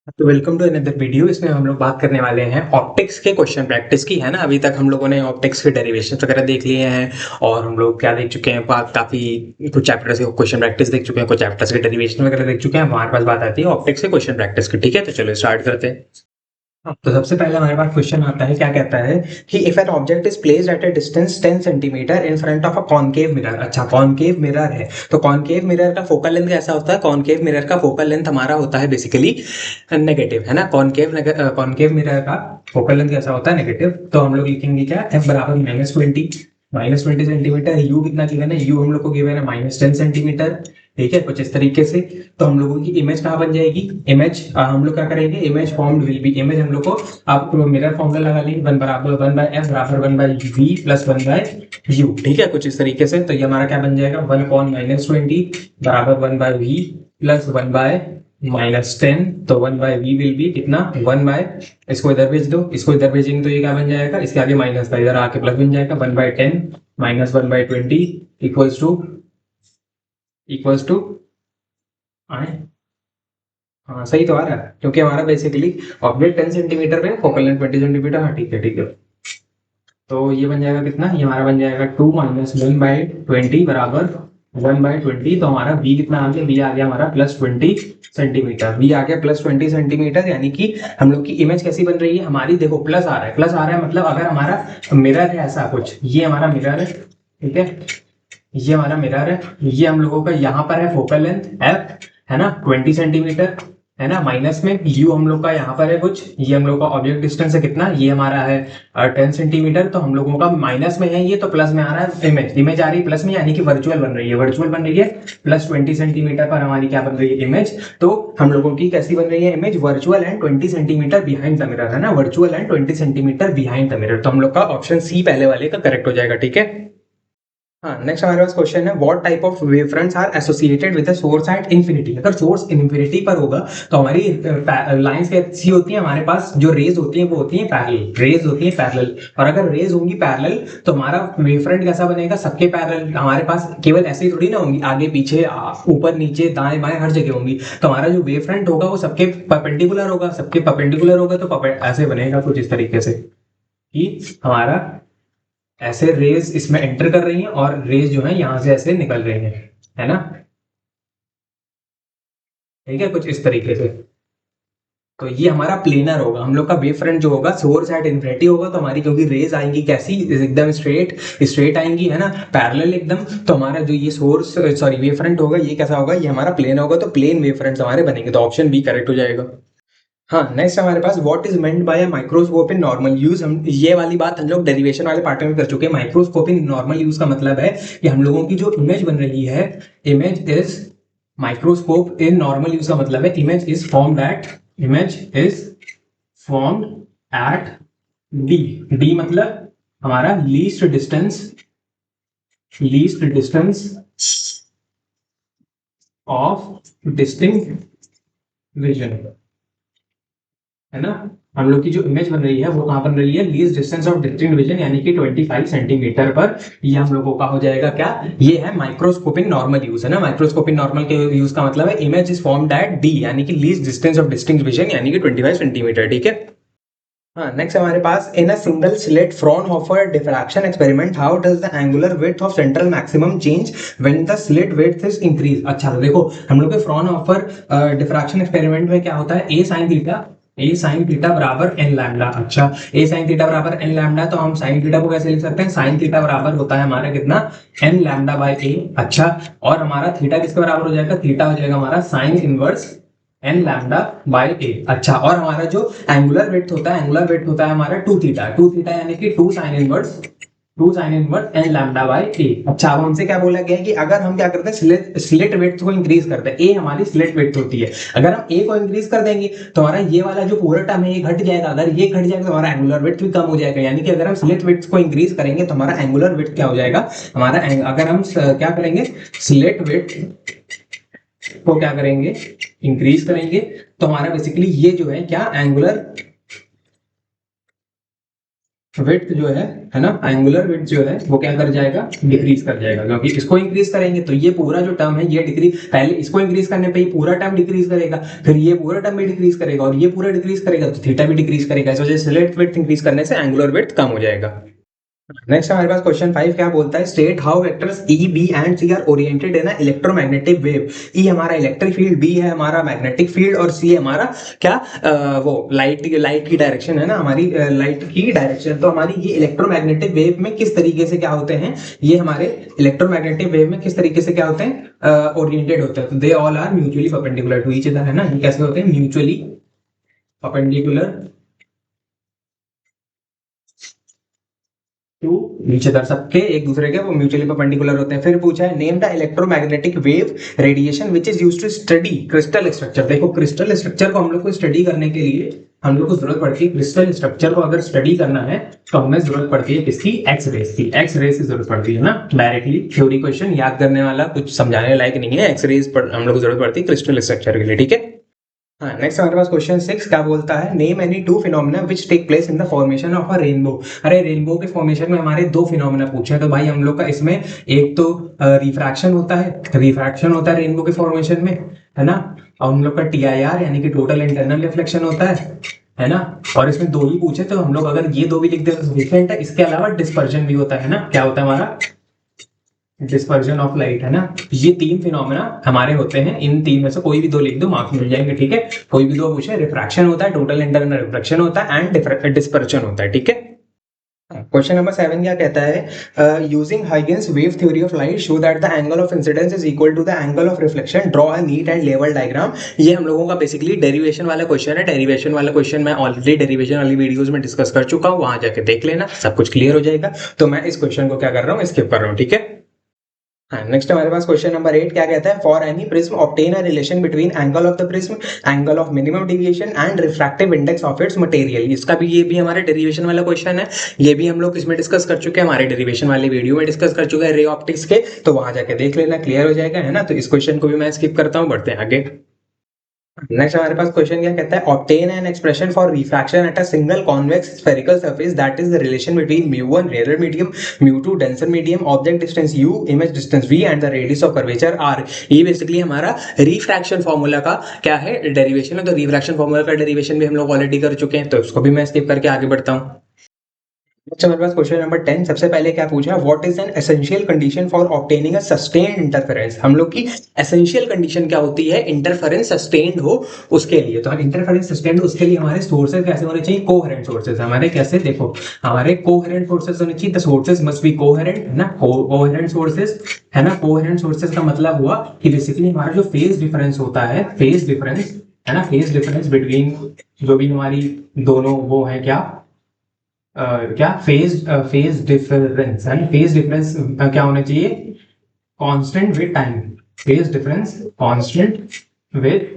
तो welcome to another video. इसमें हम लोग बात करने वाले हैं ऑप्टिक्स के क्वेश्चन प्रैक्टिस की, है ना। अभी तक हम लोगों ने ऑप्टिक्स के डेरिवेशन वगैरह देख लिए हैं और हम लोग क्या देख चुके हैं, काफी कुछ चैप्टर्स के क्वेश्चन प्रैक्टिस देख चुके हैं, कुछ चैप्टर्स के डेरिवेशन वगैरह देख चुके हैं। हमारे पास बात आती है ऑप्टिक्स के क्वेश्चन प्रैक्टिस की। ठीक है, तो चलो स्टार्ट करते हैं। हाँ, तो सबसे पहले हमारे पास क्वेश्चन आता है, क्या कहता है कि if an object is placed at a distance 10 centimetre in front of a concave mirror. अच्छा, कॉनकेव मिरर है तो कॉनकेव मिरर का फोकल लेंथ कैसा होता है? कॉनकेव मिरर का फोकल लेंथ हमारा होता है बेसिकली नेगेटिव, है ना। कॉनकेव मिरर का फोकल लेंथ कैसा होता है? नेगेटिव। तो हम लोग लिखेंगे क्या? एफ बराबर -20 सेंटीमीटर। यू कितना गिवन है? यू हम लोग को गिवन है -10 सेंटीमीटर। ठीक है, कुछ इस तरीके से। तो हम लोगों की इमेज कहाँ बन जाएगी? इमेज हम लोग क्या करेंगे? Image formed will be, image हम लोग को आप मिरर फॉर्मूला लगा लेंगे, 1 बराबर 1 बाय एफ बराबर 1 by V plus 1 by U. ठीक है, कुछ इस तरीके से। तो ये हमारा क्या बन जाएगा? 1/-20 बराबर 1 बाय वी प्लस 1 बाय -10। तो 1 बाय वी विल बी कितना? 1 बाय, इसको इधर भेज दो, इसको इधर भेजेंगे तो ये क्या बन जाएगा? इसके आगे माइनस था, इधर आके प्लस बन जाएगा। 1/10 minus 1/20 equals to equals to आए। हाँ, सही तो आ रहा है क्योंकि हमारा बेसिकली ऑब्जेक्ट 10 सेंटीमीटर पे, फोकल लेंथ 20 सेंटीमीटर। हाँ, ठीक है ठीक है। तो ये बन जाएगा कितना? ये हमारा बन जाएगा 2 माइनस 1/20 बराबर 1/20। तो हमारा बी कितना आ गया? बी आ गया हमारा +20 सेंटीमीटर। बी आ गया +20 सेंटीमीटर। यानी कि हम लोग की इमेज कैसी बन रही है हमारी? देखो, प्लस आ रहा है, प्लस आ रहा है मतलब अगर हमारा मिरर है ऐसा कुछ, ये हमारा मिरर है, ठीक है, ये हमारा मिरर है, ये हम लोगों का यहाँ पर है फोकल लेंथ एफ, है ना, 20 सेंटीमीटर, है ना। माइनस में यू हम लोग का यहाँ पर है कुछ, ये हम लोग का ऑब्जेक्ट डिस्टेंस है कितना? ये हमारा है 10 सेंटीमीटर। तो हम लोगों का माइनस में है ये, तो प्लस में आ रहा है। इमेज आ रही है प्लस में, यानी कि वर्चुअल बन रही है, वर्चुअल बन रही है। +20 सेंटीमीटर पर हमारी क्या बन रही है? इमेज। तो हम लोगों की कैसी बन रही है image? Virtual and 20 centimetre behind the mirror, है ना, virtual and 20 centimetre behind the mirror. तो हम लोग का ऑप्शन सी पहले वाले का करेक्ट हो जाएगा। ठीक है। हाँ, नेक्स्ट हमारे पास क्वेश्चन है, what type of wavefronts are associated with the source at infinity. अगर सोर्स इन्फिनिटी पर होगा तो हमारी लाइंस कैसी होती है? हमारे पास जो रेज होती है वो होती है पैरेलल, रेज होती है पैरेलल। और अगर रेज होंगी पैरेलल तो हमारा वेवफ्रंट कैसा बनेगा? सबके पैरेलल। हमारे पास केवल ऐसे ही थोड़ी ना होंगी, आगे पीछे ऊपर नीचे दाएं बाएं हर जगह होंगी। तो हमारा जो वेवफ्रंट होगा वो सबके परपेंडिकुलर होगा, सबके परपेंडिकुलर होगा। तो ऐसे बनेगा कुछ इस तरीके से कि हमारा ऐसे रेज इसमें एंटर कर रही हैं और रेज जो है यहां से ऐसे निकल रही हैं, है ना। ठीक है, कुछ इस तरीके से। तो ये हमारा प्लेनर होगा, हम लोग का वेव फ्रंट जो होगा सोर्स एट इन्फिनिटी होगा। तो हमारी क्योंकि रेज आएंगी कैसी? एकदम स्ट्रेट, स्ट्रेट आएंगी, है ना, पैरेलल एकदम। तो हमारा जो ये सोर्स सॉरी वेव फ्रंट होगा ये कैसा होगा? ये हमारा प्लेन होगा। तो प्लेन वेव फ्रंट्स हमारे बनेंगे। तो ऑप्शन बी करेक्ट हो जाएगा। हाँ, नेक्स्ट हमारे पास what is meant by a microscope in normal use. हम ये वाली बात हम लोग डेरिवेशन वाले पार्ट में कर चुके हैं। माइक्रोस्कोप इन नॉर्मल यूज का मतलब है कि हम लोगों की जो इमेज बन रही है, image is microscope in normal use का मतलब है image is formed at D. D मतलब हमारा least distance of distinct vision, है ना। हम लोग की जो इमेज बन रही है वो कहां बन रही है? Least distance of distinct vision, यानी कि 25 सेंटीमीटर पर। ये हम लोगों का हो जाएगा क्या? ये है माइक्रोस्कोपिक नॉर्मल यूज, है ना। माइक्रोस्कोपिक नॉर्मल के यूज का मतलब है image is formed at D, यानी कि least distance of distinct vision, यानी कि 25 सेंटीमीटर। ठीक है। हाँ, नेक्स्ट हमारे पास, in a single slit Fraunhofer diffraction experiment how does the angular width of central maximum change when the slit width is increase. अच्छा, तो देखो हम लोग के फ्रॉनहोफर डिफ्रैक्शन एक्सपेरिमेंट में क्या होता है? ए साइन थीटा बराबर एन लैम्डा। अच्छा, ए साइन थीटा बराबर एन लैम्डा, तो हम साइन थीटा को कैसे लिख सकते हैं? साइन थीटा बराबर होता है हमारा कितना? N lambda by a. अच्छा, और हमारा थीटा किसके बराबर हो जाएगा? थीटा हो जाएगा हमारा sine inverse n lambda by a. अच्छा, और हमारा जो एंगुलर वेट होता है हमारा 2 थीटा यानी कि 2 sine inverse n lambda by a. अच्छा, अब हमसे क्या बोला गया है कि अगर हम क्या करते हैं, स्लिट वेट को इंक्रीज करते हैं। ए हमारी स्लिट वेट होती है, अगर हम ए को इंक्रीज कर देंगे तो हमारा ये वाला जो पूरा टर्म है ये घट जाएगा। अगर ये घट जाएगा तो हमारा एंगुलर वेट भी कम हो जाएगा। यानी कि अगर हम स्लिट वेट को इंक्रीज करेंगे तो हमारा एंगुलर वेट क्या हो जाएगा? हमारा अगर हम क्या करेंगे, स्लिट वेट को क्या करेंगे? इंक्रीज करेंगे, तो हमारा बेसिकली ये जो है क्या? विड्थ जो है ना, एंगुलर विड्थ जो है वो क्या कर जाएगा, डिक्रीज कर जाएगा, क्योंकि इसको इंक्रीज करेंगे तो ये पूरा जो टर्म है ये डिक्रीज, पहले इसको इंक्रीज करने पे ये पूरा टर्म डिक्रीज करेगा, फिर ये पूरा टर्म भी डिक्रीज करेगा और ये पूरा डिक्रीज करेगा तो थीटा भी डिक्रीज करेगा। इस वजह से स्लिट विड्थ इंक्रीज करने से एंगुलर विड्थ कम हो जाएगा। नेक्स्ट हमारे पास क्वेश्चन 5 क्या बोलता है, state how vectors E B and C are oriented in electromagnetic wave. E हमारा इलेक्ट्रिक फील्ड, बी है हमारा मैग्नेटिक फील्ड और सी हमारा क्या वो लाइट की डायरेक्शन है ना, हमारी लाइट की डायरेक्शन। तो हमारी ये इलेक्ट्रोमैग्नेटिक वेव में किस तरीके से क्या होते हैं, ये हमारे इलेक्ट्रोमैग्नेटिक वेव में किस तरीके से क्या होते हैं, ओरिएंटेड होते हैं। तो they all are mutually perpendicular to each other, है ना, ये कैसे होते हैं, म्यूचुअली परपेंडिकुलर टू नीचे दर, सबके एक दूसरे के वो म्यूचुअली परपेंडिकुलर होते हैं। फिर पूछा है name the electromagnetic wave radiation which is used to study crystal structure. देखो क्रिस्टल स्ट्रक्चर को हम लोग को स्टडी करने के लिए हम लोग को जरूरत पड़ती है, क्रिस्टल स्ट्रक्चर को अगर स्टडी करना है तो हमें जरूरत पड़ती है किसकी, एक्स रेज की। एक्स रेज की जरूरत पड़ती है ना, डायरेक्टली थ्योरी क्वेश्चन याद करने वाला कुछ समझाने लायक नहीं है, एक्स रेज हम लोग को जरूरत पड़ती है क्रिस्टल स्ट्रक्चर के लिए, ठीक है। हाँ, नेक्स्ट हमारे पास क्वेश्चन 6 क्या बोलता है, name any two phenomena which take place in the formation of a rainbow. अरे रेनबो के फॉर्मेशन में हमारे दो फिनोमेना पूछे, तो भाई हम लोग का इसमें एक तो रिफ्रैक्शन होता है रेनबो के फॉर्मेशन में, है ना, और हम लोग का TIR यानी कि टोटल इंटरनल रिफ्लेक्शन होता है ना। और इसमें दो ही पूछे तो हम लोग अगर ये दो भी लिख दे तो सफिशिएंट है। इसके अलावा डिस्पर्जन भी होता है ना, क्या होता है हमारा, डिस्पर्जन ऑफ लाइट, है ना। ये तीन फिनोमेना हमारे होते हैं, इन तीन में से कोई भी दो लिख दो, मार्क्स मिल जाएंगे, ठीक है। कोई भी दो पूछे, रिफ्रैक्शन होता है, टोटल इंटरनल रिफ्लेक्शन होता है एंड डिस्पर्जन होता है, ठीक है। क्वेश्चन नंबर 7 क्या कहता है, using Huygens wave theory of light show that the angle of incidence is equal to the angle of reflection, draw a neat and level diagram. ये हम लोगों का बेसिकली डेरिवेशन वाला क्वेश्चन है। डेरिवेशन वाला क्वेश्चन मैं ऑलरेडी डेरिवेशन वाली videos में डिस्कस कर चुका हूँ, वहां जाके देख लेना, सब कुछ क्लियर हो जाएगा। तो मैं इस क्वेश्चन को क्या कर रहा हूँ, स्किप कर रहा हूँ, ठीक है। नेक्स्ट हमारे पास क्वेश्चन नंबर 8 क्या कहता है, for any prism obtain a relation between angle of the prism, angle of minimum deviation and refractive index of its material. इसका भी, ये भी हमारे डेरिवेशन वाला क्वेश्चन है। ये भी हम लोग इसमें डिस्कस कर चुके हैं, हमारे डेरिवेशन वाले वीडियो में डिस्कस कर चुके हैं रे ऑप्टिक्स के, तो वहां जाके देख लेना, क्लियर हो जाएगा, है ना। तो इस क्वेश्चन को भी मैं स्किप करता हूँ, बढ़ते हैं आगे। नेक्स्ट हमारे पास क्वेश्चन क्या कहता है, obtain an expression for refraction at a single convex spherical surface that is the relation between μ1 rare medium, μ2 denser medium, object distance u, image distance v and the radius of curvature r। ये basically हमारा refraction formula का क्या है, derivation है। तो refraction formula का derivation भी हम लोग ऑलरेडी कर चुके हैं, तो उसको भी मैं स्किप करके आगे बढ़ता हूँ। अच्छा हमारे पास क्वेश्चन नंबर 10 सबसे पहले क्या पूछा, what is an essential condition for obtaining a sustained interference. हम लोग की एसेंशियल कंडीशन क्या होती है, इंटरफेरेंस सस्टेन्ड हो उसके लिए। तो इंटरफेरेंस सस्टेन्ड हो उसके लिए हमारे सोर्सेज कैसे होने चाहिए, कोहेरेंट सोर्सेज। हमारे कैसे, देखो हमारे कोहेरेंट सोर्सेज होने चाहिए, the sources must be coherent, है ना, कोहेरेंट सोर्सेज, है ना। कोहेरेंट सोर्सेज का मतलब हुआ कि बेसिकली हमारा जो फेज डिफरेंस होता है, फेज डिफरेंस, है ना, फेज डिफरेंस बिटवीन जो भी हमारी दोनों वो है क्या, क्या फेज डिफरेंस है, फेज डिफरेंस क्या होना चाहिए, constant with time. Phase difference constant with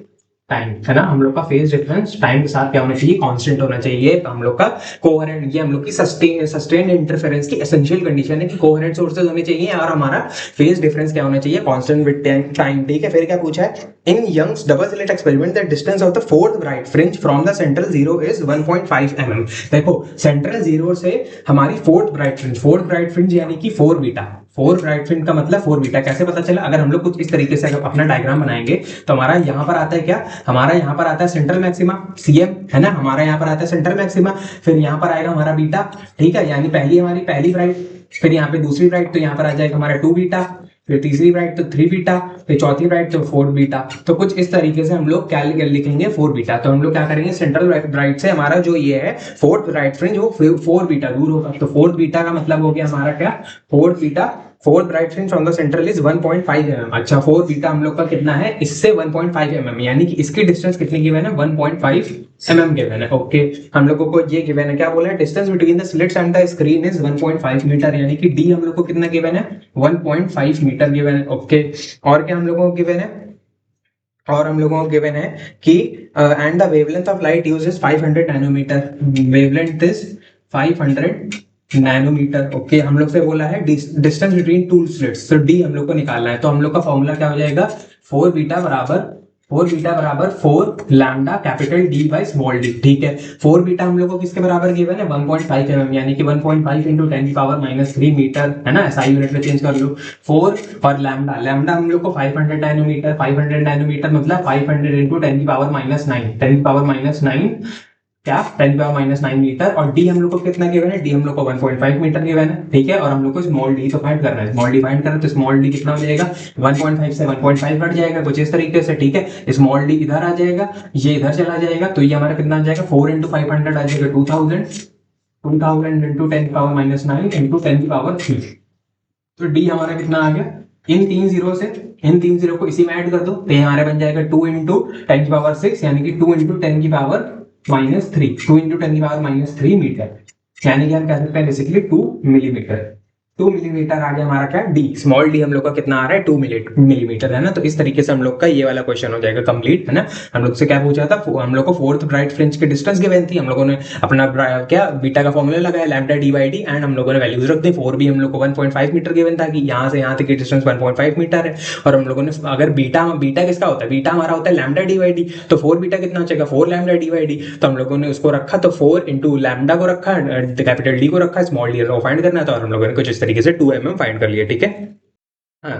time, है ना। हम लोग का फेज डिफरेंस टाइम के साथ क्या होना चाहिए, कांस्टेंट होना चाहिए। हम लोग का कोहेरेंट, ये हम लोग की सस्टेन्ड इंटरफेरेंस की एसेंशियल कंडीशन है कि कोहेरेंट सोर्सेज होने चाहिए और हमारा फेज डिफरेंस क्या होना चाहिए, कांस्टेंट विद टाइम, ठीक है। फिर क्या पूछा है, in Young's double slit experiment the distance of the fourth bright fringe from the central zero is 1.5 mm। देखो सेंट्रल जीरो से हमारी फोर्थ ब्राइट फ्रिंज यानी कि 4 बीटा, 4 ब्राइट फ्रिंज का मतलब 4 बीटा कैसे पता चला, अगर हम लोग कुछ इस तरीके से अगर अपना डायग्राम बनाएंगे तो हमारा यहाँ पर आता है क्या, हमारा यहाँ पर आता है सेंट्रल मैक्सिमा CM, है ना, हमारा यहाँ पर आता है सेंट्रल मैक्सिमा, फिर यहाँ पर आएगा हमारा बीटा, ठीक है, यानी हमारी पहली ब्राइट, फिर यहाँ पे दूसरी ब्राइट, तो यहाँ पर आ जाएगा हमारा 2 बीटा, फिर तीसरी ब्राइट तो 3 बीटा, फिर चौथी ब्राइट तो 4 बीटा। तो कुछ इस तरीके से हम लोग क्या लिखेंगे, 4 बीटा। तो हम लोग क्या करेंगे, सेंट्रल ब्राइट से हमारा जो ये है फोर्थ ब्राइट फ्रिंज वो 4 बीटा दूर होगा। तो 4 बीटा का मतलब हो गया हमारा क्या, 4 beta, fourth bright fringe from the central is 1.5 mm। अच्छा 4 बीटा हम लोग का कितना है, इससे 1.5 mm, यानी कि इसकी डिस्टेंस कितनी गिवन है, 1.5 mm गिवन है। ओके, हम लोगों को ये गिवन है, क्या बोला है, distance between the slits and the screen is 1.5 metre, यानी कि डी हम लोग को कितना गिवन है, 1.5 मीटर गिवन है। ओके, और क्या हम लोगों को गिवन है, और हम लोगों को गिवन है कि and the wavelength of light use is 500 nanometre, wavelength is 500 nanometre. Okay, हम लोग से बोला है डिस्टेंस बिटवीन टू स्लिट्स, तो डी हम लोग को निकालना है। तो हम लोग का फॉर्मूला क्या हो जाएगा, 4 बीटा बराबर 4 बीटा बराबर 4 lambda capital D by small D, ठीक है। 4 बीटा हम लोग को किसके बराबर गिवन है, 1.5 mm, यानी कि 1.5 इंटू 10 की पावर -3 मीटर, है ना, SI यूनिट में चेंज कर लो। 4 और लैम्डा, लैम्डा हम लोग को 500 नैनोमीटर, 500 नैनोमीटर मतलब 500 इंटू 10 की पावर -9, 10 की पावर -9 क्या, 10 की पावर -9 मीटर। और डी हम लोग को कितना गिवन है, डी हम लोग को 1.5 मीटर गिवन है, ठीक है। और हम लोग को स्मॉल डी तो फाइंड करना है, स्मॉल डी फाइंड करना है, तो स्मॉल डी कितना हो जाएगा, 1.5 से 1.5 बढ़ जाएगा कुछ इस तरीके से, ठीक है। स्मॉल डी इधर आ जाएगा, ये इधर चला जाएगा, तो ये हमारा कितना आ जाएगा, 4 इंटू 500 आ जाएगा 2000 इंटू 10 की पावर -9 इंटू 10 की पावर 3। तो डी हमारा कितना आ गया, इन तीन जीरो को इसी में ऐड कर दो, तो ये हमारे बन जाएगा 2 इंटू 10 की पावर 6, यानी कि 2 इंटू 10 की पावर -3, 2 इंटू 10 की पावर -3 मीटर, यानी कि हम कह सकते हैं बेसिकली 2 मिलीमीटर। 2 मिलीमीटर आ गया हमारा क्या, डी, स्मॉल डी हम लोग का कितना आ रहा है, 2 मिलीमीटर, है ना। तो इस तरीके से हम लोग का ये वाला क्वेश्चन हो जाएगा कंप्लीट, है ना। हम लोग से क्या पूछा था, हम लोग को फोर्थ ब्राइट फ्रिंज की डिस्टेंस गिवन थी, हम लोगों ने अपना क्या बीटा का फॉर्मूला लगाया lambda D by D, and हम लोगों ने वैल्यूज रख दी। 4 भी हम लोग को 1.5 मीटर गिवन था कि यहाँ से यहाँ तक की डिस्टेंस 1.5 मीटर है, और हम लोगों ने अगर बीटा किसका होता है, बीटा हमारा होता है लैम्डा डी बाई डी, तो 4 बीटा कितना हो जाएगा, 4 लैम्डा डी बाई डी, तो हम लोगों ने उसको रखा, तो 4 इंटू लैम्डा को रखा, कैपिटल डी को रखा, स्मॉल डी को फाइंड करना था, और हम लोगों ने कुछ इस तरीके से 2 mm फाइंड कर लिया, ठीक है।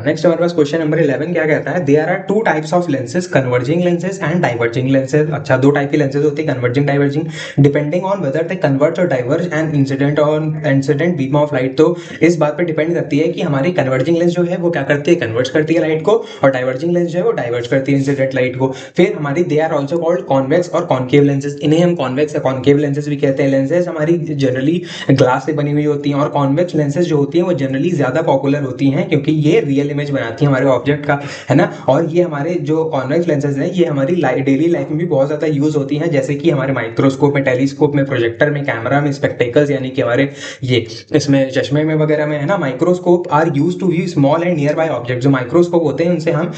नेक्स्ट हमारे पास क्वेश्चन नंबर 11 क्या कहता है, there are 2 types of lenses, converging lenses and diverging lenses. अच्छा, 2 टाइप की लेंसेज होती है, converging diverging, depending on whether they converge और diverge and incident beam of light. तो इस बात पे डिपेंड करती है कि हमारी कन्वर्जिंग लेंस जो है वो क्या करती है, कन्वर्ज करती है लाइट को, और डाइवर्जिंग लेंस जो है वो डाइवर्ज करती है इंसिडेंट लाइट को। फिर हमारी they are also called convex और कॉन्केव लेंसेज, इन्हें हम कॉन्वेक्स या कॉन्केव लेंसेज भी कहते हैं। लेंसेज हमारी जनरली ग्लास से बनी हुई होती हैं, और कॉन्वेक्स लेंसेज जो होती हैं वो जनरली ज्यादा पॉपुलर होती हैं, क्योंकि ये रियल इमेज बनाती है हमारे ऑब्जेक्ट का, है ना। और ये हमारे जो कॉन्वेक्स लेंसेज हैं ये हमारी डेली लाइफ में भी बहुत ज्यादा यूज होती हैं, जैसे कि हमारे माइक्रोस्कोप में, टेलीस्कोप में, प्रोजेक्टर में, कैमरा में, स्पेक्टेकल्स यानी कि हमारे ये इसमें चश्मे में वगैरह में, है ना। Microscope are use to view small and near by object, जो माइक्रोस्कोप होते हैं उनसे हम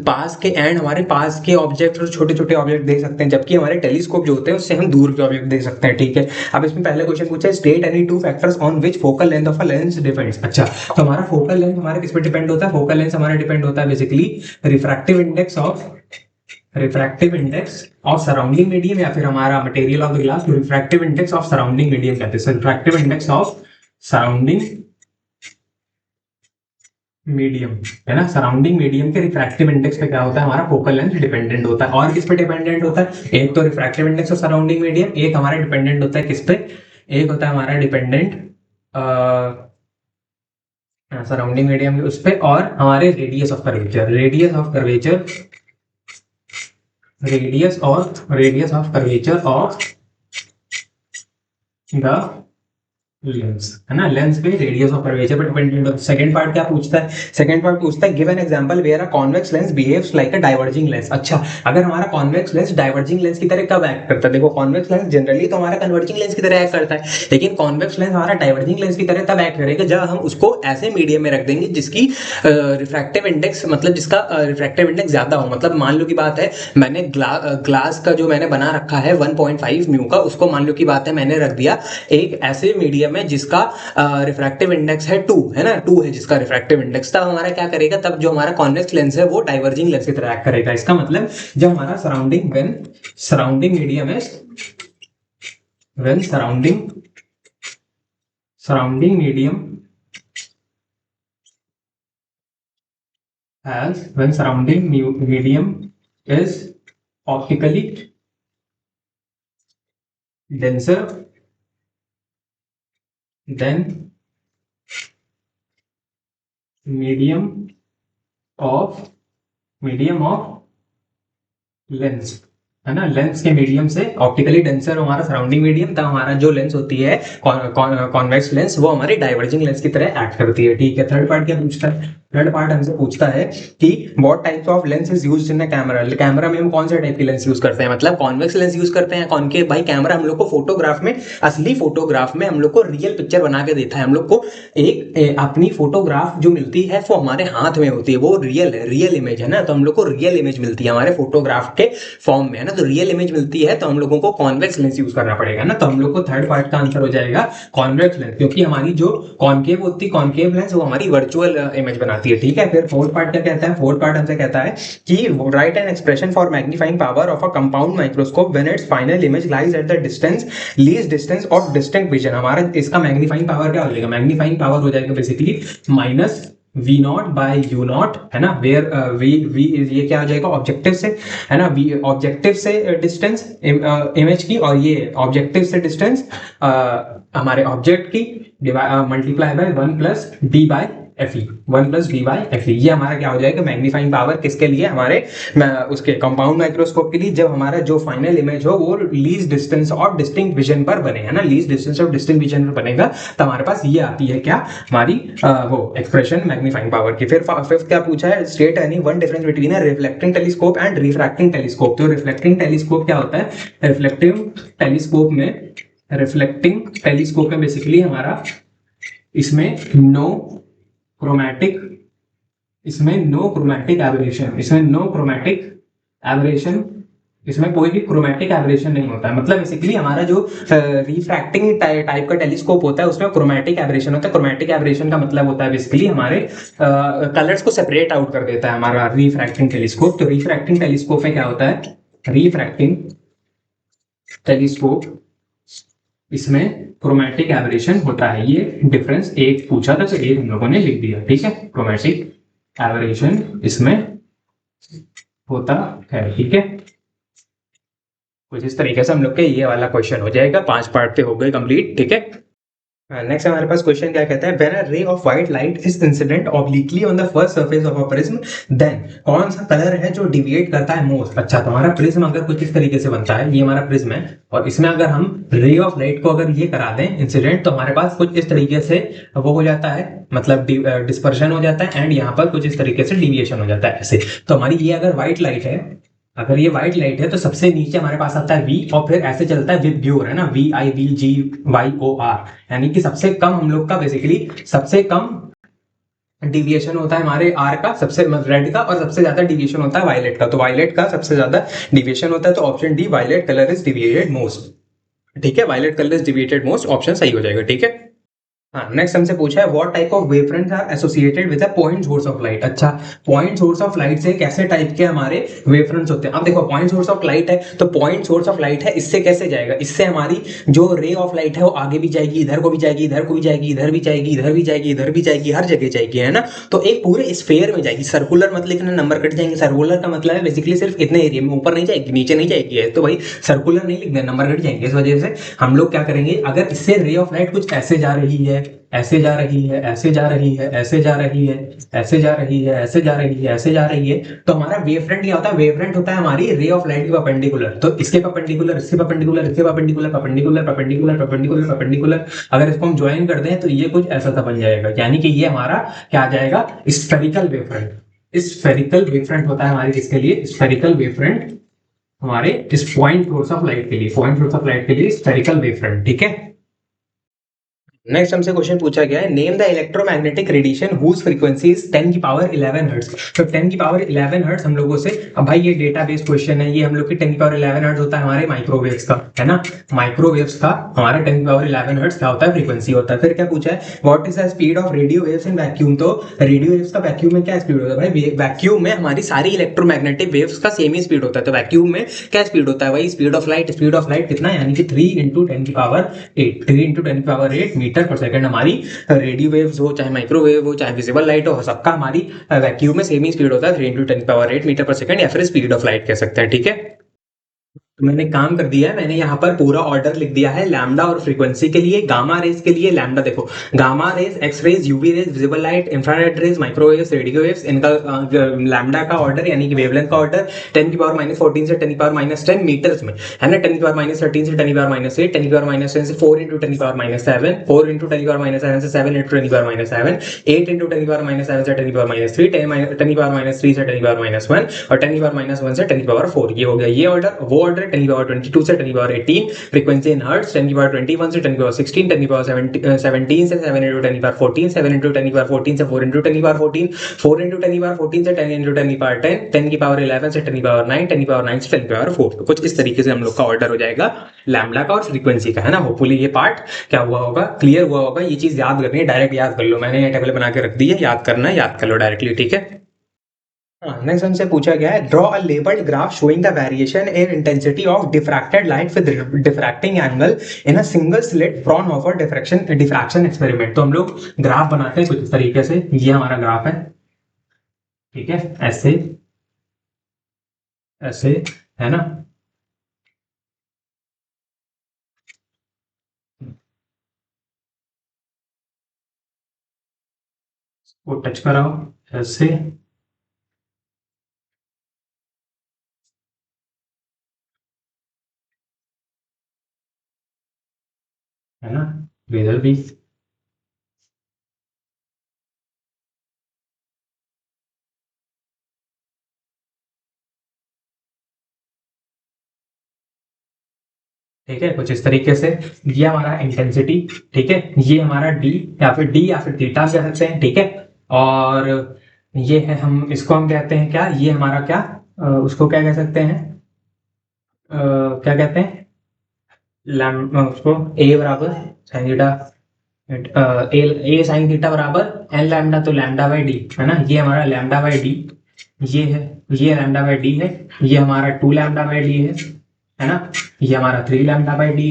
पास के हमारे पास के ऑब्जेक्ट और छोटे छोटे ऑब्जेक्ट देख सकते हैं, जबकि हमारे टेलीस्कोप जो होते हैं उससे हम दूर के ऑब्जेक्ट देख सकते हैं, ठीक है। अब इसमें पहले क्वेश्चन पूछा है, state any 2 factors on which focal length of a lens depends. अच्छा, तो हमारा फोकल लेंथ हमारे किस पे डिपेंड होता है, फोकल लेंथ हमारा डिपेंड होता है basically refractive index of surrounding medium, या फिर हमारा material of the glass refractive index of surrounding medium कहते हैं, refractive index of surrounding medium, है ना। सराउंडिंग मीडियम के रिफ्रैक्टिव इंडेक्स पे क्या होता है, हमारा फोकल लेंथ डिपेंडेंट होता है। और किस पे डिपेंडेंट होता है, एक तो refractive index of surrounding medium, एक हमारा डिपेंडेंट होता है किस पे, एक होता है हमारा डिपेंडेंट सराउंडिंग मीडियम के उस पे, और हमारे radius of curvature of the lens, है ना। लेंस पे रेडियस ऑफ कर्वेचर पे डिपेंडेंट होता है। सेकंड पार्ट क्या पूछता है, सेकंड पार्ट पूछता है give an example where a convex lens behaves like a diverging lens. अच्छा, अगर हमारा कॉन्वेक्स लेंस डाइवर्जिंग लेंस की तरह कब एक्ट करता है, देखो कॉन्वेक्स लेंस जनरली तो हमारा कन्वर्जिंग लेंस की तरह एक्ट करता है, लेकिन कॉन्वेक्स लेंस हमारा डाइवर्जिंग लेंस की तरह तब एक्ट करेगा जब हम उसको ऐसे मीडियम में रख देंगे जिसकी रिफ्रैक्टिव इंडेक्स, मतलब जिसका रिफ्रैक्टिव इंडेक्स ज्यादा हो। मतलब मान लो की बात है, मैंने ग्लास का जो मैंने बना रखा है 1.5 म्यू का, उसको मान लो की बात है मैंने रख दिया एक ऐसे मीडियम में जिसका रिफ्रैक्टिव इंडेक्स है 2, है ना, 2 है जिसका रिफ्रैक्टिव इंडेक्स, तब हमारा क्या करेगा, तब जो हमारा कॉन्वेक्स लेंस है वो डाइवर्जिंग लेंस की तरह एक्ट करेगा। इसका मतलब जब हमारा सराउंडिंग मीडियम है, surrounding medium when surrounding medium is optically denser than medium of lens, है ना। लेंस के मीडियम से ऑप्टिकली डेंसर हमारा सराउंडिंग मीडियम, तब हमारा जो लेंस होती है कॉन्वेक्स लेंस वो हमारी डाइवर्जिंग लेंस की तरह एक्ट करती है, ठीक है। थर्ड पार्ट क्या पूछता है, थर्ड पार्ट हमसे पूछता है कि what types of lens is used in a camera. Camera में हम कौन से टाइप की लेंस यूज करते हैं, मतलब कॉन्वेक्स लेंस यूज करते हैं, कॉनकेव। भाई कैमरा हम लोग को फोटोग्राफ में, असली फोटोग्राफ में हम लोग को रियल पिक्चर बना के देता है। हम लोग को एक अपनी फोटोग्राफ जो मिलती है वो हमारे हाथ में होती है, वो रियल इमेज है ना, तो हम लोग को रियल इमेज मिलती है हमारे फोटोग्राफ के फॉर्म में, है ना। तो रियल इमेज मिलती है तो हम लोगों को कॉन्वेक्स लेंस यूज करना पड़ेगा ना, तो हम लोग को थर्ड पार्ट का आंसर हो जाएगा कॉन्वेक्स लेंस, क्योंकि हमारी जो कॉनकेव होती है, कॉनकेव लेंस वो हमारी वर्चुअल इमेज बना आती है, ठीक है। फिर फोर्थ पार्ट क्या कहता है, फोर्थ पार्ट हमसे कहता है कि right N expression for magnifying power of a compound microscope when it's final image lies at the distance least distance of distinct vision. हमारा इसका मैग्नीफाइंग पावर क्या हो जाएगा, मैग्नीफाइंग पावर हो जाएगा basically minus V not by U not, है ना, where we we ये क्या हो जाएगा ऑब्जेक्टिव से, है ना, वी ऑब्जेक्टिव से डिस्टेंस इमेज की, और ये ऑब्जेक्टिव से डिस्टेंस हमारे ऑब्जेक्ट की multiply by 1 plus D by F E, 1 plus D by F E. ये हमारा क्या हो जाएगा मैग्नीफाइंग पावर, किसके लिए, हमारे उसके कंपाउंड माइक्रोस्कोप के लिए, जब हमारा जो फाइनल इमेज हो वो least distance of distinct vision पर बने, है ना, least distance of distinct vision पर बनेगा, तो हमारे पास ये आती है क्या हमारी वो एक्सप्रेशन मैग्नीफाइंग पावर की। फिर फिफ्थ क्या पूछा है, state any one difference between a reflecting telescope and refracting telescope. तो रिफ्लेक्टिंग टेलीस्कोप क्या होता है, रिफ्लेक्टिंग टेलीस्कोप में बेसिकली हमारा इसमें नो क्रोमैटिक एबरेशन, इसमें कोई भी क्रोमैटिक एबरेशन नहीं होता है। मतलब बेसिकली हमारा जो रिफ्रैक्टिंग टाइप का टेलीस्कोप होता है उसमें क्रोमैटिक एबरेशन होता है। क्रोमैटिक एबरेशन का मतलब होता है बेसिकली हमारे कलर्स को सेपरेट आउट कर देता है हमारा रिफ्रैक्टिंग टेलीस्कोप। तो रिफ्रैक्टिंग टेलीस्कोप में क्या होता है, रिफ्रैक्टिंग टेलीस्कोप इसमें क्रोमैटिक एबरेशन होता है। ये डिफरेंस एक पूछा था तो एक हम लोगों ने लिख दिया, ठीक है, क्रोमैटिक एबरेशन इसमें होता है, ठीक है। कुछ इस तरीके से हम लोग के ये वाला क्वेश्चन हो जाएगा, 5 पार्ट पे हो गए कंप्लीट, ठीक है। नेक्स्ट हमारे पास क्वेश्चन क्या कहता है, when a ray of white light is incident obliquely on the first surface of a prism then कौन सा कलर है जो डिविएट करता है मोस्ट। अच्छा, तो हमारा प्रिज्म अगर कुछ इस तरीके से बनता है, ये हमारा प्रिज्म है और इसमें अगर हम रे ऑफ लाइट को अगर ये करा दें इंसिडेंट, तो हमारे पास कुछ इस तरीके से वो हो जाता है, मतलब डिस्पर्शन हो जाता है, एंड यहाँ पर कुछ इस तरीके से डिविएशन हो जाता है ऐसे। तो हमारी ये अगर व्हाइट लाइट है, अगर ये व्हाइट लाइट है तो सबसे नीचे हमारे पास आता है V और फिर ऐसे चलता है विबग्योर, है ना, VIBGYOR, यानी कि सबसे कम हम लोग का बेसिकली सबसे कम डिविएशन होता है हमारे R का, सबसे रेड का, और सबसे ज्यादा डिविएशन होता है वायलेट का। तो वायलेट का सबसे ज्यादा डिविएशन होता है, तो option D violet colour is deviated most, ठीक है, violet colour is deviated most option सही हो जाएगा, ठीक है। हाँ, नेक्स्ट हमसे पूछा है what type of wavefronts are associated with a point source of light. अच्छा, पॉइंट सोर्स ऑफ लाइट से कैसे टाइप के हमारे वेवफ्रंट्स होते हैं। अब देखो, पॉइंट सोर्स ऑफ लाइट है तो पॉइंट सोर्स ऑफ लाइट है, इससे कैसे जाएगा, इससे हमारी जो रे ऑफ लाइट है वो आगे भी जाएगी, इधर को भी जाएगी, इधर को भी जाएगी, इधर भी जाएगी, इधर भी जाएगी, इधर भी जाएगी, हर जगह जाएगी, है ना। तो एक पूरे स्फेयर में जाएगी। सर्कुलर मत लिखना, नंबर कट जाएंगे। सर्कुलर का मतलब है बेसिकली सिर्फ इतने एरिया में, ऊपर नहीं जाएगी, नीचे नहीं जाएगी, तो भाई सर्कुलर नहीं लिखना, नंबर कट जाएंगे। इस वजह से हम लोग क्या करेंगे, अगर इससे रे ऑफ लाइट कुछ ऐसे जा रही है, ऐसे जा रही है, ऐसे जा रही है, ऐसे जा रही है, ऐसे जा रही है, ऐसे जा रही है, ऐसे जा रही है, तो हमारा वेवफ्रंट क्या होता है, वेवफ्रंट होता है हमारी रे ऑफ लाइट के परपेंडिकुलर। तो इसके परपेंडिकुलर, इसके परपेंडिकुलर, इसके perpendicular, perpendicular, perpendicular, perpendicular, perpendicular, अगर इसको हम ज्वाइन कर दें तो ये कुछ ऐसा सा बन जाएगा, यानी कि ये हमारा क्या आ जाएगा, स्फेरिकल वेवफ्रंट। स्फेरिकल वेवफ्रंट होता है हमारे किसके लिए, स्फेरिकल वेवफ्रंट हमारे इस पॉइंट सोर्स ऑफ लाइट के लिए, पॉइंट सोर्स ऑफ लाइट के लिए स्फेरिकल वेवफ्रंट, ठीक है। नेक्स्ट हमसे क्वेश्चन पूछा गया है, name the electromagnetic radiation whose frequency is 10 की पावर 11 हर्ट्ज। तो 10 की पावर 11 हर्ट्ज हम लोगों से, अब भाई ये डेटा बेस्ड क्वेश्चन है, ये हम लोग की 10 की पावर 11 हर्ट्ज होता है हमारे माइक्रोवेव्स का, है ना, माइक्रोवेव्स का हमारा 10 की पावर 11 हर्ट्ज क्या होता है, फ्रीक्वेंसी होता है। फिर क्या पूछा है, what is the speed of radio waves in vacuum. तो रेडियो वेव्स का वैक्यूम में क्या स्पीड होता है भाई, वैक्यूम में हमारी सारी इलेक्ट्रोमैग्नेटिक वेव्स का सेम ही स्पीड होता है। तो वैक्यूम में क्या स्पीड होता है भाई, speed of light, speed of light कितना, यानी कि 3 × 10 की पावर 8, 3 × 10 की पावर 8 मीटर पर सेकंड। हमारी रेडियो वेव्स हो, चाहे माइक्रोवेव हो, चाहे विजिबल लाइट हो, सबका हमारी वैक्यूम में सेम ही स्पीड होता है, 3 × 10 की पावर 8 मीटर पर सेकंड, या फिर स्पीड ऑफ लाइट कह सकते हैं, ठीक है। तो मैंने काम कर दिया है, मैंने यहाँ पर पूरा ऑर्डर लिख दिया है लैम्डा और फ्रीक्वेंसी के लिए। गामा रेज के लिए लैम्डा देखो, gamma rays, X rays, UV rays, visible light, infrared rays, microwaves, radio waves, इनका लैम्डा का ऑर्डर यानी कि वेवलेंथ का ऑर्डर 10 की पावर -14 से 10 की पावर -10 मीटर्स में, है ना, 10 की पावर -13 से 10 की पावर -8, 10 की पावर -10 से 4 × 10 की पावर -7, 4 × 10 की पावर -7 से 7 × 10 की पावर -7, 8 × 10 की पावर -7 से 10 की पावर -3, 10 की पावर -3 से 10 की पावर -1, और 10 की पावर -1 से 10 की पावर 4। ये हो गया ये ऑर्डर। वो ऑर्डर 10 की पावर 22 से 10 की पावर 18, फ्रीक्वेंसी इन हर्ट्ज 10 की पावर 21 से 10 की पावर 16, 10 की पावर 17 से 7 into 10 की पावर 14, 7 into 10 की पावर 14 से 4 into 10 की पावर 14, 4 into 10 की पावर 14 से 10 into 10 की पावर 10, 10 की पावर 11 से 10 की पावर 9, 10 की पावर 9 से 10 की पावर 4। तो कुछ इस तरीके से हम लोग का ऑर्डर हो जाएगा लैम्ब्डा का और फ्रीक्वेंसी का, है ना। होपफुली ये पार्ट क्या हुआ होगा, क्लियर हुआ होगा। ये चीज याद करनी है, डायरेक्ट याद कर लो, मैंने ये टेबल बना के रख दी है, याद करना है, याद कर लो डायरेक्टली, ठीक है। नेक्स्ट हमसे पूछा गया है, draw a labelled graph showing the variation in intensity of diffracted light with diffracting angle in a single slit Fraunhofer diffraction experiment. तो हम लोग ग्राफ बनाते हैं कुछ इस तरीके से, ये हमारा ग्राफ है, ठीक है, ऐसे ऐसे, है ना। वो टच कराओ ऐसे, है ना, इधर भी, ठीक है, कुछ इस तरीके से। ये हमारा इंटेंसिटी, ठीक है, ये हमारा डी या फिर थीटा कह सकते हैं, ठीक है। और ये है, हम इसको हम कहते हैं क्या, ये हमारा क्या, उसको क्या कह सकते हैं, क्या कहते हैं, उसको ए बराबर साइन थीटा, ए साइन थीटा बराबर एन लैम्डा, तो लैम्डा बाई डी, है ना। ये हमारा लैम्डा बाई डी, ये है, ये लैम्डा बाई डी है, ये हमारा 2 लैम्डा बाई डी है ना। ये हमारा 3 लैम्डा बाई डी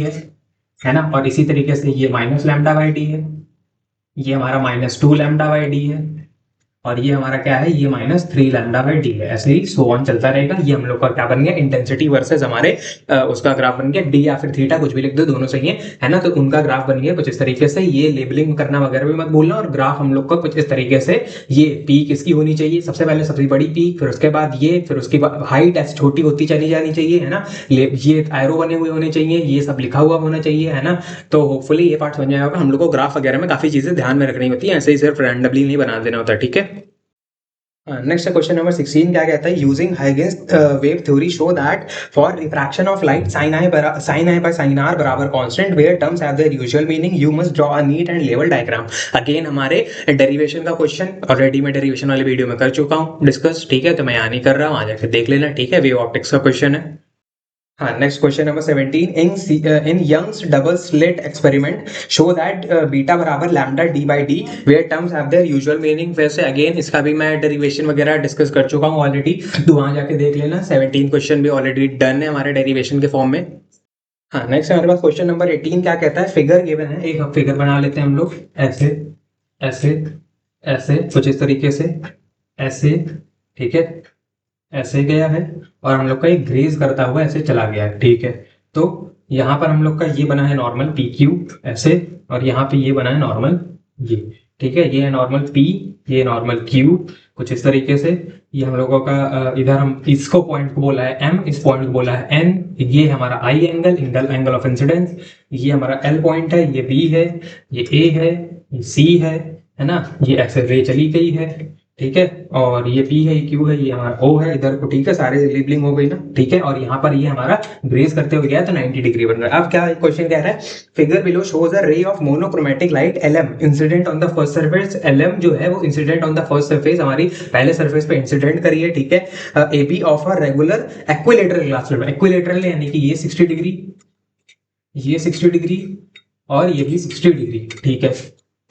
है ना। और इसी तरीके से ये माइनस लैम्डा बाई डी है, ये हमारा -2 लैम्डा बाई डी है, और ये हमारा क्या है, ये -3 लैम्डा बाई डी है। ऐसे ही सो ऑन चलता रहेगा। ये हम लोग का क्या बन गया, इंटेंसिटी वर्सेस हमारे उसका ग्राफ बन गया, डी या फिर थीटा, कुछ भी लिख दो, दोनों सही है ना। तो उनका ग्राफ बन गया कुछ इस तरीके से। ये लेबलिंग करना वगैरह भी मत भूलना। और ग्राफ हम लोग का कुछ इस तरीके से, ये पीक इसकी होनी चाहिए सबसे पहले, सबसे बड़ी पीक, फिर उसके बाद ये, फिर उसके बाद हाइट ऐसे छोटी होती चली जानी चाहिए, है ना। ये एरो बने हुए होने चाहिए, ये सब लिखा हुआ होना चाहिए, है ना। तो होपफुली ये पार्ट समझ में आएगा। हम लोग को ग्राफ वगैरह में काफी चीजें ध्यान में रखनी होती है, ऐसे ही सिर्फ रैंडमली नहीं बना देना होता, ठीक है। नेक्स्ट क्वेश्चन नंबर 16 क्या कहता है, using Huygens wave theory show that for refraction of light sine i by sine r बराबर constant where terms have their usual meaning you must draw a neat and level diagram. Again हमारे derivation का question, already मैं derivation वाले video में कर चुका हूँ discuss, ठीक है, तो मैं यहाँ नहीं कर रहा हूँ, आ जाकर देख लेना, ठीक है। वेव ऑप्टिक्स का क्वेश्चन है। हाँ, next question number 17, in Young's double slit experiment show that beta बराबर lambda D by d where terms have their usual meaning. वैसे अगेन इसका भी मैं डेरिवेशन वगैरह डिस्कस कर चुका हूँ ऑलरेडी, तो वहां जाके देख लेना। 17 क्वेश्चन भी ऑलरेडी डन है हमारे डेरिवेशन के फॉर्म में। हाँ, नेक्स्ट हमारे पास क्वेश्चन नंबर 18 क्या कहता है, फिगर गिवन है, एक फिगर बना लेते हैं हम लोग, ऐसे ऐसे ऐसे, कुछ इस तरीके से, ऐसे, ठीक है, ऐसे गया है, और हम लोग का एक ग्रेज करता हुआ ऐसे चला गया है, ठीक है। तो यहाँ पर हम लोग का ये बना है नॉर्मल पी क्यू ऐसे, और यहाँ पे ये बना है नॉर्मल ये, ठीक है। ये है नॉर्मल पी, ये नॉर्मल क्यू, कुछ इस तरीके से। ये हम लोगों का इधर हम इसको पॉइंट को बोला है एम, इस पॉइंट को बोला है एन, ये हमारा आई एंगल ऑफ इंसिडेंस, ये हमारा एल पॉइंट है, ये बी है, ये ए है, ये सी है ना। ये ऐसे रे चली गई है, ठीक है। और ये P है, ये Q है, ये हमारा O है इधर को, ठीक है। सारे लेबलिंग हो गई ना, ठीक है। और यहाँ पर ये हमारा ग्रेस करते हुए गया तो 90 डिग्री बन रहा है। अब क्या क्वेश्चन कह रहा है, figure below shows a ray of monochromatic light LM incident on the first surface. LM जो है वो incident on the first surface, हमारी पहले सरफेस पे इंसिडेंट करी है, ठीक है। AB of a regular equilateral glass plate, equilateral यानी कि ये 60 डिग्री, ये 60 डिग्री, और ये भी 60 डिग्री, ठीक है।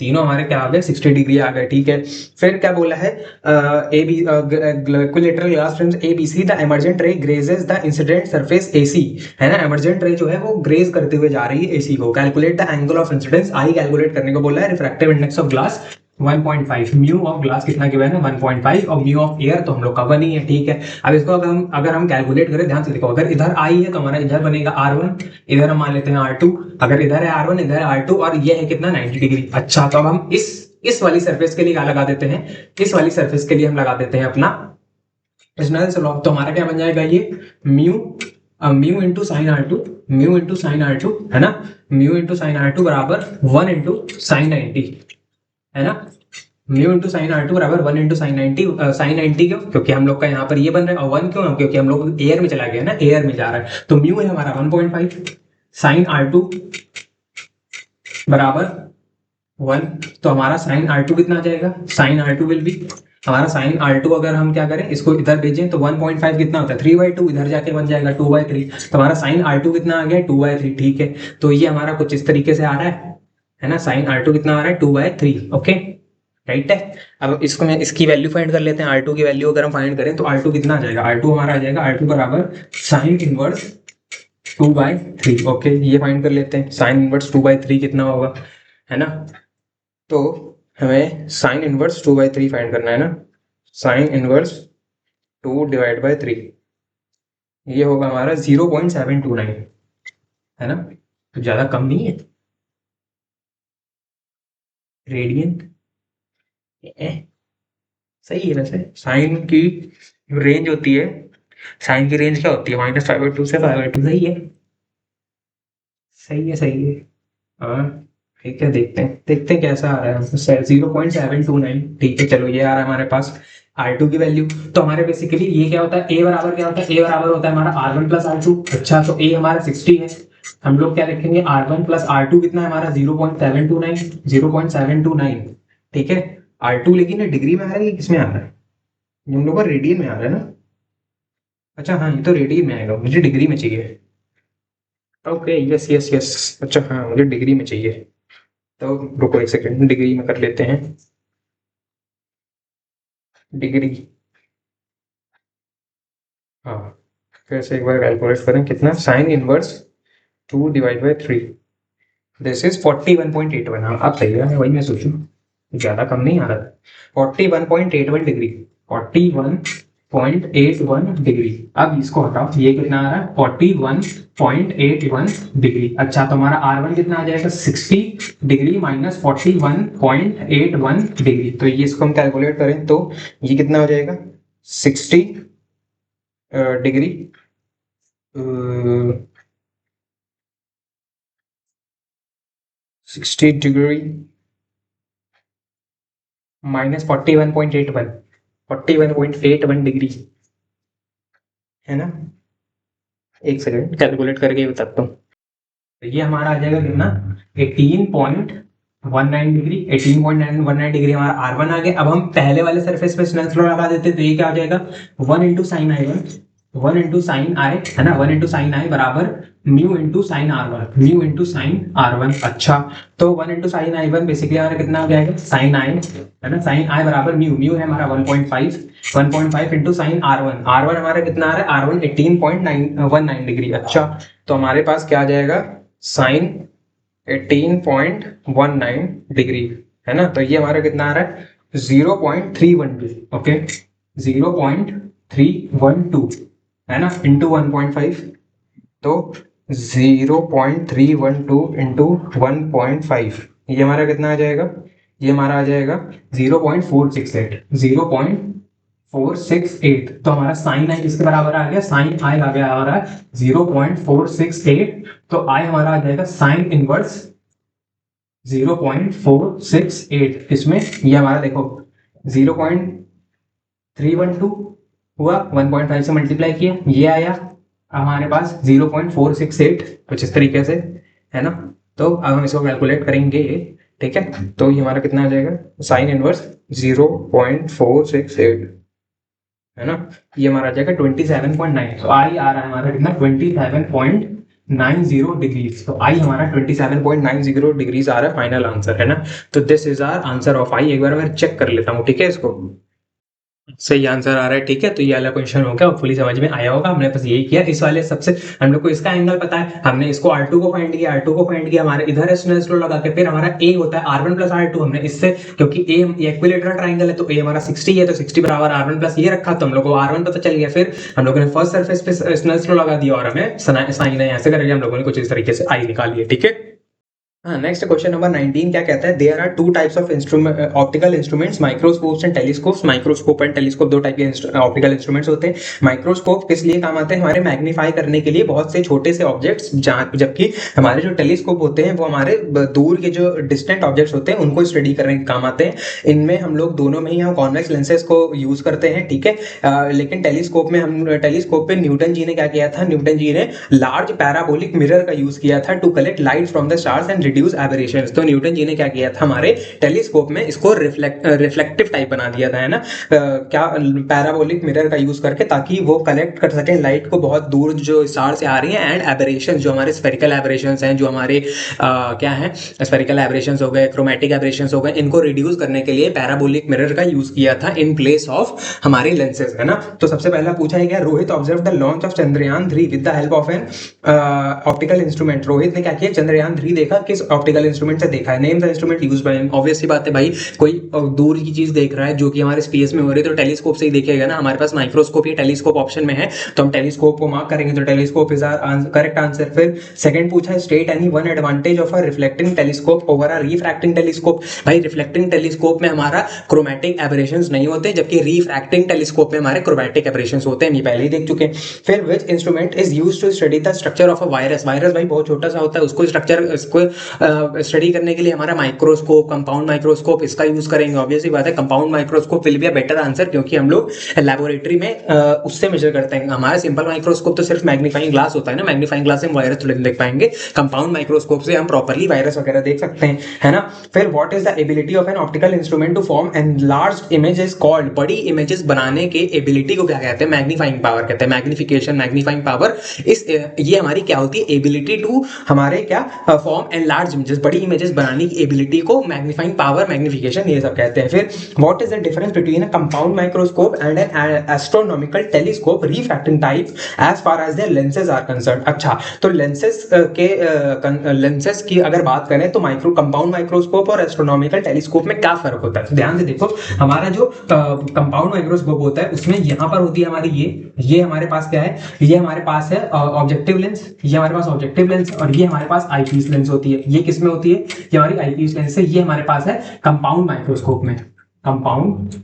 तीनों हमारे क्या आ गए, 60 डिग्री आ गए, ठीक है। फिर क्या बोला है, A B equilateral glass frames ABC the emergent रे grazes the incident surface AC, है ना। एमर्जेंट रे जो है वो ग्रेज करते हुए जा रही है AC को। Calculate the angle of incidence, I calculate करने को बोला है। Refractive index of glass 1.5, mu of glass कितना गिवन है 1.5, और म्यू ऑफ एयर तो हम लोग का 1 ही है, ठीक है। अब इसको अगर हम कैलकुलेट करें, ध्यान से देखो, अगर इधर आई है तो हमारा इधर बनेगा R1, इधर हम मान लेते हैं R2, अगर इधर है R1 इधर है R2, और ये है कितना 90 डिग्री। अच्छा, तो अब हम इस वाली सरफेस के लिए क्या लगा देते हैं, इस वाली सरफेस के लिए हम लगा देते हैं अपना स्नेल्स लॉ। तो हमारा क्या बन जाएगा, ये mu into sign R2, mu into sign R2, है ना। म्यू इंटू साइन R2 बराबर 1 इंटू साइन 90, है ना। Mu into sine r two बराबर 1 इंटू साइन 90 क्यों, क्योंकि हम लोग का यहाँ पर ये बन रहा है, और 1 क्यों, क्योंकि हम लोग एयर में चला गया ना, एयर में जा रहा है, तो म्यू है हमारा 1.5, साइन आर टू बराबर 1, तो हमारा साइन आर टू कितना आ जाएगा, sine r two will be हमारा साइन आर टू, अगर हम क्या करें इसको इधर भेजें तो 1.5 कितना होता है 3/2, इधर जाके बन जाएगा 2/3, तो हमारा साइन आर टू कितना आ गया 2/3, ठीक है। तो ये हमारा कुछ इस तरीके से आ रहा है ना, साइन आर टू कितना आ रहा है 2/3, ओके राइट है। अब इसको मैं इसकी वैल्यू फाइंड कर लेते हैं, आर टू की वैल्यू अगर हम फाइंड करें तो आर टू कितना आ जाएगा, आर टू हमारा आ जाएगा आर टू बराबर साइन इनवर्स 2/3, ओके ये फाइंड कर लेते हैं, साइन इनवर्स 2/3 कितना होगा, है ना। तो हमें साइन इनवर्स 2/3 फाइंड करना है ना, साइन इनवर्स 2/3 ये होगा हमारा 0.729, है ना, तो ज़्यादा कम नहीं है रेडियन, सही है वैसे। साइन की रेंज होती है, साइन की रेंज क्या होती है -5/2 से 5/2, सही है सही है सही है। हाँ ठीक है, देखते हैं कैसा आ रहा है, 0.729, ठीक है चलो ये आ रहा है हमारे पास R2 की वैल्यू। तो हमारे बेसिकली ये क्या होता है, A बराबर क्या होता है, A बराबर होता है हमारा R1 प्लस R2, अच्छा तो A हमारा 60 है, हम लोग क्या लिखेंगे R1 प्लस R2 कितना है हमारा 0.729, ठीक है। R2 लेकिन डिग्री में आ रहा है, किसमें आ रहा है, हम लोग का रेडियन में आ रहा है ना, अच्छा हाँ ये तो रेडियन में आएगा, मुझे डिग्री में चाहिए, ओके यस यस यस, अच्छा हाँ मुझे डिग्री में चाहिए, तो रुको एक सेकेंड डिग्री में कर लेते हैं, डिग्री, हाँ फिर से एक बार कैलकुलेट करें कितना, साइन इनवर्स 2/3 दिस इज 41.81, हाँ अब सही है, वही मैं सोचूं ज़्यादा कम नहीं आ रहा था, 41.81 डिग्री, 41.81 डिग्री। अब इसको हटाओ, ये कितना आ रहा है 41.81 डिग्री, अच्छा तो हमारा R1 कितना आ जाएगा 60 डिग्री माइनस 41.81 डिग्री, तो ये इसको हम कैलकुलेट करें तो ये कितना हो जाएगा 60 डिग्री 60 डिग्री माइनस 41.81 डिग्री, है ना, एक सेकेंड कैलकुलेट करके बताता हूँ, तो ये हमारा आ जाएगा कितना 18.19 डिग्री, 18.19 डिग्री हमारा R1 आ गया। अब हम पहले वाले सरफेस पे स्नेल्स लॉ लगा देते, तो ये क्या हो जाएगा 1 into sine I1, 1 into sine i, है ना, 1 इंटू साइन आई बराबर mu into sine R1, mu into sine R1, अच्छा तो 1 इंटू साइन I1 बेसिकली हमारा कितना हो जाएगा साइन आई, है ना, साइन आई बराबर म्यू, म्यू है हमारा 1.5 इंटू साइन R1, R1 हमारा कितना आ रहा है R1 18.19 डिग्री, अच्छा तो हमारे पास क्या आ जाएगा साइन 18.19 डिग्री, है ना, तो ये हमारा कितना आ रहा है 0.312, ओके 0.312, है ना, इंटू 1.5, तो 0.312 इंटू 1.5 ये हमारा कितना आ जाएगा, ये हमारा आ जाएगा 0.468, 0.468, तो हमारा साइन आई किसके बराबर आ गया, साइन आई आ गया हमारा 0.468, तो आई हमारा आ जाएगा साइन इनवर्स 0.468, इसमें ये हमारा देखो 0.312 हुआ, 1.5 से मल्टीप्लाई किया ये आया हमारे पास 0.468 कुछ इस तरीके से, है ना। तो अब हम इसको कैलकुलेट करेंगे, ठीक है, तो ये हमारा कितना आ जाएगा साइन इनवर्स 0.468, है ना, ये हमारा आ जाएगा 27.9, तो आई आ रहा है हमारा कितना 27.90 डिग्रीज, तो आई हमारा 27.90 डिग्रीज आ रहा है फाइनल आंसर, है ना। तो this is our answer of i, एक बार मैं चेक कर लेता हूँ, ठीक है, इसको सही आंसर आ रहा है, ठीक है, तो ये वाला क्वेश्चन हो गया, फुली समझ में आया होगा, हमने बस यही किया इस वाले सबसे, हम लोग को इसका एंगल पता है, हमने इसको R2 को फाइंड किया, R2 को फाइंड किया, हमारे इधर स्नेल्स लॉ लगा के, फिर हमारा A होता है R1 प्लस R2, हमने इससे क्योंकि A इक्विलेटरल ट्राइंगल है तो A हमारा 60 है, तो 60 बराबर R1 प्लस ये रखा, तो हम लोग को R1 पता चल गया, फिर हम लोगों ने फर्स्ट सरफेस पे स्नेल्स लॉ लगा दिया और हमें साइन है ऐसे करके हम लोगों ने कुछ इस तरीके से आई निकाली है, ठीक है। हाँ, नेक्स्ट क्वेश्चन नंबर 19 क्या कहता है, there are two types of instrument optical instruments, microscopes and telescopes. Microscope and telescope दो टाइप के ऑप्टिकल इंस्ट्रूमेंट्स होते हैं। माइक्रोस्कोप किस लिए काम आते हैं, हमारे मैग्नीफाई करने के लिए बहुत से छोटे से ऑब्जेक्ट्स, जबकि हमारे जो टेलीस्कोप होते हैं वो हमारे दूर के जो डिस्टेंट ऑब्जेक्ट्स होते हैं उनको स्टडी करने के काम आते हैं। इनमें हम लोग दोनों में ही हम कॉन्वेक्स लेंसेज को यूज करते हैं, ठीक है। लेकिन टेलीस्कोप पे न्यूटन जी ने क्या किया था, न्यूटन जी ने लार्ज पैराबोलिक मिरर का यूज किया था to collect light from the stars and reduce aberrations. तो न्यूटन जी ने क्या किया था, हमारे टेलीस्कोप में इसको रिफ्लेक्टिव टाइप बना दिया था, है ना, क्या पैराबोलिक मिरर का यूज करके, ताकि वो कलेक्ट कर सके लाइट को बहुत दूर जो स्टार से आ रही है, एंड एबरेशंस जो हमारे स्फेरिकल एबरेशंस हैं, जो हमारे क्या है, स्फेरिकल एबरेशंस हो गए, क्रोमेटिक एबरेशंस हो गए, इनको रिड्यूस करने के लिए पैराबोलिक मिरर का यूज किया था इन प्लेस ऑफ हमारे लेंसेज, है ना। तो सबसे पहला पूछा है क्या, Rohit observe the launch of Chandrayaan 3 with the help of an optical instrument. Rohit ने क्या किया, चंद्रयान 3 देखा, किस ऑप्टिकल इंस्ट्रूमेंट से देखा है, name the instrument used by him. Obvious सी बात है भाई, कोई दूर की चीज देख रहा है जो कि हमारे स्पेस में हो रही है तो टेलीस्कोप से ही देखेगा ना। हमारे पास माइक्रोस्कोप या टेलीस्कोप ऑप्शन में है तो हम टेलीस्कोप को मार्क करेंगे, तो telescope is our correct answer. फिर सेकंड पूछा है, state any one advantage of a reflecting telescope over a refracting telescope. भाई रिफ्लेक्टिंग टेलीस्कोप में हमारा क्रोमेटिक एबरेशंस नहीं होते, जबकि रिफ्रैक्टिंग टेलीस्कोप में हमारे क्रोमेटिक एबरेशंस होते हैं, ये पहले ही देख चुके हैं। फिर which instrument is used to study the structure of a virus. Virus भाई बहुत छोटा सा होता है, उसको स्टडी करने के लिए हमारा माइक्रोस्कोप, कंपाउंड माइक्रोस्कोप, इसका यूज करेंगे। ऑब्वियसली बात है, compound microscope will be a better answer, क्योंकि हम लोग लेबोरेटरी में उससे मेजर करते हैं। हमारा सिंपल माइक्रोस्कोप तो सिर्फ मैग्नीफाइंग ग्लास होता है ना, मैग्नीफाइंग ग्लास से हम वायरस थोड़ी देख पाएंगे, कंपाउंड माइक्रोस्कोप से हम प्रॉपर्ली वायरस वगैरह देख सकते हैं, है ना। फिर what is the ability of an optical instrument to form enlarged image is called. बड़ी इमेजेस बनाने के एबिलिटी को क्या कहते हैं, मैग्नीफाइंग पावर कहते हैं। मैग्निफिकेशन, मैग्नीफाइंग पावर, इस ये हमारी क्या होती है, एबिलिटी टू हमारे क्या फॉर्म एनलार्ज इमेजेस, बड़ी इमेजेस बनाने की एबिलिटी को मैग्नीफाइंग पावर, मैग्निफिकेशन, ये सब कहते हैं। फिर what is the difference between a compound microscope and an astronomical telescope refracting type as far as their lenses are concerned. अच्छा, तो लेंसेज की अगर बात करें तो कंपाउंड माइक्रोस्कोप और एस्ट्रोनॉमिकल टेलीस्कोप में क्या फर्क होता है। ध्यान से देखो, हमारा जो कंपाउंड माइक्रोस्कोप होता है उसमें यहाँ पर होती है हमारी ये हमारे पास क्या है, ये हमारे पास है ऑब्जेक्टिव लेंस, ये हमारे पास ऑब्जेक्टिव लेंस, और ये हमारे पास आईपीस लेंस होती है। ये किस में होती है, ये हमारी आईपीस लेंस है, ये हमारे पास है कंपाउंड माइक्रोस्कोप में, कंपाउंड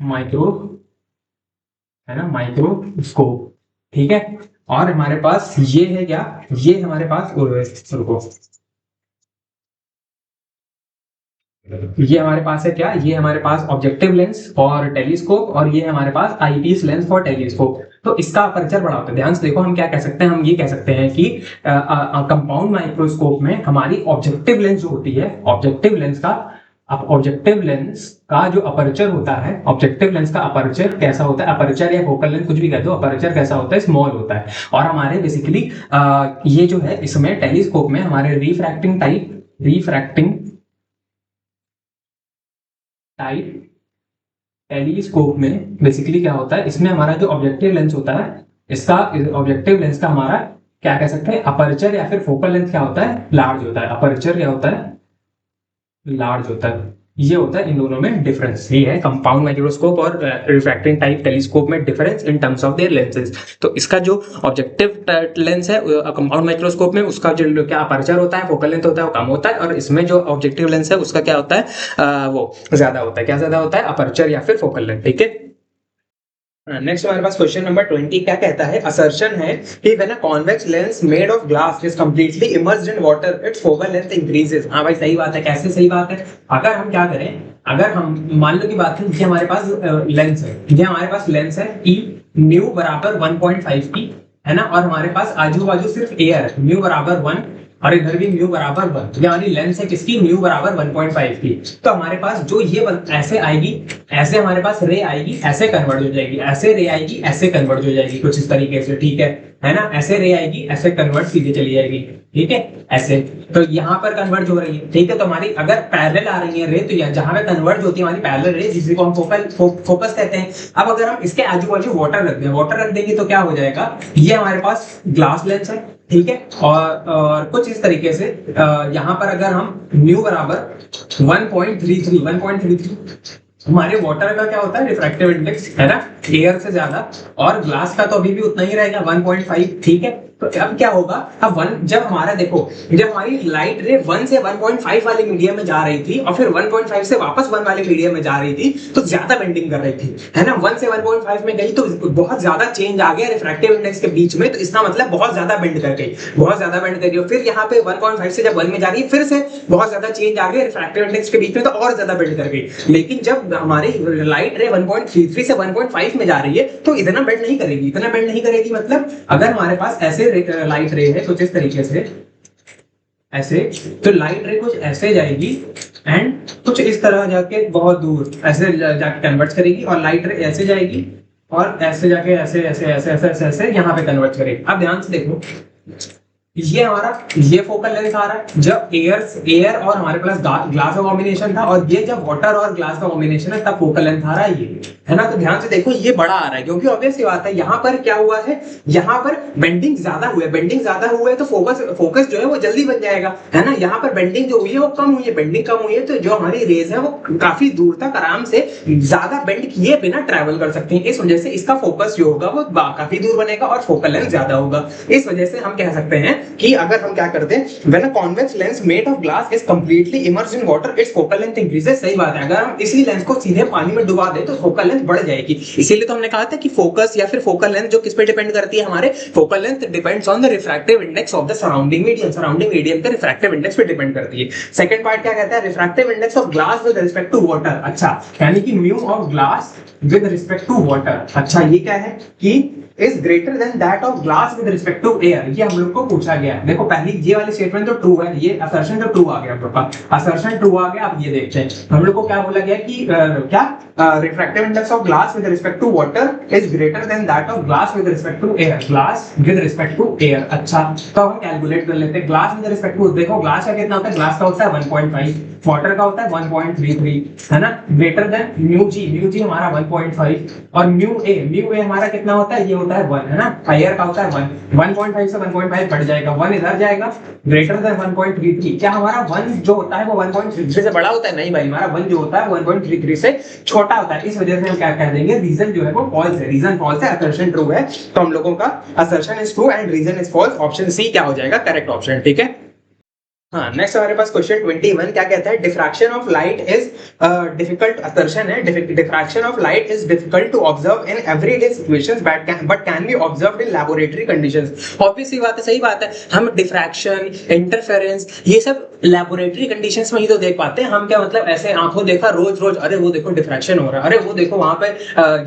माइक्रो, है ना, माइक्रोस्कोप, ठीक है। और हमारे पास ये है क्या, ये हमारे पास, रुको, ये हमारे पास है क्या, ये हमारे पास ऑब्जेक्टिव लेंस और टेलीस्कोप, और ये हमारे पास आईपीस लेंस फॉर टेलीस्कोप। तो इसका अपर्चर बड़ा होता है। ध्यान से देखो, हम क्या कह सकते हैं, हम ये कह सकते हैं कि कंपाउंड माइक्रोस्कोप में हमारी ऑब्जेक्टिव लेंस जो होती है, ऑब्जेक्टिव लेंस का, अब ऑब्जेक्टिव लेंस का जो अपर्चर होता है, ऑब्जेक्टिव लेंस का अपर्चर कैसा होता है, अपर्चर या फोकल लेंथ कुछ भी कहते हो, अपर्चर कैसा होता है, स्मॉल होता है। और हमारे बेसिकली ये जो है, इसमें टेलीस्कोप में हमारे रिफ्रैक्टिंग टाइप टेलीस्कोप में बेसिकली क्या होता है, इसमें हमारा जो ऑब्जेक्टिव लेंस होता है, इसका ऑब्जेक्टिव लेंस का हमारा क्या कह सकते हैं, अपर्चर या फिर फोकल लेंथ क्या होता है, लार्ज होता है। अपर्चर क्या होता है, लार्ज होता है। ये होता है इन दोनों में डिफरेंस, ये है कंपाउंड माइक्रोस्कोप और रिफ्रैक्टिंग टाइप टेलीस्कोप में difference in terms of their lenses. तो इसका जो ऑब्जेक्टिव लेंस है कंपाउंड माइक्रोस्कोप में, उसका जो क्या अपर्चर होता है, फोकल लेंथ होता है, वो कम होता है, और इसमें जो ऑब्जेक्टिव लेंस है उसका क्या होता है, वो ज्यादा होता है। क्या ज्यादा होता है, अपर्चर या फिर फोकल लेंथ, ठीक है। नेक्स्ट हमारे पास क्वेश्चन नंबर 20 क्या कहता है, असर्शन है कि when a convex lens made of glass is completely immersed in water it's focal length increases. हाँ भाई सही बात है। कैसे सही बात है, अगर हम क्या करें, अगर हम मान लो की बात करें, ये हमारे पास लेंस है, ये हमारे पास लेंस है, ई म्यू बराबर 1.5 की, है ना, और हमारे पास आजू बाजू सिर्फ एयर है, म्यू बराबर 1, और इधर भी म्यू बराबर 1। ये हमारी लेंस है किसकी, म्यू बराबर 1.5 की। तो हमारे पास जो ये ऐसे आएगी, ऐसे हमारे पास रे आएगी, ऐसे कन्वर्ट हो जाएगी, ऐसे रे आएगी, ऐसे कन्वर्ट हो जाएगी, कुछ इस तरीके से, ठीक है ना। ऐसे रे आएगी, ऐसे कन्वर्ट सीधे चली जाएगी, ठीक है, ऐसे। तो यहाँ पर कन्वर्ट हो रही है, ठीक है। तो हमारी अगर पैरेलल आ रही है रे, तो जहां पे कन्वर्ट होती है हमारी पैरेलल रे, जिसे को हम फोकस कहते हैं। अब अगर हम इसके आजू बाजू वाटर रख देंगे तो क्या हो जाएगा, ये हमारे पास ग्लास लेंस है, ठीक है। और कुछ इस तरीके से यहाँ पर अगर हम म्यू बराबर 1.33 हमारे वाटर का क्या होता है, रिफ्रैक्टिव इंडेक्स, है ना, एयर से ज्यादा, और ग्लास का तो अभी भी उतना ही रहेगा 1.5, ठीक है। तो अब क्या होगा, अब जब हमारा देखो, जब हमारी लाइट रे 1 से 1.5 वाले मीडियम में जा रही थी और फिर 1.5 से वापस 1 वाले मीडियम में जा रही थी, तो ज्यादा बेंडिंग कर रही थी, है ना। 1 से 1.5 में गई तो बहुत ज्यादा चेंज आ गया रिफ्रैक्टिव इंडेक्स के बीच में, तो इसका मतलब बहुत ज्यादा बेंड कर गई, बहुत ज्यादा बेंड कर गई। फिर यहाँ पे 1.5 से जब 1 में जा रही है, फिर से बहुत ज्यादा चेंज आ गया रिफ्रैक्टिव इंडेक्स के बीच में, तो और ज्यादा बेंड कर गई। लेकिन जब हमारी लाइट रे 1.33 से 1.5 में जा रही है, तो इतना बेंड नहीं करेगी, इतना बेंड नहीं करेगी। मतलब अगर हमारे पास ऐसे लाइट रे है कुछ इस तरीके से, ऐसे, तो लाइट रे कुछ ऐसे जाएगी एंड कुछ इस तरह जाके बहुत दूर ऐसे जाके कन्वर्ट करेगी, और लाइट रे ऐसे जाएगी और ऐसे जाके ऐसे ऐसे ऐसे ऐसे ऐसे, ऐसे यहाँ पे कन्वर्ट करेगी। अब ध्यान से देखो, ये हमारा ये फोकल लेंथ आ रहा है जब एयर और हमारे पास ग्लास का कॉम्बिनेशन था, और ये जब वाटर और ग्लास का कॉम्बिनेशन है तब फोकल लेंथ आ रहा है, ये है ना। तो ध्यान से देखो, ये बड़ा आ रहा है क्योंकि ऑब्वियस सी बात है, यहाँ पर क्या हुआ है, यहाँ पर बेंडिंग ज्यादा हुआ है, बेंडिंग ज्यादा हुआ है तो फोकस जो है वो जल्दी बन जाएगा, है ना। यहाँ पर बेंडिंग जो हुई है वो कम हुई है, बेंडिंग कम हुई है, तो जो हमारी रेज है वो काफी दूर तक आराम से ज्यादा बेंड किए बिना ट्रेवल कर सकती है। इस वजह से इसका फोकस जो होगा वो काफी दूर बनेगा और फोकल लेंथ ज्यादा होगा। इस वजह से हम कह सकते हैं कि अगर हम क्या करते हैं, when a convex lens made of glass is completely immersed in water, its focal length increases। सही बात है, अगर हम इसी लेंस को सीधे पानी में डुबा दें तो फोकल लेंथ बढ़ जाएगी। इसीलिए तो हमने कहा था कि फोकस या फिर फोकल लेंथ जो किस पे डिपेंड करती है, हमारे focal length depends on the refractive index of the surrounding medium, surrounding medium के रिफ्रैक्टिव इंडेक्स पे डिपेंड करती है। सेकंड पार्ट क्या कहता है, refractive index of glass with respect to water. अच्छा, यानी कि mu of glass with respect to water. अच्छा, ये क्या है कि is greater than that of glass with respect to air। ये हम लोग को पूछा गया है। देखो पहली ये वाली स्टेटमेंट तो ट्रू है, ये असर्शन तो ट्रू आ गया, हम लोग का असर्शन ट्रू आ गया। अब ये देखते हैं हम लोग को क्या बोला गया कि क्या refractive index of glass with respect to water is greater than that of glass with respect to air, glass with respect to air. अच्छा, तो हम कैलकुलेट कर लेते हैं ग्लास विद रिस्पेक्ट टू, देखो ग्लास का कितना होता है, ग्लास का होता है 1.5, वाटर का होता है 1.33, है ना। ग्रेटर देन म्यू जी हमारा 1.5 और म्यू ए हमारा कितना होता है, ये होता है 1, है ना। एयर का होता है 1, 1.5 से 1.5 बढ़ जाएगा, 1 इधर जाएगा, ग्रेटर देन 1.33। क्या हमारा 1 जो होता है वो 1.33 से बड़ा होता है? नहीं भाई, हमारा 1 जो होता है 1.33 से छोटा होता है। इस वजह से हम क्या कह देंगे, रीजन जो है वो फॉल्स है, रीजन फॉल्स है, असर्शन ट्रू है। तो हम लोगों का assertion is true and reason is false. Option C क्या हो जाएगा करेक्ट ऑप्शन, ठीक है। हाँ, नेक्स्ट हमारे पास क्वेश्चन 21 क्या कहता है, diffraction of light is difficult, assertion है diffraction of light is difficult to observe in everyday situations but can be observed in laboratory conditions. Obvious सी बात है, सही बात है, हम डिफ्रैक्शन, इंटरफेरेंस ये सब लैबोरेटरी कंडीशंस में ही तो देख पाते हैं हम। क्या मतलब ऐसे आंखों देखा रोज अरे वो देखो डिफ्रैक्शन हो रहा है, अरे वो देखो वहां पे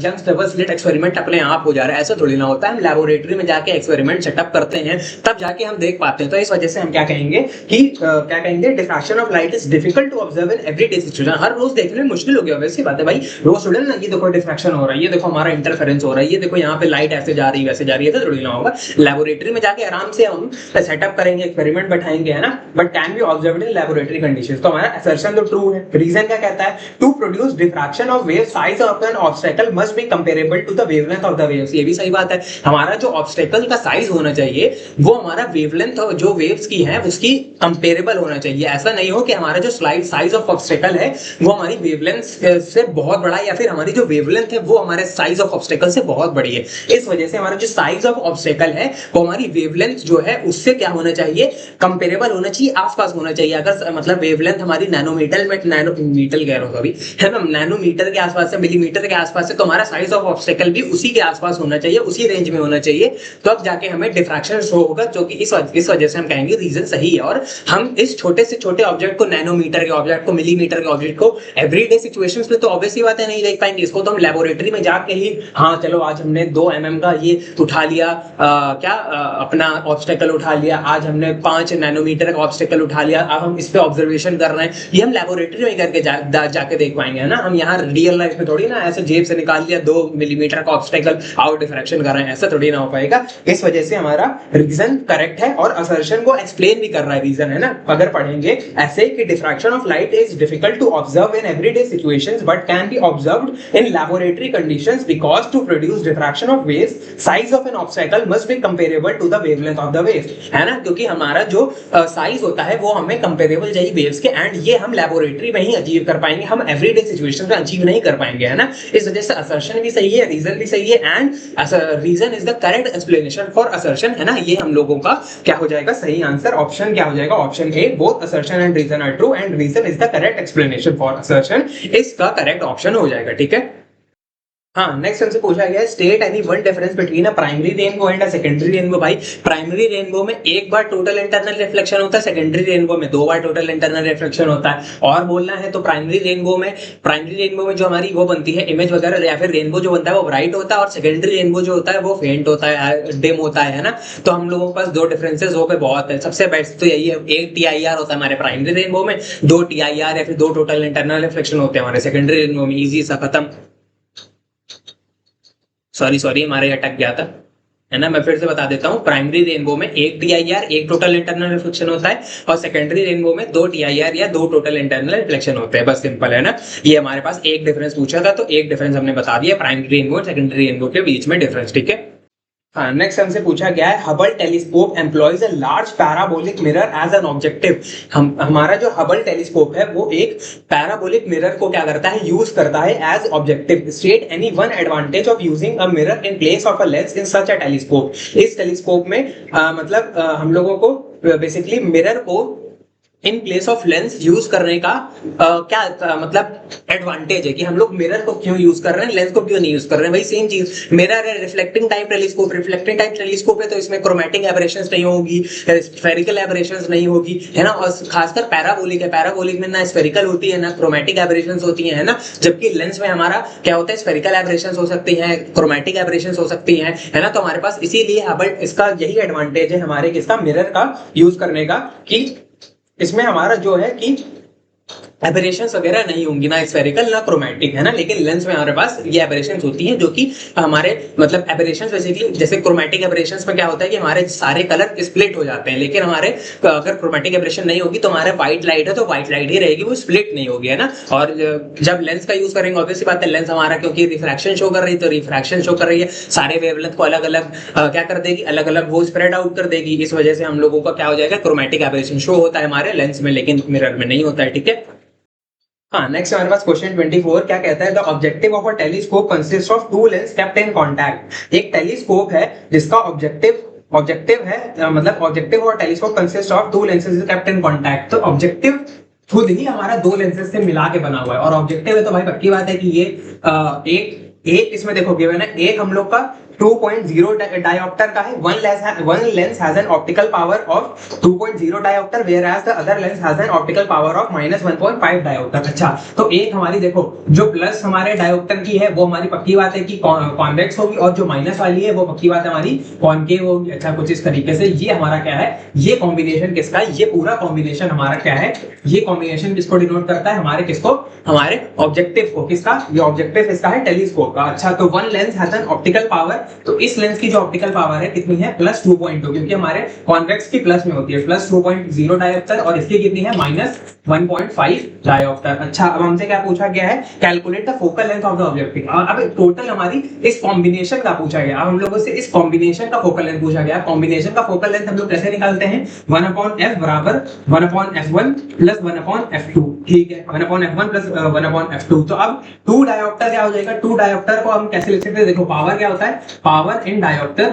यंग्स डबल स्लिट एक्सपेरिमेंट अपने आप हो जा रहा है, ऐसा थोड़ी ना होता है। हम लैबोरेटरी में जाके एक्सपेरिमेंट सेटअप करते हैं, तब जाके हम देख पाते हैं। तो इस वजह से हम क्या कहेंगे कि क्या कहेंगे, diffraction of light is difficult to observe in everyday situation. हर रोज देखने में मुश्किल हो गया, वैसी बात है भाई। रोज स्टूडेंट ना, ये देखो डिफ्रैक्शन हो रहा है, ये देखो हमारा इंटरफेरेंस हो रहा है, ये देखो यहाँ पे लाइट ऐसे जा रही है वैसे जा रही है, तो थोड़ी ना होगा। लैबोरेटरी में जाके आराम से हम सेटअप करेंगे, एक्सपेरिमेंट बैठाएंगे, है ना, but can be observed in laboratory conditions. तो हमारा असर्शन तो ट्रू है। रीजन क्या कहता है, to produce diffraction of wave size of an obstacle must be comparable to the wavelength of the waves. ये भी सही बात है, हमारा जो ऑब्स्टेकल का साइज होना चाहिए वो हमारा वेवलेंथ जो वेव्स की है उसकी कंपेरेबल होना चाहिए। ऐसा नहीं हो कि हमारा जो साइज ऑफ ऑब्स्टेकल है वो हमारी वेवलेंथ से बहुत बड़ा है, या फिर हमारी जो वेवलेंथ है वो हमारे साइज ऑफ ऑब्स्टेकल से बहुत बड़ी है। इस वजह से हमारा जो साइज ऑफ ऑब्स्टेकल है वो हमारी वेवलेंथ जो है उससे क्या होना चाहिए, कंपेरेबल होना चाहिए, आसपास होना चाहिए। अगर मतलब वेवलेंथ हमारी नैनोमीटर में, नैनोमीटर कह रहा हूं अभी, है ना, नैनोमीटर के आसपास से, मिलीमीटर के आसपास से, तो हमारा साइज ऑफ ऑब्स्टेकल भी उसी के आसपास होना चाहिए, उसी रेंज में होना चाहिए, तो अब जाके हमें डिफ्रैक्शन शो होगा। जो कि इस वजह से हम कहेंगे रीजन सही है। और हम इस छोटे से छोटे ऑब्जेक्ट को, नैनोमीटर के ऑब्जेक्ट को, मिलीमीटर के ऑब्जेक्ट को एवरीडे सिचुएशंस में तो ऑब्वियस ही बात है नहीं देख पाएंगे। इसको तो हम लेबोरेटरी में जाके ही, हाँ चलो आज हमने 2 mm का ये उठा लिया, अपना ऑब्स्टेकल उठा लिया, आज हमने 5 नैनोमीटर का ऑब्स्टेकल उठा लिया, अब हम इस पे ऑब्जर्वेशन कर रहे हैं, ये हम लेबोरेटरी में करके जाके देख पाएंगे, है ना। हम यहाँ रियल लाइफ में थोड़ी ना ऐसे जेब से निकाल लिया 2 मिलीमीटर का ऑब्स्टेकल आउट डिफ्रैक्शन कर रहे हैं, ऐसा थोड़ी ना हो पाएगा। इस वजह से हमारा रीजन करेक्ट है और असर्शन को एक्सप्लेन भी कर रहा है रीजन, है ना। ना, अगर पढ़ेंगे ऐसे कि diffraction of light is difficult to observe in everyday situations but can be observed in laboratory conditions because to produce diffraction of waves size of an obstacle must be comparable to the wavelength of the wave, है ना, क्योंकि हमारा जो size होता है वो हमें comparable चाहिए वेव्स के, एंड ये हम लैबोरेटरी में ही अचीव कर पाएंगे, हम एवरीडे सिचुएशंस में अचीव नहीं कर पाएंगे, है ना। इस वजह से असर्शन भी सही है, रीजन भी सही है, and reason is the correct explanation for assertion, है ना। ये हम लोगों का क्या हो जाएगा, सही आंसर ऑप्शन क्या हो जाएगा, option A, both assertion and reason are true and reason is the correct explanation for assertion, इसका करेक्ट ऑप्शन हो जाएगा, ठीक है। हाँ, नेक्स्ट हमसे पूछा गया है state any one difference between a primary rainbow and a secondary rainbow. भाई प्राइमरी रेनबो में एक बार टोटल इंटरनल रिफ्लेक्शन होता है, सेकेंडरी रेनबो में 2 बार टोटल इंटरनल रिफ्लेक्शन होता है। और बोलना है तो प्राइमरी रेनबो में जो हमारी वो बनती है इमेज वगैरह या फिर रेनबो जो बनता है वो ब्राइट होता है, और सेकेंडरी रेनबो जो होता है वो फेंट होता है, डिम होता है ना। तो हम लोगों के पास 2 डिफरेंसेस हो पे बहुत है। सबसे बेस्ट तो यही है, एक TIR होता है हमारे प्राइमरी रेनबो में, 2 TIR या फिर 2 टोटल इंटरनल रिफ्लेक्शन होते हैं हमारे सेकेंडरी रेनबो में। इजी सा खत्म। सॉरी हमारे अटक गया था, है ना। मैं फिर से बता देता हूँ, प्राइमरी रेनबो में 1 TIR, 1 टोटल इंटरनल रिफ्लेक्शन होता है, और सेकेंडरी रेनबो में 2 TIR या 2 टोटल इंटरनल रिफ्लेक्शन होते हैं। बस सिंपल है ना। ये हमारे पास एक डिफरेंस पूछा था, तो एक डिफरेंस हमने बता दिया प्राइमरी रेनबो और सेकेंडरी रेनबो के बीच में डिफरेंस, ठीक है। हाँ, नेक्स्ट हमसे पूछा गया है Hubble telescope employs a large parabolic mirror as an objective. हमारा जो हबल टेलीस्कोप है वो एक पैराबोलिक मिरर को क्या करता है, यूज करता है as objective. State any one advantage of using a mirror in place of a lens in such a telescope. इस टेलीस्कोप में हम लोगों को बेसिकली मिरर को in place of lens use करने का क्या मतलब एडवांटेज है कि हम लोग मिरर को क्यों यूज कर रहे हैं, लेंस को क्यों नहीं यूज कर रहे हैं। भाई सेम चीज, मिरर है reflecting type telescope, reflecting type telescope है तो इसमें क्रोमैटिक एबरेशंस नहीं होगी, स्फेरिकल एबरेशंस नहीं होगी, है ना। और खासकर पैराबोलिक है, पैराबोलिक में ना स्फेरिकल होती है ना क्रोमैटिक एबरेशंस होती है ना। जबकि लेंस में हमारा क्या होता है, स्फेरिकल एबरेशंस हो सकती हैं, क्रोमैटिक एबरेशंस हो सकती हैं, है ना। तो हमारे पास इसीलिए हबल इसका यही एडवांटेज है हमारे किसका, मिरर का यूज करने का, कि इसमें हमारा जो है कि एबरेशंस वगैरह नहीं होंगी, ना स्फेरिकल ना क्रोमैटिक, है ना। लेकिन लेंस में हमारे पास ये एबरेशंस होती हैं जो कि हमारे मतलब एबरेशंस बेसिकली, जैसे क्रोमैटिक एबरेशंस में क्या होता है कि हमारे सारे कलर स्प्लिट हो जाते हैं, लेकिन हमारे अगर क्रोमैटिक एबरेशन नहीं होगी तो हमारे व्हाइट लाइट है तो व्हाइट लाइट ही रहेगी, वो स्प्लिट नहीं होगी, है ना। और जब लेंस का यूज करेंगे ऑब्वियसली बात है, लेंस हमारा क्योंकि रिफ्रैक्शन शो कर रही है तो रिफ्रैक्शन शो कर रही है, सारे वेवलेंथ को अलग अलग क्या कर देगी, अलग अलग वो स्प्रेड आउट कर देगी। इस वजह से हम लोगों का क्या हो जाएगा, क्रोमैटिक एबरेशन शो होता है हमारे लेंस में, लेकिन मिरर में नहीं होता है, ठीक है। हाँ, नेक्स्ट हमारे पास क्वेश्चन 24 क्या कहता है, the objective of a telescope consist of 2 lens kept in contact. एक टेलीस्कोप है जिसका ऑब्जेक्टिव है मतलब ऑब्जेक्टिव और telescope consist of 2 lenses kept in contact. तो ऑब्जेक्टिव खुद ही हमारा 2 लेंसेज से मिला के बना हुआ है, और ऑब्जेक्टिव है तो भाई पक्की बात है कि ये एक इसमें देखो गिवन है, एक हम लोग का 2.0 डायोप्टर का है, one lens has an optical power of 2.0 diopter whereas the other lens has an optical power of -1.5 diopter। अच्छा, तो एक हमारी देखो जो प्लस हमारे डायोप्टर की है वो हमारी पक्की बात है कि कॉन्वेक्स होगी, और जो माइनस वाली है वो पक्की बात है हमारी कॉनकेव होगी। अच्छा, कुछ इस तरीके से ये हमारा क्या है, ये कॉम्बिनेशन किसका है, ये पूरा कॉम्बिनेशन हमारा क्या है, ये कॉम्बिनेशन किसको डिनोट करता है, हमारे किसको, हमारे ऑब्जेक्टिव को। किसका, ये ऑब्जेक्टिव इसका है टेलीस्कोप का। अच्छा, तो one lens has an optical power, तो इस लेंस की जो ऑप्टिकल पावर है कितनी है, +2.2, क्योंकि हमारे कॉन्वेक्स की प्लस में होती है, +2.0 डायोप्टर, और इसकी कितनी है, -1.5 डायोप्टर। अच्छा, अब हमसे क्या पूछा गया है, calculate the focal length of the objective. अब टोटल हमारी इस कॉम्बिनेशन का पूछा गया, अब हम लोगों से इस कॉम्बिनेशन का फोकल लेंथ पूछा गया। कॉम्बिनेशन का फोकल लेंथ हम लोग कैसे निकालते हैं, 1/f बराबर 1/f1 + 1/f2, ठीक है, 1/f1 + 1/f2। तो अब 2 डायोप्टर क्या हो जाएगा, 2 डायोप्टर को हम कैसे लिख सकते हैं, देखो पावर क्या होता है, पावर इन डायोप्टर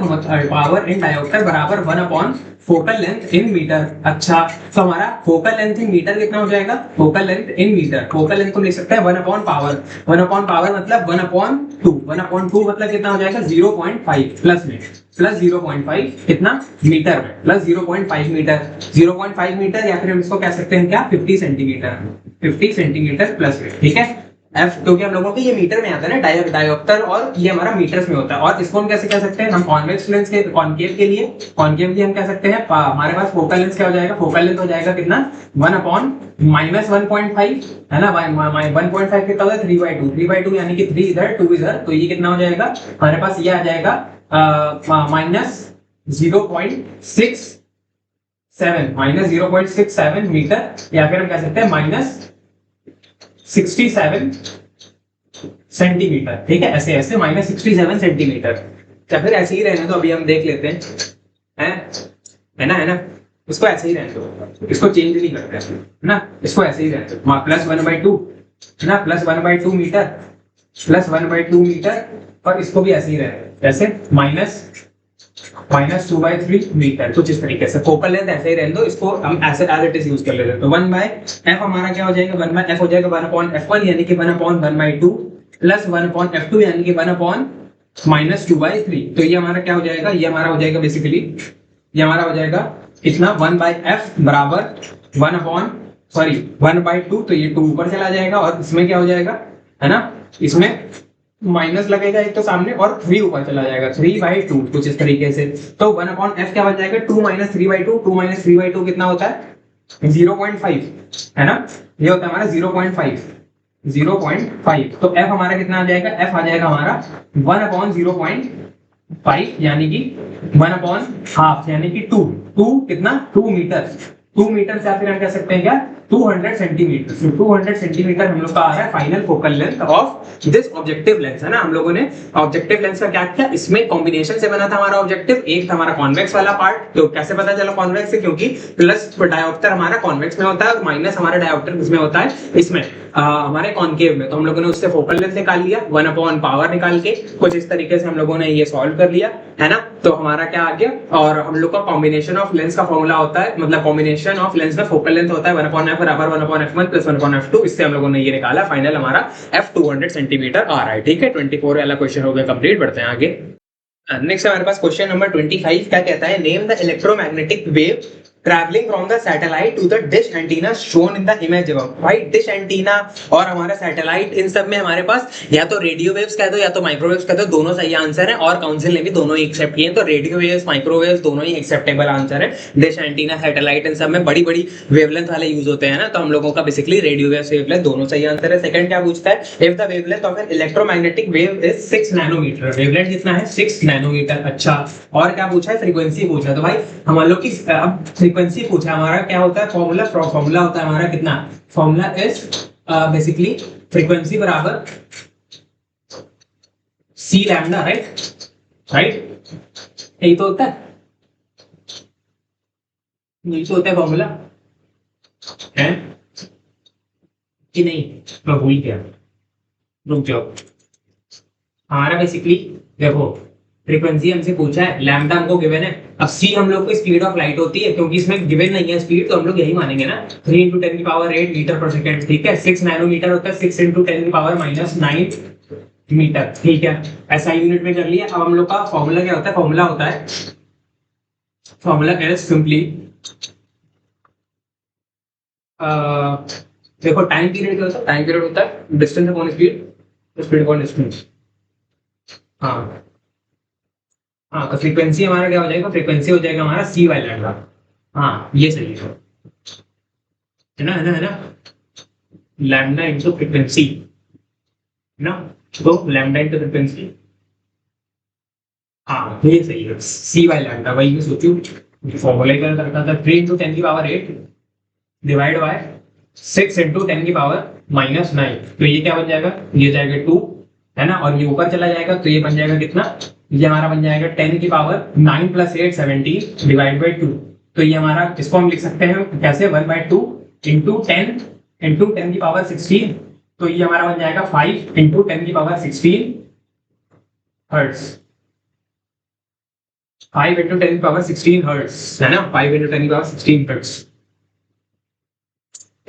बराबर 1/, फोकल लेंथ इन मीटर। अच्छा, तो हमारा फोकल लेंथ इन मीटर कितना हो जाएगा, focal length in metre, focal length को लिख सकते हैं 1/पावर, 1/पावर मतलब 1/2, 1/2 मतलब कितना हो जाएगा, 0.5 प्लस में, +0.5 कितना मीटर में, +0.5 मीटर, 0.5 मीटर, या फिर हम इसको कह सकते हैं क्या, 50 सेंटीमीटर, 50 सेंटीमीटर प्लस में, ठीक है। एफ क्योंकि हम लोगों के ये मीटर में आता है ना, डायोप्टर, और ये हमारा मीटर्स में होता है। और इसको हम कैसे कह सकते हैं, हम कॉन्वेक्स लेंस के कॉनकेव के लिए हम कह सकते हैं हमारे पास फोकल लेंथ क्या हो जाएगा, फोकल लेंथ हो जाएगा कितना, 1/-1.5, है ना। 1.5 कितना होता है, 3/2, 3/2 यानी कि 3 इधर 2 इधर, तो ये कितना हो जाएगा हमारे पास, ये आ जाएगा -0.6 7 माइनस 0.67 मीटर, या फिर हम कह सकते हैं माइनस 67 सेंटीमीटर। ठीक है, ऐसे ऐसे माइनस 67 सेंटीमीटर, या फिर ऐसे ही रहने दो, अभी हम देख लेते हैं, है ना, इसको ऐसे ही रहने दो, इसको चेंज नहीं करते है ना, इसको ऐसे ही रहने दो। प्लस 1/2 है ना, प्लस 1/2 मीटर, प्लस 1/2 मीटर, और इसको भी ऐसे ही रहने दो, जैसे माइनस 2/3 मीटर, कुछ इस तरीके से। फोकल लेंथ ऐसे ही रहने दो, इसको हम ऐसे एज इट इज यूज कर लेते हैं। तो 1/f हमारा क्या हो जाएगा, 1/f हो जाएगा 1/f1 यानी कि 1/1/2 प्लस 1/f2 यानी कि 1/-2/3। तो ये हमारा क्या हो जाएगा, ये हमारा हो जाएगा बेसिकली, ये हमारा हो जाएगा कितना, 1/f बराबर 1/2, तो ये 2 ऊपर चला जाएगा, और इसमें क्या हो जाएगा, है ना, इसमें माइनस लगेगा एक तो सामने, और 3 ऊपर चला जाएगा, 3/2, कुछ इस तरीके से। तो 1/f क्या बन जाएगा, 2 - 3/2, 2 - 3/2 कितना होता है, 0.5, है ना, ये होता है हमारा 0.5। तो f हमारा कितना आ जाएगा, f आ जाएगा हमारा 1/0.5 यानी कि 1/2 यानी कि 2 कितना, 2 मीटर, 2 मीटर से फिर हम कह सकते हैं क्या, 200 सेंटीमीटर। तो 200 सेंटीमीटर हम लोग का आ रहा है final focal length of this objective lens, है ना। हम लोगों ने ऑब्जेक्टिव लेंस का क्या किया, इसमें कॉम्बिनेशन से बना था हमारा ऑब्जेक्टिव। एक था हमारा कॉन्वेक्स वाला पार्ट, तो कैसे पता चला कॉन्वेक्स से, क्योंकि प्लस डायोप्टर हमारा कॉन्वेक्स में होता है और माइनस हमारा डायोप्टर किसमें होता है, इसमें हमारे कॉनकेव में। तो हम लोगों ने उससे फोकल लेंथ निकाल लिया 1 पावर निकाल के, कुछ इस तरीके से हम लोगों ने ये सॉल्व कर लिया, है ना। तो हमारा क्या आ गया, और हम लोग का कॉम्बिनेशन ऑफ लेंस का फॉर्मूला होता है, मतलब कॉम्बिनेशन ऑफ लेंस में फोकल लेंथ होता है 1/f बराबर 1/f1 प्लस 1/f2। इससे हम लोगों ने ये निकाला, फाइनल हमारा f 200 सेंटीमीटर आ रहा है। ठीक है, 24 वाला क्वेश्चन हो गया कंप्लीट। बढ़ते हैं आगे। नेक्स्ट हमारे पास क्वेश्चन नंबर 25 क्या कहता है, name the electromagnetic wave traveling from the satellite to the dish antenna shown in the image above। भाई डिश एंटीना और हमारा सैटेलाइट, इन सब में हमारे पास या तो रेडियो वेव्स कह दो या तो माइक्रोवेव्स कह दो, दोनों सही आंसर है, और काउंसिल ने भी दोनों ही एक्सेप्ट किए। तो रेडियो वेव्स, माइक्रोवेव्स दोनों ही एक्सेप्टेबल आंसर है। डिश एंटीना, सैटेलाइट, इन सब में बड़ी बड़ी वेवलेंथ वाले यूज होते हैं ना, तो हम लोगों का बेसिकली रेडियो वेव्स, वेवलेंथ दोनों सही आंसर है। सेकंड क्या पूछता है, if the wavelength of an electromagnetic wave is 6 nanometre. Wavelength कितना है, 6 नैनोमीटर। अच्छा, और क्या पूछा है, फ्रीक्वेंसी पूछा है। तो भाई हम लोग की अब फ्रीक्वेंसी पूछा, हमारा क्या होता है फॉर्मूला, फॉर्मूला होता है हमारा कितना, फॉर्मूला इज बेसिकली फ्रीक्वेंसी बराबर सी लैम्डा, राइट, यही तो होता है, यही तो होता है फॉर्मूला, है कि नहीं, मैं भूल गया, रुक जाओ। हमारा बेसिकली देखो फ्रीक्वेंसी हमसे पूछा है, लैम्डा हमको गिवन है, अब सी हम लोग को स्पीड ऑफ लाइट होती है, क्योंकि इसमें गिवन नहीं है स्पीड, तो हम लोग यही मानेंगे ना, 3 × 10⁸ मीटर पर सेकंड। ठीक है, 6 नैनोमीटर होता है, 6 × 10⁻⁹ मीटर। ठीक है, ऐसा यूनिट में कर लिया। अब हम लोग का फॉर्मूला क्या होता है, फॉर्मूला होता है, फॉर्मूला इज सिंपली, देखो टाइम पीरियड क्या होता है, टाइम पीरियड होता है distance upon speed, speed upon distance. हाँ हाँ, तो फ्रीक्वेंसी हमारा क्या हो जाएगा, फ्रीक्वेंसी हो जाएगा हमारा सी बाय लैम्डा। हाँ ये सही है ना, है ना, है ना, लैम्डा इंटू फ्रीक्वेंसी, है ना, तो लैम्डा इंटू फ्रीक्वेंसी, हाँ ये सही है, सी बाय लैम्डा। वही मैं सोचूं फॉर्मूला क्या करता था, 3 × 10⁸ डिवाइड बाय 6 × 10⁻⁹ तो ये क्या बन जाएगा, ये जाएगा 2, है ना, और ये ऊपर चला जाएगा, तो ये बन जाएगा कितना, ये हमारा बन जाएगा 10⁹ 9 + 8 17 डिवाइड बाय 2। तो ये हमारा, इसको हम लिख सकते हैं कैसे, 1/2 × 10 × 10⁻16। तो ये हमारा बन जाएगा 5 × 10⁻16 हर्ट्ज, 5 × 10⁻16 हर्ट्ज, है ना, 5 × 10⁻16 हर्ट्ज।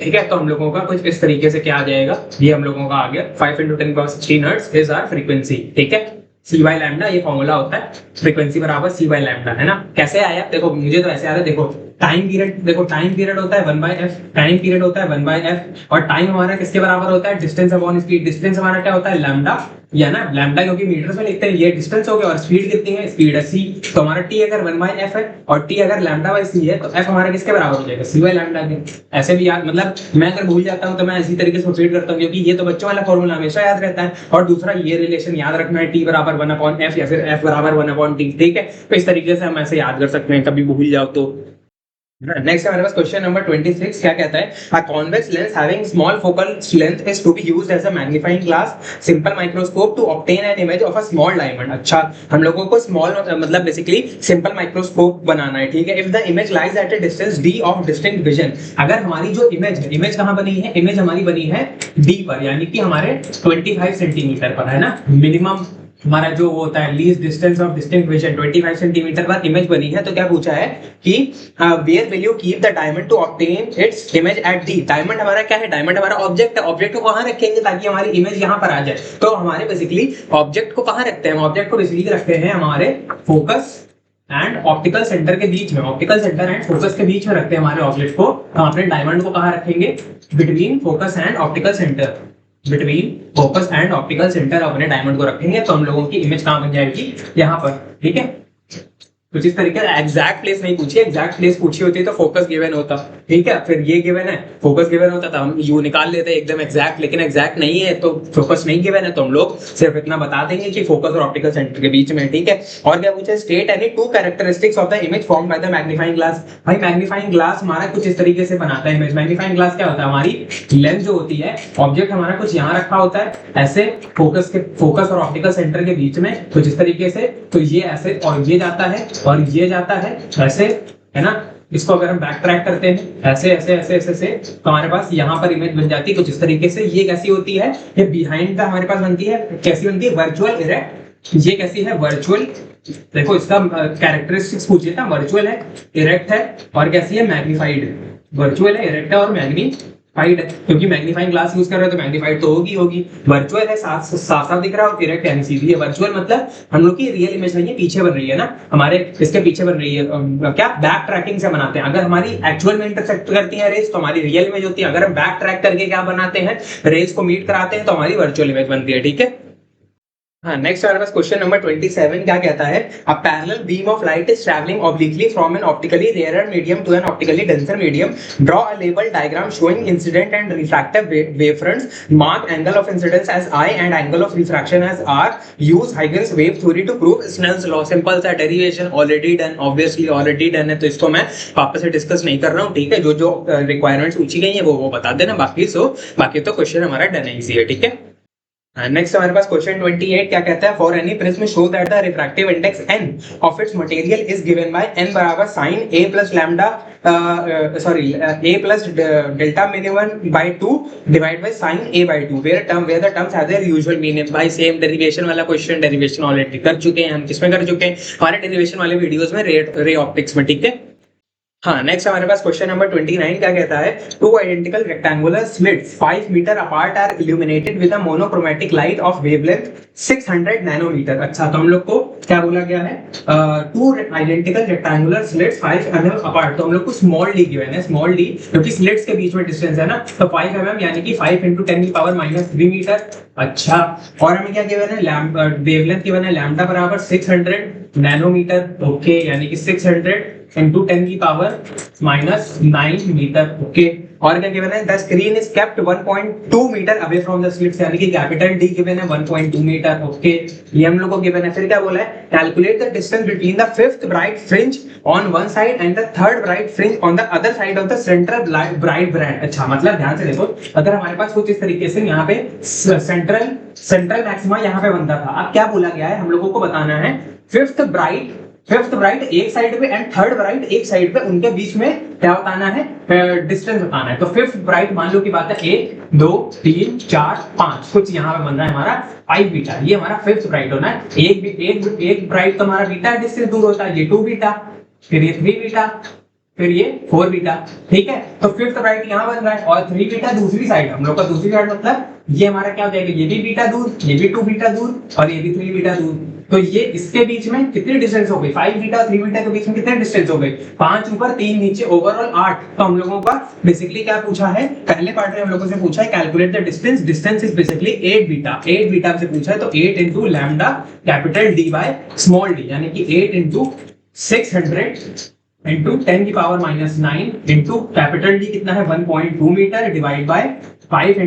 ठीक है, तो हम लोगों का कुछ इस तरीके से क्या आ जाएगा, ये हम लोगों का आ गया 5 × 10⁻16 हर्ट्ज इज आवर फ्रीक्वेंसी। ठीक है, सी बाय लैम्डा ये फॉर्मूला होता है, फ्रीक्वेंसी बराबर सी बाय लैम्डा, है ना। कैसे आया, देखो मुझे तो ऐसे याद है, देखो टाइम पीरियड, देखो टाइम पीरियड होता है 1/f, टाइम पीरियड होता है 1/f, और टाइम हमारा किसके बराबर होता है, डिस्टेंस अपॉन स्पीड। डिस्टेंस हमारा क्या होता है, लैम्डा, या ना लैम्डा, क्योंकि मीटर्स में लिखते हैं, ये डिस्टेंस हो गया, और स्पीड कितनी है, स्पीड है c। तो हमारा t अगर 1/f है और t अगर λ/c है, तो f हमारा किसके बराबर हो जाएगा, c λ के। ऐसे भी याद, मतलब मैं अगर भूल जाता हूं तो मैं इसी तरीके से प्रोसीड करता हूं, क्योंकि ये तो बच्चों वाला फॉर्मूला हमेशा याद रहता है, और दूसरा ये रिलेशन याद रखना है, t बराबर 1/f या फिर f बराबर 1/t। ठीक है, तो इस तरीके से हम ऐसे याद कर सकते हैं, कभी भूल जाओ तो। नेक्स्ट हमारे पास क्वेश्चन नंबर 26 क्या कहता है, a convex lens having small focal length is to be used as a magnifying glass simple microscope to obtain an image of a small diamond. अच्छा, हम लोगों को स्मॉल मतलब बेसिकली सिंपल माइक्रोस्कोप बनाना है, ठीक है। If the image lies at a distance D of distinct vision, अगर हमारी जो इमेज है, इमेज कहां बनी है, इमेज हमारी बनी है डी पर, यानी कि हमारे 25 सेंटीमीटर पर, है ना। मिनिमम हमारा जो होता है least distance of distinct vision 25 centimetre पर इमेज बनी है। तो क्या पूछा है कि where will you keep the diamond to obtain its image at D. Diamond हमारा क्या है, डायमंड हमारा ऑब्जेक्ट है। ऑब्जेक्ट को कहां रखेंगे ताकि हमारी इमेज यहां पर आ जाए। तो हमारे बेसिकली ऑब्जेक्ट को कहां रखते हैं, ऑब्जेक्ट को बेसिकली रखते हैं हमारे फोकस एंड ऑप्टिकल सेंटर के बीच में, ऑप्टिकल सेंटर एंड फोकस के बीच में रखते हैं हमारे ऑब्जेक्ट को। तो अपने डायमंड को कहां रखेंगे, between focus and optical centre, between focus and optical centre अपने डायमंड को रखेंगे। तो हम लोगों की इमेज कहां बन जाएगी, यहां पर, ठीक है। कुछ इस तरीके से एग्जैक्ट प्लेस नहीं पूछी, एग्जैक्ट प्लेस पूछी होती तो फोकस गिवन होता, ठीक है। फिर ये गिवन है, फोकस गिवन होता था, हम यू निकाल लेते एकदम एग्जैक्ट, लेकिन एग्जैक्ट नहीं है तो फोकस नहीं गिवन है, तो हम लोग सिर्फ इतना बता देंगे कि फोकस और ऑप्टिकल सेंटर के बीच में, ठीक है। और क्या पूछा, state any two characteristics of the image formed by the magnifying glass. भाई मैग्नीफाइंग ग्लास हमारा कुछ इस तरीके से बनाता है इमेज। मैग्नीफाइंग ग्लास क्या होता है, हमारी लेंस जो होती है, ऑब्जेक्ट हमारा कुछ यहाँ रखा होता है ऐसे, फोकस और ऑप्टिकल सेंटर के बीच में कुछ इस तरीके से। तो ये ऐसे और ये जाता है और ये जाता है ऐसे, है ना। इसको अगर हम बैक ट्रैक करते हैं ऐसे ऐसे ऐसे ऐसे से, तो हमारे पास यहाँ पर इमेज बन जाती है कुछ इस तरीके से। ये कैसी होती है, ये बिहाइंड का हमारे पास बनती है, कैसी बनती है, वर्चुअल इरेक्ट। ये कैसी है, वर्चुअल, देखो इसका कैरेक्टरिस्टिक्स पूछिए था, वर्चुअल है, इरेक्ट है, और कैसी है, मैग्नीफाइड। वर्चुअल है, इरेक्ट है और मैग्नीफाइड है, क्योंकि मैग्नीफाइंग ग्लास यूज कर रहे हो तो मैग्नीफाइड तो होगी। वर्चुअल है, साफ साफ दिख रहा है, और इरेक्ट यानी सीधी है। वर्चुअल मतलब हम लोग की रियल इमेज नहीं है, पीछे बन रही है ना, हमारे इसके पीछे बन रही है। क्या बैक ट्रैकिंग से बनाते हैं। अगर हमारी एक्चुअल में इंटरसेक्ट करती है रेस तो हमारी रियल इमेज होती है। अगर हम बैक ट्रैक करके क्या बनाते हैं, रेस को मीट कराते हैं, तो हमारी वर्चुअल इमेज बनती है, ठीक है। हाँ, नेक्स्ट हमारे पास क्वेश्चन नंबर 27 क्या कहता है, a parallel beam of light is travelling obliquely from an optically rare medium to an optically denser medium. Draw a label diagram showing incident and refractive wavefronts, mark angle of incidence as I and angle of refraction as R, use Huygens wave theory to prove Snell's law. Simple सा derivation, already done, obviously already done है, तो इसको मैं वापस से discuss नहीं कर रहा हूँ, ठीक है। जो जो रिक्वायरमेंट्स पूछी गई है वो बता देना, बाकी तो क्वेश्चन हमारा डन है, इजी है, ठीक है। नेक्स्ट हमारे पास क्वेश्चन 28 क्या कहता है, for any prism show that the refractive index n of its material is given by n बराबर sin a plus lambda a plus delta minimum by 2 divided by sin a by 2 where the terms have their usual meaning। भाई same derivation वाला question, derivation already कर चुके हैं हम। किसमें कर चुके हैं, हमारे डेरिवेशन वाले वीडियोस में, रे ऑप्टिक्स में, ठीक है। हाँ, नेक्स्ट हमारे पास क्वेश्चन नंबर 29 क्या कहता है, two identical rectangular slits 5 metre apart are illuminated with a monochromatic light of wavelength 600 nanometre. अच्छा, तो हम लोग को क्या बोला गया है, two identical rectangular slits 5 mm apart. तो हम लोग को स्मॉल डी गिवन है, स्मॉल डी, क्योंकि स्लिट्स के बीच में डिस्टेंस है ना, तो 5 mm यानी कि 5 × 10⁻³ मीटर। अच्छा, और हमें क्या गिवन है, वेवलेंथ गिवन है लैम्डा बराबर 600 नैनोमीटर, ओके, यानी कि 600 × 10⁻⁹ मीटर, ओके। और क्या गिवन है, the screen is kept 1.2 metre away from the slits, यानी कि कैपिटल डी गिवन है 1.2 मीटर, ओके, ये हम लोग को गिवन है। फिर क्या बोला है, calculate the distance between the fifth bright fringe on one side and the third bright fringe on the other side of the central bright brand. अच्छा, मतलब ध्यान से देखो, अगर हमारे पास कुछ इस तरीके से यहाँ पे सेंट्रल मैक्सिमा यहाँ पे बनता था। अब क्या बोला गया है, हम लोगों को बताना है फिफ्थ ब्राइट एक साइड पे एंड थर्ड ब्राइट एक साइड पे, उनके बीच में क्या बताना है, डिस्टेंस बताना है। तो फिफ्थ ब्राइट मान लो की बात है 1 2 3 4 5, कुछ यहाँ पे बन रहा है हमारा 5 बीटा, ये हमारा फिफ्थ ब्राइट होना है। एक ब्राइट तो हमारा बीटा डिस्टेंस दूर होता है, ये 2 बीटा, फिर ये 3 बीटा, फिर ये 4 बीटा, ठीक है। तो फिफ्थ ब्राइट यहाँ बन रहा है और 3 बीटा दूसरी साइड, हम लोग का दूसरी साइड मतलब ये हमारा क्या हो जाएगा, ये भी बीटा दूर, ये भी 2 बीटा दूर और ये भी 3 बीटा दूर। तो ये इसके बीच में कितनी डिस्टेंस हो गई, 5 बीटा और 3 बीटा के बीच में कितने डिस्टेंस हो गई, 5 ऊपर 3 नीचे, ओवरऑल 8। तो हम लोगों का बेसिकली क्या पूछा है, पहले पार्ट में हम लोगों से पूछा है calculate the distance is basically 8 beta से पूछा है। तो 8 × lambda capital D by small D, यानी कि 8 × 600 into 10⁻⁹ into कैपिटल डी कितना है 1.2 मीटर डिवाइड बाय 5 ×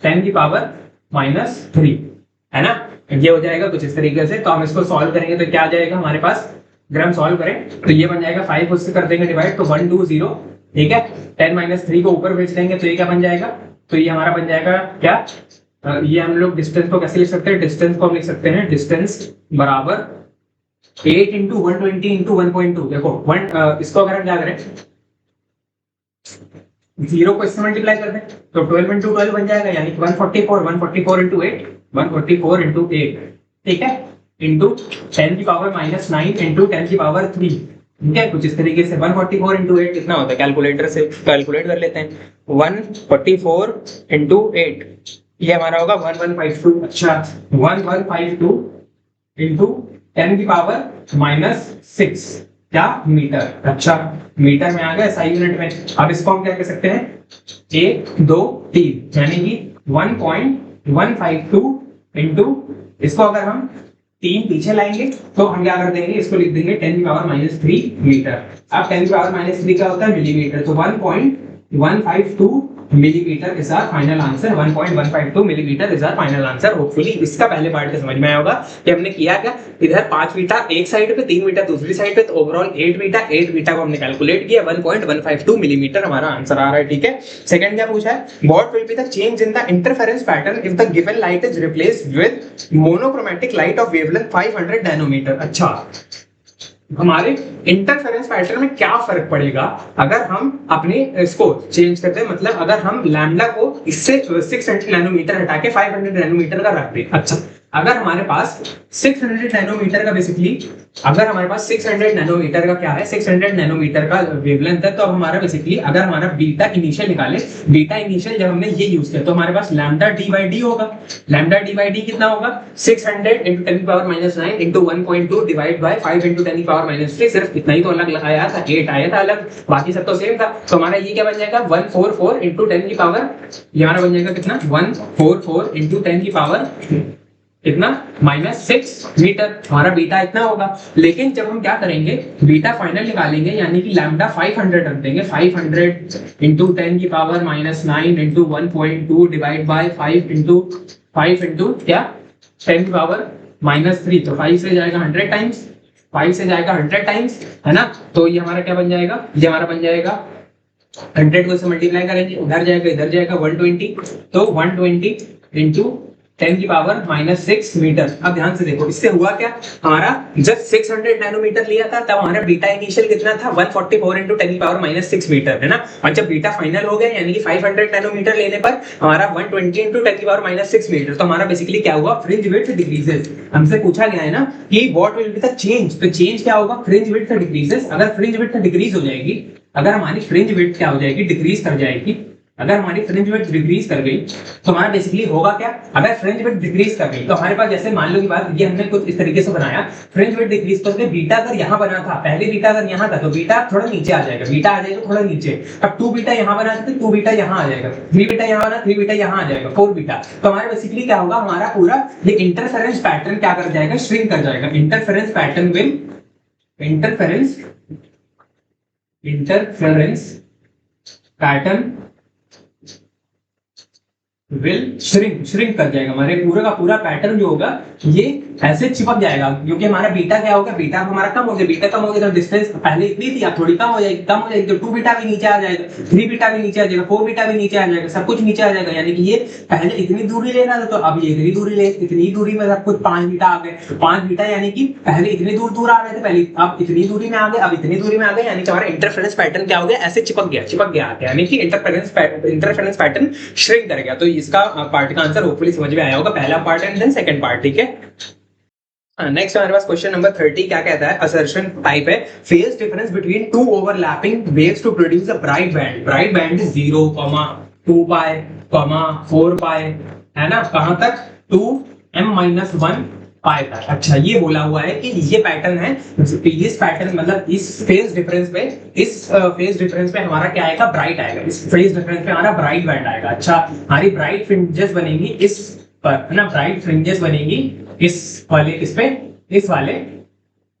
10⁻³ है ना। ये हो जाएगा कुछ इस तरीके से। तो हम इसको सॉल्व करेंगे तो क्या आ जाएगा हमारे पास, अगर हम सॉल्व करें तो ये बन जाएगा 5 उससे कर देंगे डिवाइड तो 1 2 0, ठीक है। 10 - 3 को ऊपर भेज देंगे तो ये क्या बन जाएगा, तो ये हमारा बन जाएगा क्या, ये हम लोग डिस्टेंस को कैसे लिख सकते हैं, डिस्टेंस को हम लिख सकते हैं डिस्टेंस बराबर 8 × 120 × 1.2। देखो इसको अगर हम क्या करें, 0 को इससे मल्टीप्लाई कर दें तो 12 × 12 बन जाएगा, यानी 144 144 × 8 144 × 8, ठीक है, इंटू 10 की पावर -9 इंटू 10 की पावर 3, ठीक है। कुछ इस तरीके से 144 × 8 कितना होता है, कैलकुलेटर से कैलकुलेट कर लेते हैं। 144 × 8 ये हमारा होगा 1152। अच्छा 1152 इंटू 10 की पावर -6 क्या, मीटर। अच्छा मीटर में आ गया SI यूनिट में। अब इसको हम क्या कह सकते हैं, 1 2 3 यानी कि 1.152 इंटू, इसको अगर हम 3 पीछे लाएंगे तो हम क्या कर देंगे, इसको लिख देंगे 10 की पावर -3 मीटर। अब 10 की पावर -3 क्या होता है, मिलीमीटर, तो 1.152 millimetre is our final answer. 1.152 millimetre is our final answer. Hopefully इसका पहले पार्ट का समझ में आया होगा कि हमने किया क्या, इधर 5 बीटा एक साइड पे, 3 बीटा दूसरी साइड पे, तो ओवरऑल 8 बीटा को हमने कैलकुलेट किया, 1.152 मिलीमीटर हमारा आंसर आ रहा है, ठीक है। सेकंड क्या पूछा है, what will be the change in the interference pattern if the given light is replaced with monochromatic light of wavelength 500 nanometre. अच्छा हमारे इंटरफेरेंस पैटर्न में क्या फर्क पड़ेगा अगर हम अपने इसको चेंज करते हैं, मतलब अगर हम लैम्डा को इससे 600 नैनोमीटर हटा के 500 नैनोमीटर का रख दें। अच्छा अगर हमारे पास 600 नैनोमीटर का बेसिकली, अगर हमारे पास 600 नैनोमीटर का क्या है, 600 नैनोमीटर का वेवलेंथ है, तो अब हमारा बेसिकली अगर हमारा बीटा इनिशियल निकाले, बीटा इनिशियल जब हमने ये यूज किया तो हमारे पास लैम्डा d/d होगा। लैम्डा d/d कितना होगा, 600 × 10 की पावर -9 इंटू 1.2 डिवाइड बाय 5 × 10 की पावर -3। सिर्फ इतना ही तो अलग लगाया था, 8 आया था अलग, बाकी सब तो सेम था। तो हमारा ये क्या बन जाएगा, 144 × 10 की पावर, ये हमारा बन जाएगा कितना, 144 × 10 की पावर कितना, -6 मीटर। हमारा बीटा इतना होगा। लेकिन जब हम क्या करेंगे, बीटा फाइनल निकालेंगे, यानी कि लैम्डा 500 रख देंगे, 500 × 10 की power -9 into 1.2 divide by 5 into क्या, 10 की पावर -3, तो 5 से जाएगा 100 टाइम्स, 5 से जाएगा 100 टाइम्स, है ना। तो ये हमारा क्या बन जाएगा, ये हमारा बन जाएगा 100 को इससे मल्टीप्लाई करेंगे, उधर जाएगा इधर जाएगा 120, तो 120 इंटू 10 की पावर -6 मीटर। अब ध्यान से देखो, इससे हुआ क्या, हमारा जब 600 नैनोमीटर लिया था तब हमारा बीटा इनिशियल कितना था, 144 × 10 की पावर -6 मीटर, है ना। और जब बीटा फाइनल हो गया यानी कि 500 नैनोमीटर लेने पर हमारा 120 × 10 की पावर -6 मीटर, तो हमारा बेसिकली क्या हुआ, फ्रिंज विड्थ डिक्रीजेस। हमसे पूछा गया है ना कि what will be the change, तो चेंज क्या होगा, फ्रिंज विड्थ डिक्रीजेस। अगर फ्रिंज विड्थ डिक्रीज हो जाएगी, अगर हमारी फ्रिंज विड्थ क्या हो जाएगी, डिक्रीज कर जाएगी, अगर हमारी फ्रिंज विड्थ डिक्रीज कर गई तो हमारा बेसिकली होगा क्या, अगर फ्रिंज विड्थ डिक्रीज कर गई तो हमारे पास, जैसे मान लो की बात, ये हमने कुछ इस तरीके से बनाया, फ्रिंज विड्थ डिक्रीज करके बीटा अगर यहाँ बना था, पहले बीटा अगर यहाँ था तो बीटा थोड़ा नीचे आ जाएगा, बीटा आ जाएगा थोड़ा नीचे। अब 2 बीटा यहाँ बना था तो 2 बीटा यहाँ आ जाएगा, 3 बीटा यहाँ बना, 3 बीटा यहाँ आ जाएगा, 4 बीटा। तो हमारे बेसिकली क्या होगा, हमारा पूरा ये इंटरफेरेंस पैटर्न क्या कर जाएगा, श्रिंक कर जाएगा। Interference pattern will, interference pattern will shrink कर जाएगा। हमारे पूरा का पूरा पैटर्न जो होगा ये ऐसे चिपक जाएगा, क्योंकि हमारा बीटा क्या होगा, बीटा हमारा कम हो गया, बीटा कम हो गया तो डिस्टेंस पहले इतनी थी अब थोड़ी कम हो जाएगी, तो 2 बीटा भी नीचे आ जाएगा, 3 बीटा भी नीचे आ जाएगा, 4 बीटा भी नीचे आ जाएगा, सब कुछ नीचे आ जाएगा। यानी कि ये पहले इतनी दूरी ले रहा था तो अब ये इतनी दूरी ले, इतनी दूरी में सब कुछ 5 बीटा आ गए, 5 बीटा यानी कि पहले इतनी दूर आ रहे थे, पहले अब इतनी दूरी में आ गए, अब इतनी दूरी में आ गए, यानी कि हमारा इंटरफेरेंस पैटर्न क्या हो गया, ऐसे चिपक गया, यानी कि इंटरफेरेंस पैटर्न श्रिंक कर गया। तो इसका पार्ट का आंसर होपफुली समझ में आया होगा, पहला part and then second part, ठीक है। नेक्स्ट हमारे पास क्वेश्चन नंबर 30 क्या कहता है, असर्शन टाइप है, phase difference between 2 overlapping waves to produce a bright band. Bright band is 0, 2 pi, 4 pi, है ना, कहां तक, 2m-1 पाई तक। अच्छा ये बोला हुआ है कि ये पैटर्न है, इस पैटर्न मतलब इस फेज डिफरेंस पे हमारा क्या आएगा, ब्राइट आएगा, इस फेज डिफरेंस पे हमारा ब्राइट बैंड आएगा। अच्छा हमारी ब्राइट फ्रिंजेस बनेगी इस पर, है ना, ब्राइट फ्रिंजेस बनेगी इस वाले, इस वाले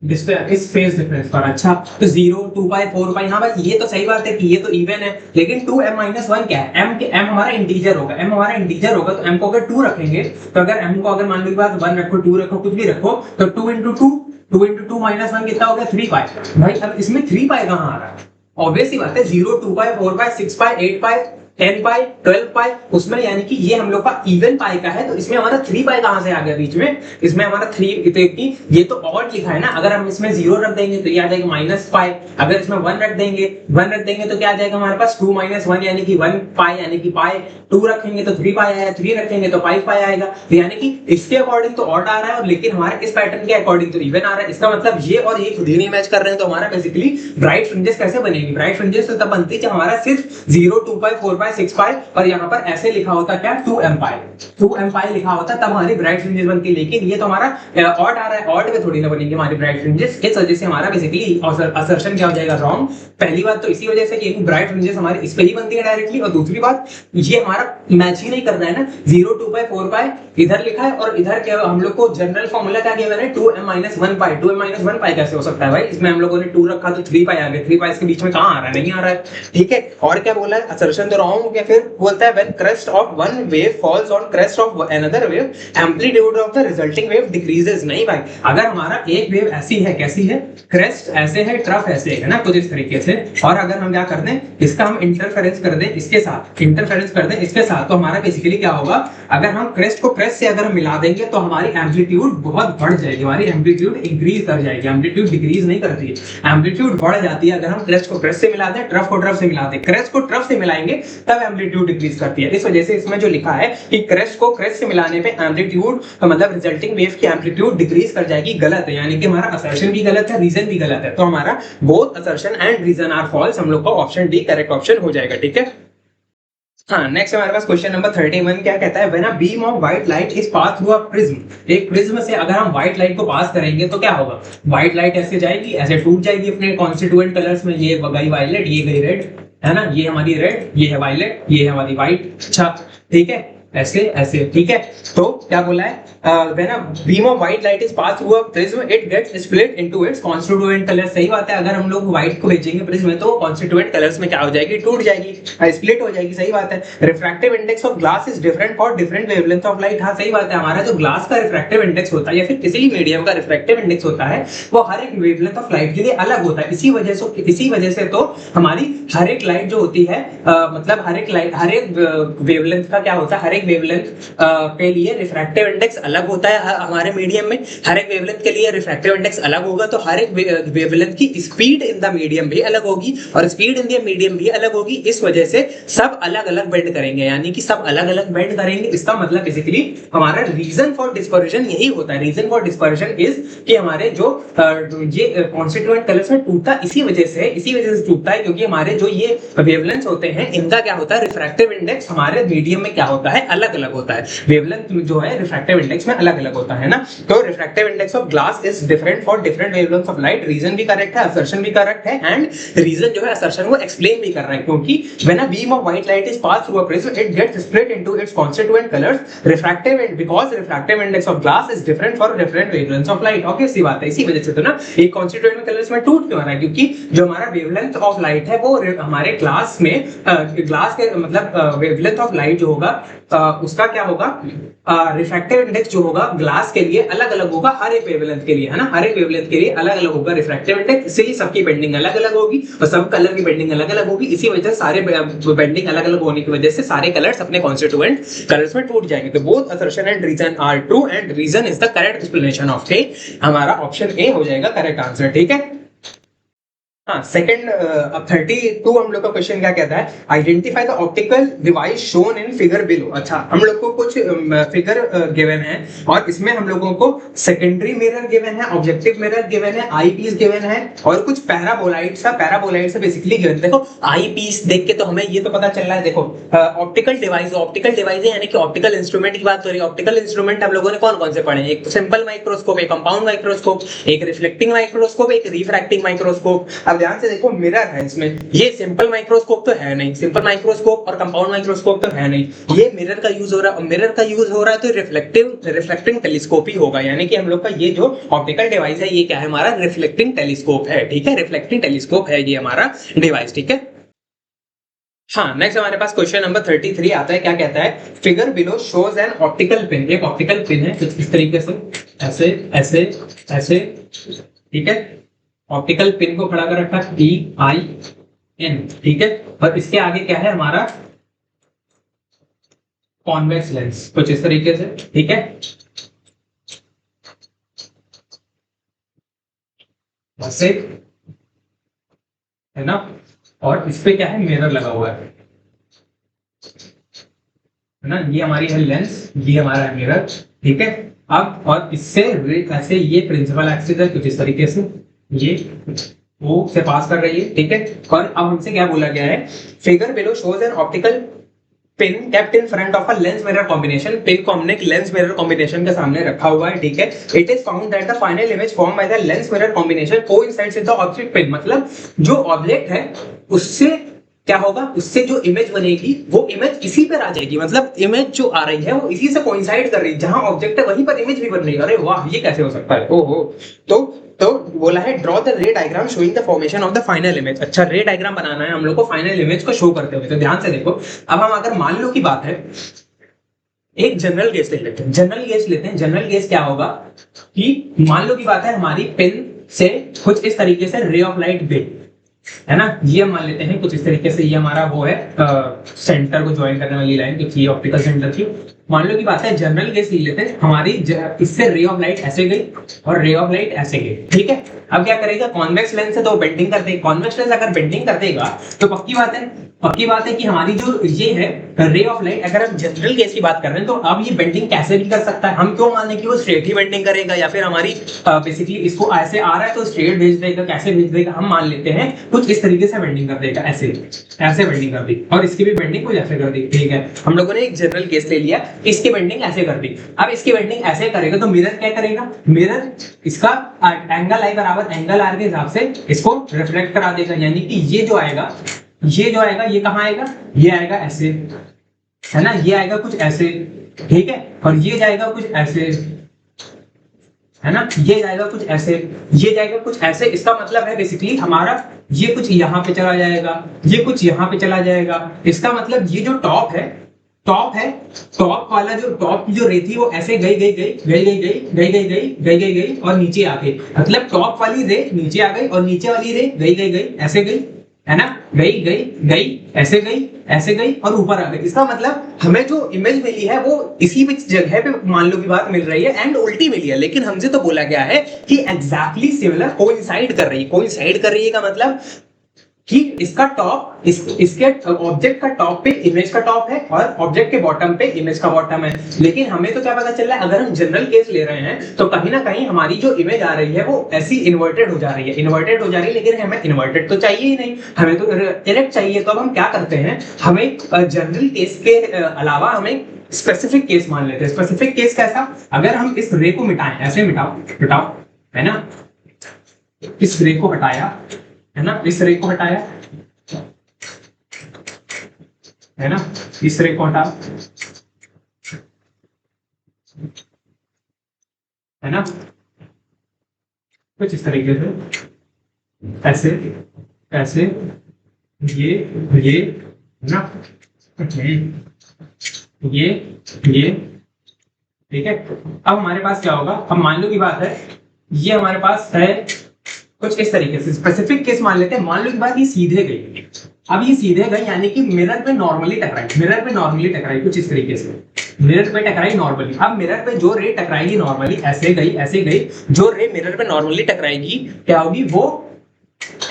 इस फेज डिफरेंस पर। अच्छा तो 0, 2 पाई, 4 पाई, हाँ भाई ये तो सही बात है कि ये तो इवन है, लेकिन 2m-1 क्या है, m हमारा इंटीजर होगा, तो m को अगर 2 रखेंगे, तो अगर m को अगर मान लो की बात 1 रखो, 2 रखो, कुछ भी रखो, तो 2 × 2 2 इंटू 2 माइनस 1 कितना हो गया 3 पाई। भाई अब इसमें 3 पाई कहाँ आ रहा है? ऑब्वियस सी बात है 0 2 पाई 4 पाई 6 पाई 8 पाई 10 पाई 12 पाई उसमें, यानी कि ये हम लोग का इवन पाई का है, तो इसमें हमारा 3 पाई कहां से आ गया बीच में? इसमें हमारा 3 ये तो ऑड लिखा है ना, अगर हम इसमें 0 रख देंगे तो ये आ जाएगा माइनस पाई, अगर इसमें 1 रख देंगे तो क्या आ जाएगा हमारे पास 2 माइनस 1 यानी कि 1 पाई, यानी कि पाई 2 रखेंगे तो 3 पाई आएगा, 3 रखेंगे तो 5 पाई आएगा। तो यानी कि इसके अकॉर्डिंग तो ऑड आ रहा है और लेकिन हमारे इस पैटर्न के अकॉर्डिंग तो इवन आ रहा है। इसका मतलब ये और ये खुद ही नहीं मैच कर रहे हैं, तो हमारा बेसिकली ब्राइट फ्रिंजेस कैसे बनेगी? ब्राइट फ्रिंजेस तो तब बनती है जब हमारा सिर्फ 0 2 पाई 4 पाई 6 पाई और यहाँ पर ऐसे लिखा होता क्या 2m पाई लिखा होता, तब हमारी ब्राइट फ्रिंजेस बनती। लेकिन ये तो हमारा ऑड आ रहा है, ऑड में थोड़ी ना बनेगी हमारी ब्राइट फ्रिंजेस। इस वजह से हमारा बेसिकली असर्शन क्या हो जाएगा? रॉन्ग। पहली बात तो इसी वजह से कि ब्राइट फ्रिंजेस हमारी इस पे ही बनती है डायरेक्टली, और दूसरी बात ये हमारा मैच ही नहीं कर रहा है ना। 0 2 पाई 4 पाई इधर लिखा है और इधर क्या हम लोग को जनरल फार्मूला क्या गिवन है 2m-1 पाई। 2m-1 पाई कैसे हो सकता है भाई? इसमें हम लोगों ने 2 रखा तो 3 पाई आ गया, 3 पाई इसके बीच में कहां आ रहा है? नहीं आ रहा है, ठीक है। और क्या बोला है? असर्शन तो रॉन्ग हो गया। फिर बोलता है when crest of one wave falls on crest of another wave amplitude of the resulting wave decreases। नहीं भाई, अगर हमारा एक वेव ऐसी है, कैसी है? क्रेस्ट ऐसे है, ट्रफ ऐसे है ना, कुछ इस तरीके से, और अगर हम क्या कर दें इसका हम इंटरफेरेंस कर दें इसके साथ, इंटरफेरेंस कर दें इसके साथ, तो हमारा बेसिकली क्या होगा? अगर हम क्रेस्ट को क्रेस्ट से अगर मिला देंगे तो हमारी एम्पलीट्यूड बहुत बढ़ जाएगी, हमारी एम्पलीट्यूड इंक्रीज कर जाएगी, एम्पलीट्यूड डिक्रीज नहीं करती है, एम्पलीट्यूड बढ़ जाती है। अगर हम क्रेस्ट को क्रेस्ट से मिला दें, ट्रफ को ट्रफ से मिला दें, क्रेस्ट को ट्रफ से मिलाएंगे तब एम्पलीट्यूड डिक्रीज करती है। इस वजह से इसमें जो लिखा है कि क्रेस्ट को क्रेस्ट से मिलाने पे एम्पलीट्यूड मतलब रिजल्टिंग वेव की एम्पलीट्यूड डिक्रीज कर जाएगी, गलत है। यानी कि हमारा असर्शन भी गलत है, रीजन भी गलत है। तो हमारा both assertion and reason are false, हम लोग का ऑप्शन डी करेक्ट ऑप्शन हो जाएगा, ठीक है। हाँ, नेक्स्ट हमारे पास क्वेश्चन नंबर 31 क्या कहता है? When a beam of white light is pass through a prism, एक प्रिज्म से अगर हम व्हाइट लाइट को पास करेंगे तो क्या होगा? व्हाइट लाइट ऐसे जाएगी, ऐसे टूट जाएगी अपने कॉन्स्टिट्यूएंट कलर्स में। ये गई वायलेट, ये गई रेड, है ना, ये हमारी रेड, ये है वायलेट, ये है हमारी व्हाइट। अच्छा, ठीक है, ऐसे ऐसे, ठीक है। तो क्या बोला है? When a beam of white light is pass through a prism it gets split into its constituent colour. सही बात है, अगर हम लोग व्हाइट को भेजेंगे प्रिज्म में तो कॉन्स्टिट्यूएंट कलर्स में क्या हो जाएगी? टूट जाएगी, स्प्लिट हो जाएगी। सही बात है। Refractive index of glass is different for different wavelength of light. हाँ सही बात है, हमारा जो ग्लास का रिफ्रैक्टिव इंडेक्स होता है या फिर किसी भी मीडियम का रिफ्रैक्टिव इंडेक्स होता है वो हर एक वेवलेंथ ऑफ लाइट के लिए अलग होता है। इसी वजह से तो हमारी हर एक लाइट जो होती है मतलब हर एक वेवलेंथ का क्या होता है? हर एक वेवलेंथ के लिए रिफ्रैक्टिव इंडेक्स अलग होता है। हमारे मीडियम में हर एक वेवलेंथ के लिए रिफ्रैक्टिव इंडेक्स अलग होगा, तो हर एक वेवलेंथ की स्पीड इन द मीडियम भी अलग होगी और स्पीड इन द मीडियम भी अलग होगी। इस वजह से सब अलग अलग बेंड करेंगे, यानी कि सब अलग अलग बेंड करेंगे। इसका मतलब बेसिकली हमारा रीजन फॉर डिस्पर्शन यही होता है। रीजन फॉर डिस्पर्शन इज कि हमारे जो ये कॉन्स्टिट्यूएंट कलर्स में टूटता इसी वजह से टूटता है क्योंकि हमारे जो ये वेवलेंथ्स होते हैं इनका क्या होता है? रिफ्रैक्टिव इंडेक्स हमारे मीडियम में क्या होता है? अलग अलग होता है। वेवलेंथ जो है रिफ्रैक्टिव इंडेक्स में अलग अलग होता है ना। तो refractive index of glass is different for different wavelengths of light. Reason भी करेक्ट है, असर्शन भी करेक्ट है, एंड रीजन जो है असर्शन को एक्सप्लेन भी कर रहा है क्योंकि when a beam of white light is pass through a prism it gets split into its constituent colours refractive and because refractive index of glass is different for different wavelengths of light. Okay, सी बात है। इसी वजह से तो ना एक constituent colours में टूट क्यों रहा है? क्योंकि जो हमारा वेवलेंथ ऑफ लाइट है वो हमारे ग्लास में ग्लास के मतलब वेवलेंथ ऑफ लाइट जो होगा उसका क्या होगा? रिफ्रैक्टिव इंडेक्स जो होगा ग्लास के लिए अलग अलग होगा हर एक वेवलेंथ के लिए, है ना। हर एक वेवलेंथ के लिए अलग अलग होगा रिफ्रैक्टिव इंडेक्स, इसलिए सबकी बेंडिंग अलग अलग होगी और सब कलर की बेंडिंग अलग अलग होगी। इसी वजह से सारे बेंडिंग अलग अलग होने की वजह से सारे कलर्स अपने कॉन्स्टिट्यूएंट कलर्स में टूट जाएंगे। तो both assertion and reason are true and reason is the correct explanation of A. हमारा ऑप्शन ए हो जाएगा करेक्ट आंसर, ठीक है। हाँ, सेकंड अब 32 हम लोग का क्वेश्चन क्या कहता है? Identify the optical device shown in figure below. अच्छा, हम लोग को कुछ फिगर गिवन है और इसमें हम लोगों को सेकेंडरी मिरर गिवन है, ऑब्जेक्टिव मिरर गिवन है, आई पीस गिवन है और कुछ पैराबोलाइड सा बेसिकली गिवन। देखो आई पीस देख के तो हमें ये तो पता चल रहा है। देखो ऑप्टिकल डिवाइस यानी कि ऑप्टिकल इंस्ट्रूमेंट की बात हो रही है। ऑप्टिकल इंस्ट्रूमेंट हम लोगों ने कौन कौन से पढ़े हैं? एक सिंपल माइक्रोस्कोप, एक कंपाउंड माइक्रोस्कोप, एक रिफ्लेक्टिंग माइक्रोस्कोप, एक रिफ्रैक्टिंग माइक्रोस्कोप। ध्यान से देखो, मिरर है इसमें, ये सिंपल माइक्रोस्कोप तो है नहीं, सिंपल माइक्रोस्कोप और कंपाउंड माइक्रोस्कोप तो है नहीं। ये मिरर का यूज हो रहा है तो रिफ्लेक्टिंग टेलीस्कोप ही होगा। यानी कि हम लोग का ये जो ऑप्टिकल डिवाइस है ये क्या है? हमारा रिफ्लेक्टिंग टेलीस्कोप है, ठीक है। रिफ्लेक्टिंग टेलीस्कोप है ये हमारा डिवाइस, ठीक है। हाँ, नेक्स्ट हमारे पास क्वेश्चन नंबर 33 आता है। क्या कहता है? Figure below shows an optical pin. एक ऑप्टिकल पिन है कुछ इस तरीके से, ऐसे ऐसे ऐसे ठीक है, ऑप्टिकल पिन को खड़ा कर रखा PIN, ठीक है, और इसके आगे क्या है हमारा कॉन्वेक्स लेंस, कुछ इस तरीके से, ठीक है, ऐसे है ना, और इस पे क्या है मिरर लगा हुआ है ना, ये हमारी है लेंस, ये हमारा है मिरर, ठीक है। अब और इससे ऐसे ये प्रिंसिपल एक्सिस है कुछ इस तरीके से, ये वो से पास कर रही है, ठीक है। और अब हमसे क्या बोला गया है, figure below shows an optical pin kept in front of a lens mirror combination, pin को हमने लेंस मिरर कॉम्बिनेशन के सामने रखा हुआ है, ठीक है। It is found that the final image form by the lens mirror combination coincides with the object pin, मतलब जो ऑब्जेक्ट है उससे क्या होगा, उससे जो इमेज बनेगी वो इमेज इसी पर आ जाएगी, मतलब इमेज जो आ रही है वो इसी से कोइंसाइड कर रही है, जहां ऑब्जेक्ट है वहीं पर इमेज भी बन रही है। अरे वाह, ये कैसे हो सकता है, ओहो। तो बोला है ड्रॉ द रे diagram showing the formation of the final image. अच्छा, रे डायग्राम बनाना है हम लोग को फाइनल इमेज को शो करते हुए, तो ध्यान से देखो। अब हम अगर मान लो की बात है, एक जनरल केस ले लेते हैं, जनरल केस क्या होगा कि मान लो की बात है हमारी पेन से कुछ इस तरीके से रे ऑफ लाइट गई, है ना, ये मान लेते हैं कुछ इस तरीके से, ये हमारा वो है सेंटर को ज्वाइन करने वाली लाइन, क्योंकि ये ऑप्टिकल सेंटर थी। मान लो की बात है जनरल केस ले लेते हैं, हमारी इससे रे ऑफ लाइट ऐसे गई और रे ऑफ लाइट ऐसे गई, ठीक है। अब क्या करेगा, कॉन्वेक्स लेंस है तो बेंडिंग कर देगा, कॉन्वेक्स लेंस अगर बेंडिंग कर देगा तो पक्की बात है कि हमारी जो ये है रे ऑफ लाइट, अगर हम जनरल केस की बात कर रहे हैं तो अब ये बेंडिंग कैसे भी कर सकता है, हम क्यों मान लें कि वो स्ट्रेट ही बेंडिंग करेगा, या फिर हमारी बेसिकली इसको ऐसे आ रहा है तो स्ट्रेट भेज देगा, कैसे भेज देगा, हम मान लेते हैं कुछ इस तरीके से बेंडिंग कर देगा, ऐसे बेंडिंग कर दी, और इसकी भी बेंडिंग कुछ ऐसे कर दी, ठीक है। हम लोगों ने एक जनरल केस ले लिया, इसकी बेंडिंग ऐसे कर दी। अब इसकी बेंडिंग ऐसे करेगा तो मिरर क्या करेगा, मिरर इसका एंगल आई बराबर एंगल आर के हिसाब से इसको रिफ्लेक्ट करा देगा, यानी कि ये जो आएगा ये कहां आएगा, ये आएगा ऐसे, है ना, ये आएगा कुछ ऐसे, ठीक है, और ये जाएगा कुछ ऐसे, है ना, ये जाएगा कुछ ऐसे, ये जाएगा कुछ ऐसे। इसका मतलब है बेसिकली हमारा ये कुछ यहाँ पे चला जाएगा, ये कुछ यहाँ पे चला जाएगा। इसका मतलब ये जो टॉप है, टॉप वाला जो टॉप की जो रे थी वो ऐसे गई और नीचे आ गई, मतलब टॉप वाली रे नीचे आ गई और नीचे वाली रे गई ऐसे गई, है ना, गई ऐसे गई और ऊपर आ गई। इसका मतलब हमें जो इमेज मिली है वो इसी जगह पे मान लो की बात मिल रही है एंड उल्टी मिली है, लेकिन हमसे तो बोला गया है कि एग्जैक्टली सिमिलर कोइंसाइड कर रही है का मतलब कि इसका टॉप इसके ऑब्जेक्ट का टॉप पे इमेज का टॉप है और ऑब्जेक्ट के बॉटम पे इमेज का बॉटम है। लेकिन हमें तो क्या पता चल रहा है, अगर हम जनरल केस ले रहे हैं तो कहीं ना कहीं हमारी जो इमेज आ रही है वो ऐसी इन्वर्टेड हो जा रही है, लेकिन हमें इन्वर्टेड तो चाहिए ही नहीं, हमें तो इरेक्ट चाहिए। तो अब हम क्या करते हैं, हमें जनरल केस के अलावा हमें स्पेसिफिक केस मान लेते हैं। स्पेसिफिक केस कैसा, अगर हम इस रे को मिटाएं, ऐसे मिटाओ, है ना, इस रे को हटाया, है ना, इस रे को हटाया, है ना, इस रे को हटा, है ना, कुछ इस तरीके से ऐसे ये ना, ये ठीक है। अब हमारे पास क्या होगा, अब मान लो की बात है ये हमारे पास है कुछ इस तरीके से। स्पेसिफिक केस मान लेते हैं, मान लो की बात ये सीधे गई, अब ये सीधे गई यानी कि मिरर पे नॉर्मली टकराई कुछ इस तरीके से, मिरर पे टकराई नॉर्मली। अब मिरर पे जो रे टकराएगी नॉर्मली ऐसे गई, जो रे मिरर पे नॉर्मली टकराएगी क्या होगी, वो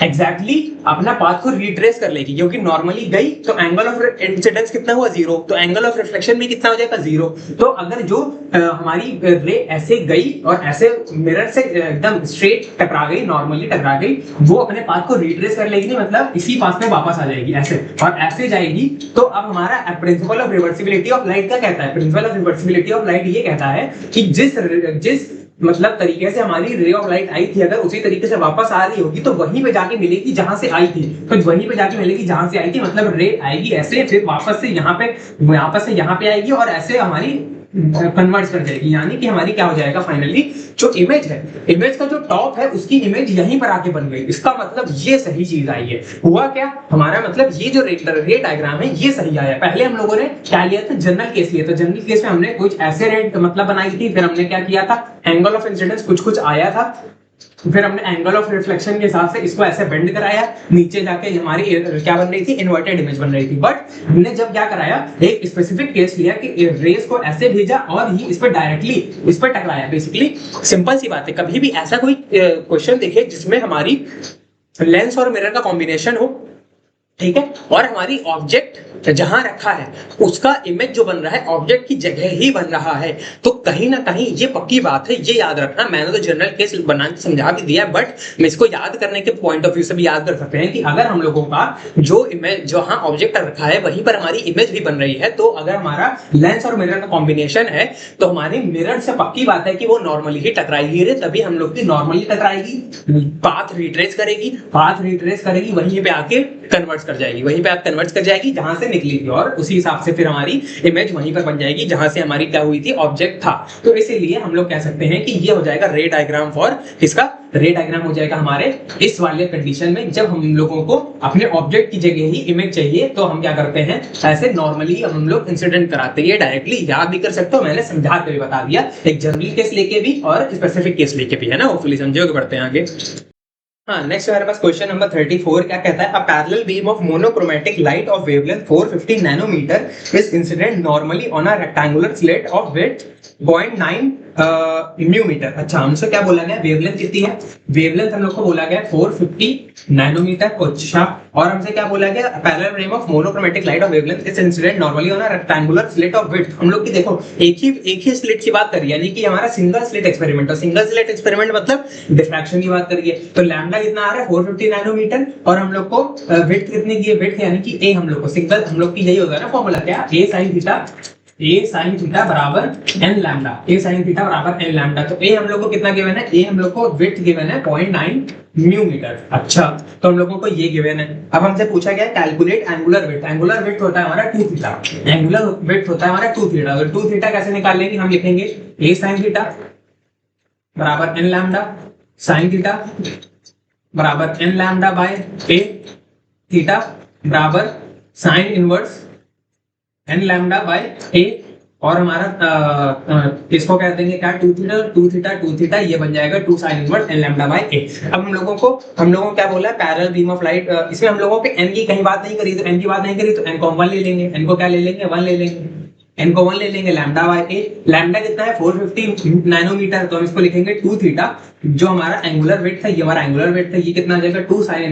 एग्जैक्टली अपना पाथ को रिट्रेस कर लेगी, क्योंकि नॉर्मली गई तो एंगल ऑफ इंसिडेंस कितना हुआ, 0, तो एंगल ऑफ रिफ्लेक्शन भी कितना हो जाएगा, 0। तो अगर जो हमारी रे ऐसे गई और ऐसे मिरर से एकदम स्ट्रेट टकरा गई, नॉर्मली टकरा गई, वो अपने पाथ को रिट्रेस कर लेगी, मतलब इसी पाथ पे वापस आ जाएगी ऐसे, और ऐसे जाएगी। तो अब हमारा principle of reversibility of light क्या कहता है, principle of reversibility of light ये कहता है कि जिस मतलब तरीके से हमारी रे ऑफ लाइट आई थी, अगर उसी तरीके से वापस आ रही होगी तो वहीं पे जाके मिलेगी जहां से आई थी, तो वहीं पे जाके मिलेगी जहां से आई थी, मतलब रे आएगी ऐसे, फिर वापस से यहाँ पे आएगी और ऐसे हमारी कन्वर्ट कर जाएगी, यानी कि हमारी क्या हो जाएगा, फाइनली जो इमेज है, इमेज का जो टॉप है उसकी इमेज यहीं पर आके बन गई। इसका मतलब ये सही चीज आई है। हुआ क्या, हमारा मतलब ये जो रे डायग्राम है ये सही आया। पहले हम लोगों ने क्या लिया था, जनरल केस लिया था, जनरल केस में हमने कुछ ऐसे रे मतलब बनाई थी, फिर हमने क्या किया था, एंगल ऑफ इंसिडेंस कुछ आया था, फिर हमने एंगल ऑफ रिफ्लेक्शन के हिसाब से इसको ऐसे बेंड कराया, नीचे जाके हमारी क्या बन रही थी, इन्वर्टेड इमेज बन रही थी। बट हमने जब क्या कराया, एक स्पेसिफिक केस लिया कि रेस को ऐसे भेजा और ही इस पर डायरेक्टली इस पर टकराया। बेसिकली सिंपल सी बात है, कभी भी ऐसा कोई क्वेश्चन देखे जिसमें हमारी लेंस और मिरर का कॉम्बिनेशन हो, ठीक है, और हमारी ऑब्जेक्ट जहां रखा है उसका इमेज जो बन रहा है ऑब्जेक्ट की जगह ही बन रहा है, तो कहीं ना कहीं ये पक्की बात है, ये याद रखना। मैंने तो जनरल केस बना के समझा भी दिया, बट मैं इसको याद करने के पॉइंट ऑफ व्यू से भी याद कर सकते हैं कि अगर हम लोगों का जो इमेज जहां ऑब्जेक्ट रखा है वहीं पर हमारी इमेज भी बन रही है, तो अगर हमारा लेंस और मिरर का कॉम्बिनेशन है तो हमारी मिरर से पक्की बात है कि वो नॉर्मली ही टकराएगी रे, तभी हम लोग की नॉर्मली टकराएगी, पाथ रिट्रेस करेगी, वहीं पे आके कन्वर्ट कर जाएगी, वहीं पे आप कन्वर्ट कर जाएगी जहां से निकली थी, और उसी हिसाब से फिर हमारी इमेज वहीं पर बन जाएगी जहां से हमारी क्या हुई थी, ऑब्जेक्ट था। तो इसीलिए हम लोग कह सकते हैं कि ये हो जाएगा रे डायग्राम फॉर, इसका रे डायग्राम हो जाएगा हमारे इस वाले कंडीशन में, जब हम लोगों को अपने ऑब्जेक्ट की जगह ही इमेज चाहिए तो हम क्या करते हैं, ऐसे नॉर्मली हम लोग इंसिडेंट कराते हैं। डायरेक्टली याद भी कर सकते हो, मैंने समझा के भी बता दिया, एक जनरल केस लेके भी और स्पेसिफिक केस लेके भी, है ना। होपफुली समझोगे, बढ़ते हैं आगे। हाँ, नेक्स्ट हमारे पास क्वेश्चन नंबर 34 क्या कहता है, a parallel beam of monochromatic light of wavelength 450 nanometre is incident normally on a rectangular slit of width 0.9 micrometre. अच्छा, हमसे क्या बोला गया, वेवलेंथ कितनी है, वेवलेंथ हम लोग को बोला गया 450 नैनोमीटर। अच्छा, और हमसे क्या बोला गया, parallel beam of monochromatic light of wavelength is incident normally on a rectangular slit of width. हम लोग की देखो एक ही स्लिट की बात करिए, यानी कि हमारा सिंगल स्लिट एक्सपेरिमेंट, और सिंगल स्लिट एक्सपेरिमेंट मतलब डिफ्रैक्शन की बात करिए, तो लैम्डा कितना आ रहा है 450 नैनोमीटर, और हम लोग को विड्थ कितनी की है, विड्थ यानी कि ए, हम लोग को सिंगल, हम लोग की यही होगा ना फॉर्मूला, क्या, ए साइन थीटा बराबर एन लैम्डा, ए साइन थीटा बराबर एन लैम्डा। तो ए हम लोग को कितना गिवन है, ए हम लोग को विड्थ गिवन है 0.9 म्यूमीटर। अच्छा, तो हम लोगों को ये गिवन है। अब हमसे पूछा गया calculate angular width, angular width होता है हमारा 2 थीटा, एंगुलर विड्थ होता है हमारा 2 थीटा। तो 2 थीटा कैसे निकालेंगे, हम लिखेंगे ए साइन थीटा बराबर एन लैम्डा, साइन थीटा बराबर n lambda by a, theta बराबर sine inverse n lambda by a, और हमारा इसको कह देंगे क्या, 2 थीटा ये बन जाएगा 2 sine inverse n lambda by a. अब हम लोगों को क्या बोला है, पैरेलल बीम ऑफ लाइट, इसमें हम लोगों पे एन की कहीं बात नहीं करी, तो एन की बात नहीं करी तो एन को 1 ले लेंगे, एन को क्या ले लेंगे, 1 ले लेंगे, एन को 1 ले लेंगे, लैम्डा बाय ए, लैम्डा कितना है 450 नैनोमीटर, तो हम इसको लिखेंगे 2 थीटा, जो हमारा एंगुलर वेट था, ये हमारा एंगुलर वेट था, ये कितना आ जाएगा 2 साइन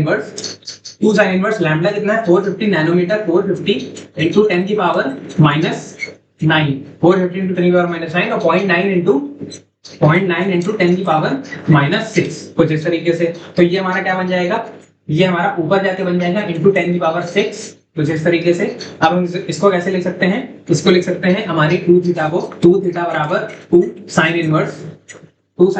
इनवर्स लैम्डा कितना है 450 नैनोमीटर, 450 into 10 की पावर -9, 450 into 10 की पावर -9, और 0.9 into 10 की पावर -6, कुछ इस तरीके से। तो ये हमारा क्या बन जाएगा, ये हमारा ऊपर जाके बन जाएगा into 10 की पावर 6, कुछ इस तरीके से। अब हम इसको कैसे लिख सकते हैं, इसको लिख सकते हैं हमारी 2 थीटा को, 2 थीटा बराबर 2 साइन इनवर्स 10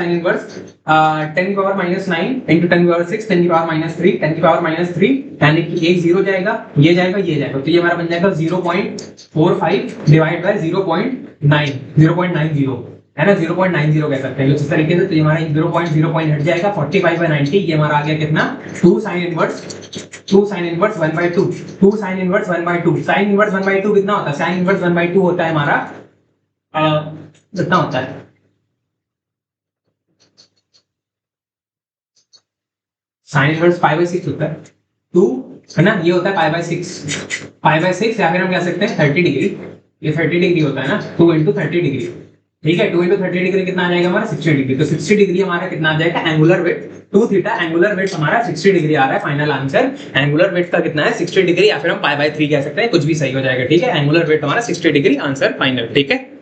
की पावर -9 into 10 की पावर 6, 10 की पावर -3, 10 की पावर -3, यानी कि एक 0 जाएगा, ये जाएगा, ये जाएगा, तो ये हमारा बन जाएगा 0.45 डिवाइड बाय 0.90, है ना, 0.90 कह सकते हैं इस तरीके से। तो ये हमारा 0.0 हट जाएगा, 45/90, ये हमारा आ गया कितना, 2 sine inverse 1/2, 2 sine inverse 1/2, sine inverse 1/2 कितना होता है, साइन इनवर्स 1/2 होता है हमारा कितना होता है, साइन इनवर्स π/6 होता है, 2 है ना, ये होता है π/6, या फिर हम कह सकते हैं 30 डिग्री, ये 30 डिग्री होता है ना, 2 into 30 डिग्री, ठीक है, 2 into 30 डिग्री कितना आ जाएगा हमारा 60 डिग्री, तो 60 डिग्री हमारा कितना आ जाएगा, angular width 2 theta, angular width हमारा 60 डिग्री आ रहा है, फाइनल आंसर एंगुलर वेट का कितना है 60 डिग्री, या फिर हम π/3 कह सकते हैं, कुछ भी सही हो जाएगा, ठीक है, एंगुलर वेट हमारा 60 डिग्री, आंसर फाइनल, ठीक है।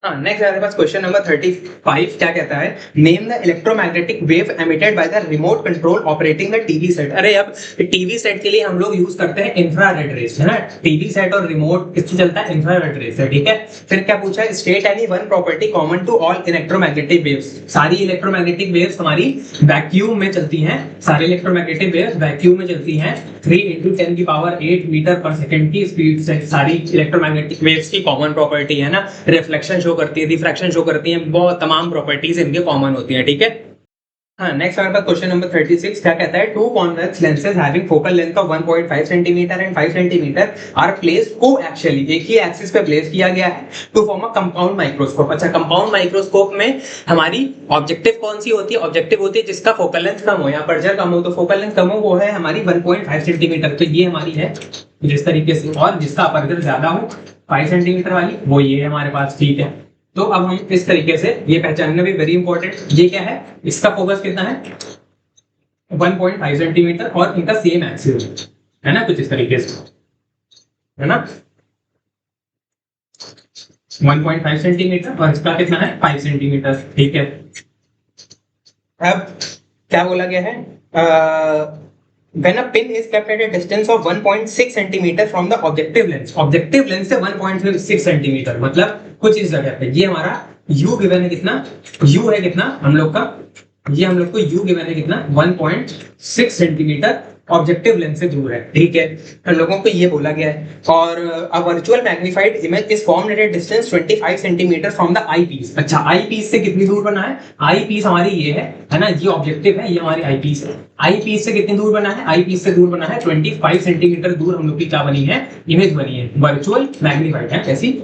हाँ, नेक्स्ट हमारे पास क्वेश्चन नंबर 35 क्या कहता है, name the electromagnetic wave emitted by the remote control operating the TV set. अरे अब टीवी सेट के लिए हम लोग यूज करते हैं इंफ्रारेड रेज, है ना, टीवी सेट और रिमोट किससे चलता है, इंफ्रारेड रेज से, ठीक है। फिर क्या पूछा है, state any one property common to all electromagnetic waves. सारी इलेक्ट्रोमैग्नेटिक वेव्स हमारी वैक्यूम में चलती हैं, सारी इलेक्ट्रोमैग्नेटिक वेव्स वैक्यूम में चलती हैं, 3 × 10⁸ मीटर पर सेकंड की स्पीड से सारी इलेक्ट्रोमैग्नेटिक वेव्स की कॉमन प्रॉपर्टी है ना, रिफ्लेक्शन शो करती है, डिफ्रैक्शन शो करती है, बहुत तमाम प्रॉपर्टीज इनके कॉमन होती हैं, ठीक है। हाँ, नेक्स्ट हमारे पास क्वेश्चन नंबर 36 क्या कहता है, two convex lenses having focal length of 1.5 centimetre and 5 centimetre are placed coaxially, एक ही एक्सिस पे प्लेस किया गया है to form a compound microscope. अच्छा, कंपाउंड माइक्रोस्कोप में हमारी ऑब्जेक्टिव कौन सी होती है? ऑब्जेक्टिव होती है जिसका फोकल लेंथ कम हो या अपर्चर कम हो, तो फोकल लेंथ कम हो वो है हमारी 1.5 सेंटीमीटर, तो ये हमारी है जिस तरीके से, और जिसका अपर्चर ज्यादा हो 5 सेंटीमीटर वाली वो ये है हमारे पास, ठीक है। तो अब हम इस तरीके से ये पहचानना भी वेरी इंपॉर्टेंट, ये क्या है, इसका फोकस कितना है 1.5 सेंटीमीटर और इनका सेम एक्सिस है ना, कुछ इस तरीके से है ना, 1.5 सेंटीमीटर और इसका कितना है 5 सेंटीमीटर, ठीक है। अब क्या बोला गया है, when a pin is kept at a distance of 1.6 centimeter from the objective lens से 1.6 सेंटीमीटर, मतलब कुछ इस जगह पे, ये हमारा u गिवन है कितना, u है कितना हम लोग का, ये हम लोग को u गिवन है कितना 1.6 सेंटीमीटर ऑब्जेक्टिव लेंस से दूर है, ठीक है। हम लोगों को ये बोला गया है, और a virtual magnified image is formed at a distance 25 centimetre from the eyepiece. अच्छा, आई पीस से कितनी दूर बना है, आई पीस हमारी ये है ना, ये ऑब्जेक्टिव है, ये हमारी आई पीस है। आई पीस से कितनी दूर बना है, आई पीस से दूर बना है 25 सेंटीमीटर दूर हम लोग की क्या बनी है, इमेज बनी है, वर्चुअल मैग्नीफाइड है कैसी।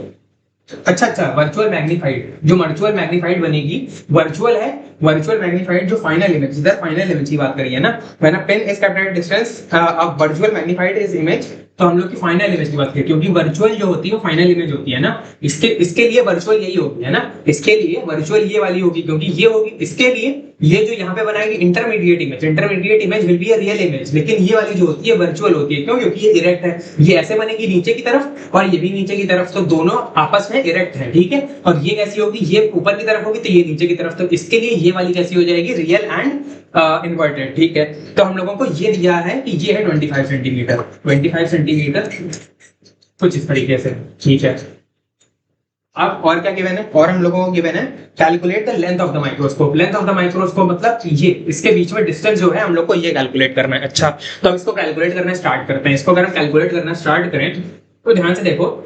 अच्छा, वर्चुअल मैग्नीफाइड, जो वर्चुअल मैग्नीफाइड बनेगी, वर्चुअल है, वर्चुअल मैग्नीफाइड जो फाइनल इमेज, इधर फाइनल इमेज की बात करिए ना, when a pen is kept at distance of virtual magnified is image, तो हम लोग की फाइनल इमेज की बात करें, क्योंकि वर्चुअल जो होती है वो फाइनल इमेज होती है ना, इसके लिए वर्चुअल यही होगी है ना, इसके लिए वर्चुअल ये वाली होगी, क्योंकि ये होगी, इसके लिए ये जो यहाँ पे बनाएगी intermediate image will be a real image, लेकिन ये वाली जो होती है वर्चुअल होती है, क्यों, क्योंकि ये इरेक्ट है, ये ऐसे बनेगी नीचे की तरफ और ये भी नीचे की तरफ, तो दोनों आपस में इरेक्ट है, ठीक है। और ये कैसी होगी, ये ऊपर की तरफ होगी तो ये नीचे की तरफ, तो इसके लिए ये वाली कैसी हो जाएगी, रियल एंड इन्वर्टेड, ठीक है। तो हम लोगों को ये दिया है कि ये है 25 सेंटीमीटर, 25 सेंटीमीटर कुछ इस तरीके से, ठीक है। अब और क्या गिवन है, और हम लोगों को गिवन है calculate the length of the microscope. Length of the microscope मतलब ये इसके बीच में डिस्टेंस जो है हम लोग को ये कैलकुलेट करना है। अच्छा, तो अब इसको कैलकुलेट करना स्टार्ट करते हैं। इसको अगर हम कैलकुलेट करना स्टार्ट करें तो ध्यान से देखो,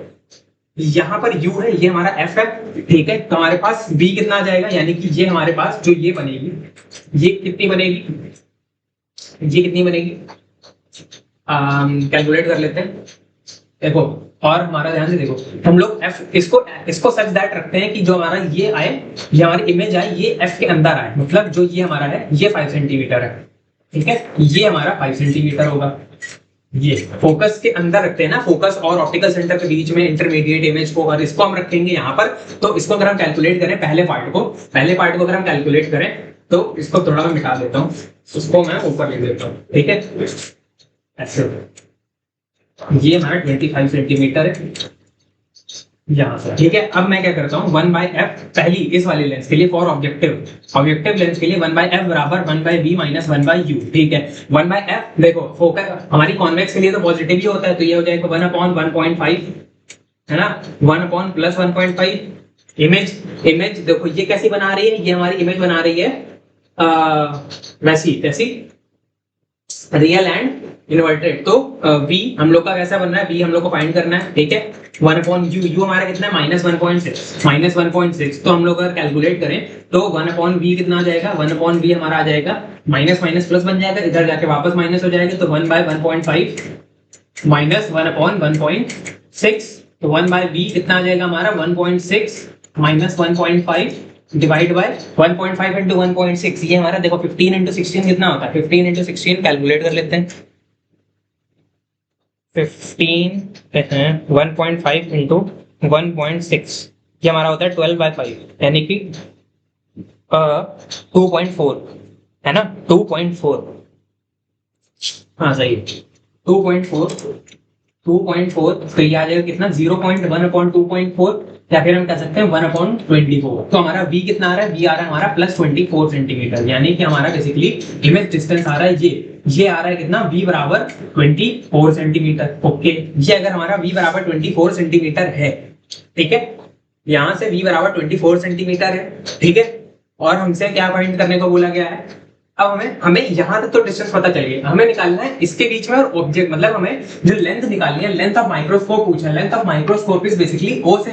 यहाँ पर u है, ये हमारा f है, ठीक है। तो हमारे पास v कितना आ जाएगा, यानी कि ये हमारे पास जो ये बनेगी, ये कितनी बनेगी, ये कितनी बनेगी, कैलकुलेट कर लेते हैं। देखो, और हमारा ध्यान से देखो, हम लोग f इसको सच दैट रखते हैं कि जो हमारा ये आए, ये हमारी इमेज आए, ये f के अंदर आए, मतलब जो ये हमारा है ये 5 सेंटीमीटर है, ठीक है, ये हमारा 5 सेंटीमीटर होगा। ये फोकस के अंदर रखते हैं ना, फोकस और ऑप्टिकल सेंटर के बीच में इंटरमीडिएट इमेज को, और इसको हम रखेंगे यहाँ पर। तो इसको अगर हम कैलकुलेट करें, पहले पार्ट को अगर हम कैलकुलेट करें, तो इसको थोड़ा मैं मिटा देता हूँ, उसको मैं ऊपर लिख देता हूँ, ठीक है। ऐसे ये हमारा 25 सेंटीमीटर है यहाँ से, ठीक है। अब मैं क्या करता हूँ, 1/f पहली इस वाले लेंस के लिए, फॉर ऑब्जेक्टिव लेंस के लिए 1/f बराबर 1/v माइनस 1/u, ठीक है। 1/f देखो, फोकस हमारी कॉन्वेक्स के लिए तो पॉजिटिव ही होता है, तो ये हो जाएगा 1/1.5 है ना, 1 प्लस 1.5। इमेज देखो ये कैसी बना रही है, ये हमारी इमेज बना रही है वैसी रियल एंड इन्वर्टेड। तो v हम लोग का कैसा बनना है, v हम लोग को फाइंड करना है, ठीक है। 1/u हमारा कितना है -1.6, तो हम लोग अगर कैलकुलेट करें तो 1/v कितना आ जाएगा, 1/v हमारा आ जाएगा माइनस प्लस बन जाएगा, इधर जाके वापस माइनस हो जाएगा, तो 1/1.5 माइनस 1/1.6, तो 1/v कितना आ जाएगा हमारा 1.6 माइनस 1.5 डिवाइड बाय 1.5 इंटू 1.6, ये हमारा देखो 15 इंटू 16 कितना होता है, 15 इंटू 16 कैलकुलेट कर लेते हैं। 15 1.5 इंटू 1.6, ये हमारा होता है 12/5, यानी कि 2.4 है ना, 2.4, हाँ सही है, 2.4 तो ये आ जाएगा कितना 0.1/2.4, या फिर हम कह सकते हैं 1/24। तो हमारा v कितना आ रहा है, v आ रहा है हमारा प्लस 24 सेंटीमीटर, यानी कि हमारा बेसिकली इमेज डिस्टेंस आ रहा है ये आ रहा है कितना, v बराबर 24 सेंटीमीटर। ओके, ये अगर हमारा v बराबर 24 सेंटीमीटर है, ठीक है, यहां से v बराबर 24 सेंटीमीटर है, ठीक है। और हमसे क्या फाइंड करने को बोला गया है, अब हमें यहाँ तक तो डिस्टेंस पता चल गई, हमें निकालना है इसके बीच में और ऑब्जेक्ट, मतलब हमें जो लेंथ निकालनी है, लेंथ ऑफ माइक्रोस्कोप पूछा है। Length of microscope is basically O से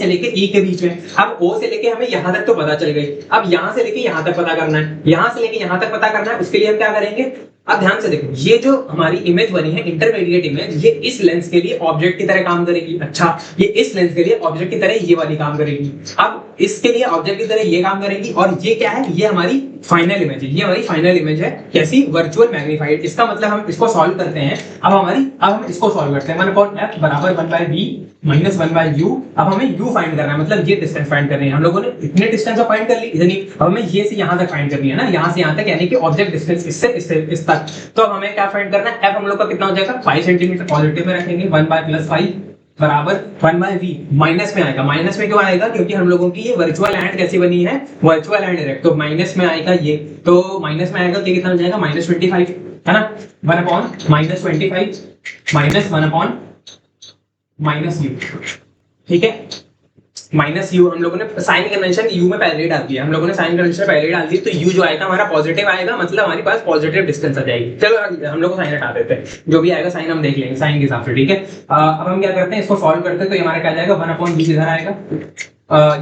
लेके ई के बीच में। अब ओ से लेके हमें यहाँ तक तो पता चल गई, अब यहाँ से लेके यहाँ तक पता करना है, यहाँ से लेके यहाँ तक पता करना है। उसके लिए हम क्या करेंगे, अब ध्यान से देखो, ये जो हमारी इमेज बनी है इंटरमीडिएट इमेज, ये इस लेंस के लिए ऑब्जेक्ट की तरह काम करेगी। अच्छा, ये इस लेंस के लिए ऑब्जेक्ट की तरह ये वाली काम करेगी। अब इसके लिए ऑब्जेक्ट की तरह ये काम करेगी, और ये क्या है, ये हमारी फाइनल इमेज है। ये हमारी फाइनल इमेज है, कैसी, वर्चुअल मैग्नीफाइड। इसका मतलब हम इसको सॉल्व करते हैं। अब हम इसको सॉल्व करते हैं। 1/f बराबर 1/v माइनस 1/u। अब हमें u फाइंड करना है, मतलब ये डिस्टेंस फाइंड करनी है। हम लोगों ने इतने डिस्टेंस फाइंड कर ली इतनी, अब हमें ये से यहाँ तक फाइंड करनी है ना, यहाँ से यहाँ तक, यानी कि ऑब्जेक्ट डिस्टेंस इससे इस तक। तो हमें क्या फाइंड करना है, f हम लोग का कितना हो जाएगा, 5 सेंटीमीटर पॉजिटिव में रखेंगे, 1/+5 बराबर 1/v। माइनस में आएगा, माइनस में क्यों आएगा, क्योंकि हम लोगों की ये वर्चुअल एंड कैसी बनी है, वर्चुअल एंड डायरेक्ट, तो माइनस में आएगा ये, तो माइनस में आएगा, तो कितना हो जाएगा, -25 है ना, 1/-25 माइनस 1/-u। ठीक है, माइनस यू हम लोगों ने साइन कन्वेंशन यू में पहले ही डाल दिया, हम लोगों ने साइन कन्वेंशन पहले ही डाल दी, तो यू जो आएगा हमारा पॉजिटिव आएगा, मतलब हमारे पास पॉजिटिव डिस्टेंस आ जाएगी। चलो हम लोग को साइन हटा देते हैं, जो भी आएगा साइन हम देख लेंगे साइन के हिसाब से। ठीक है, अब हम क्या करते हैं, इसको सॉल्व करते हैं, तो ये हमारा क्या जाएगा, 1/v इधर आएगा,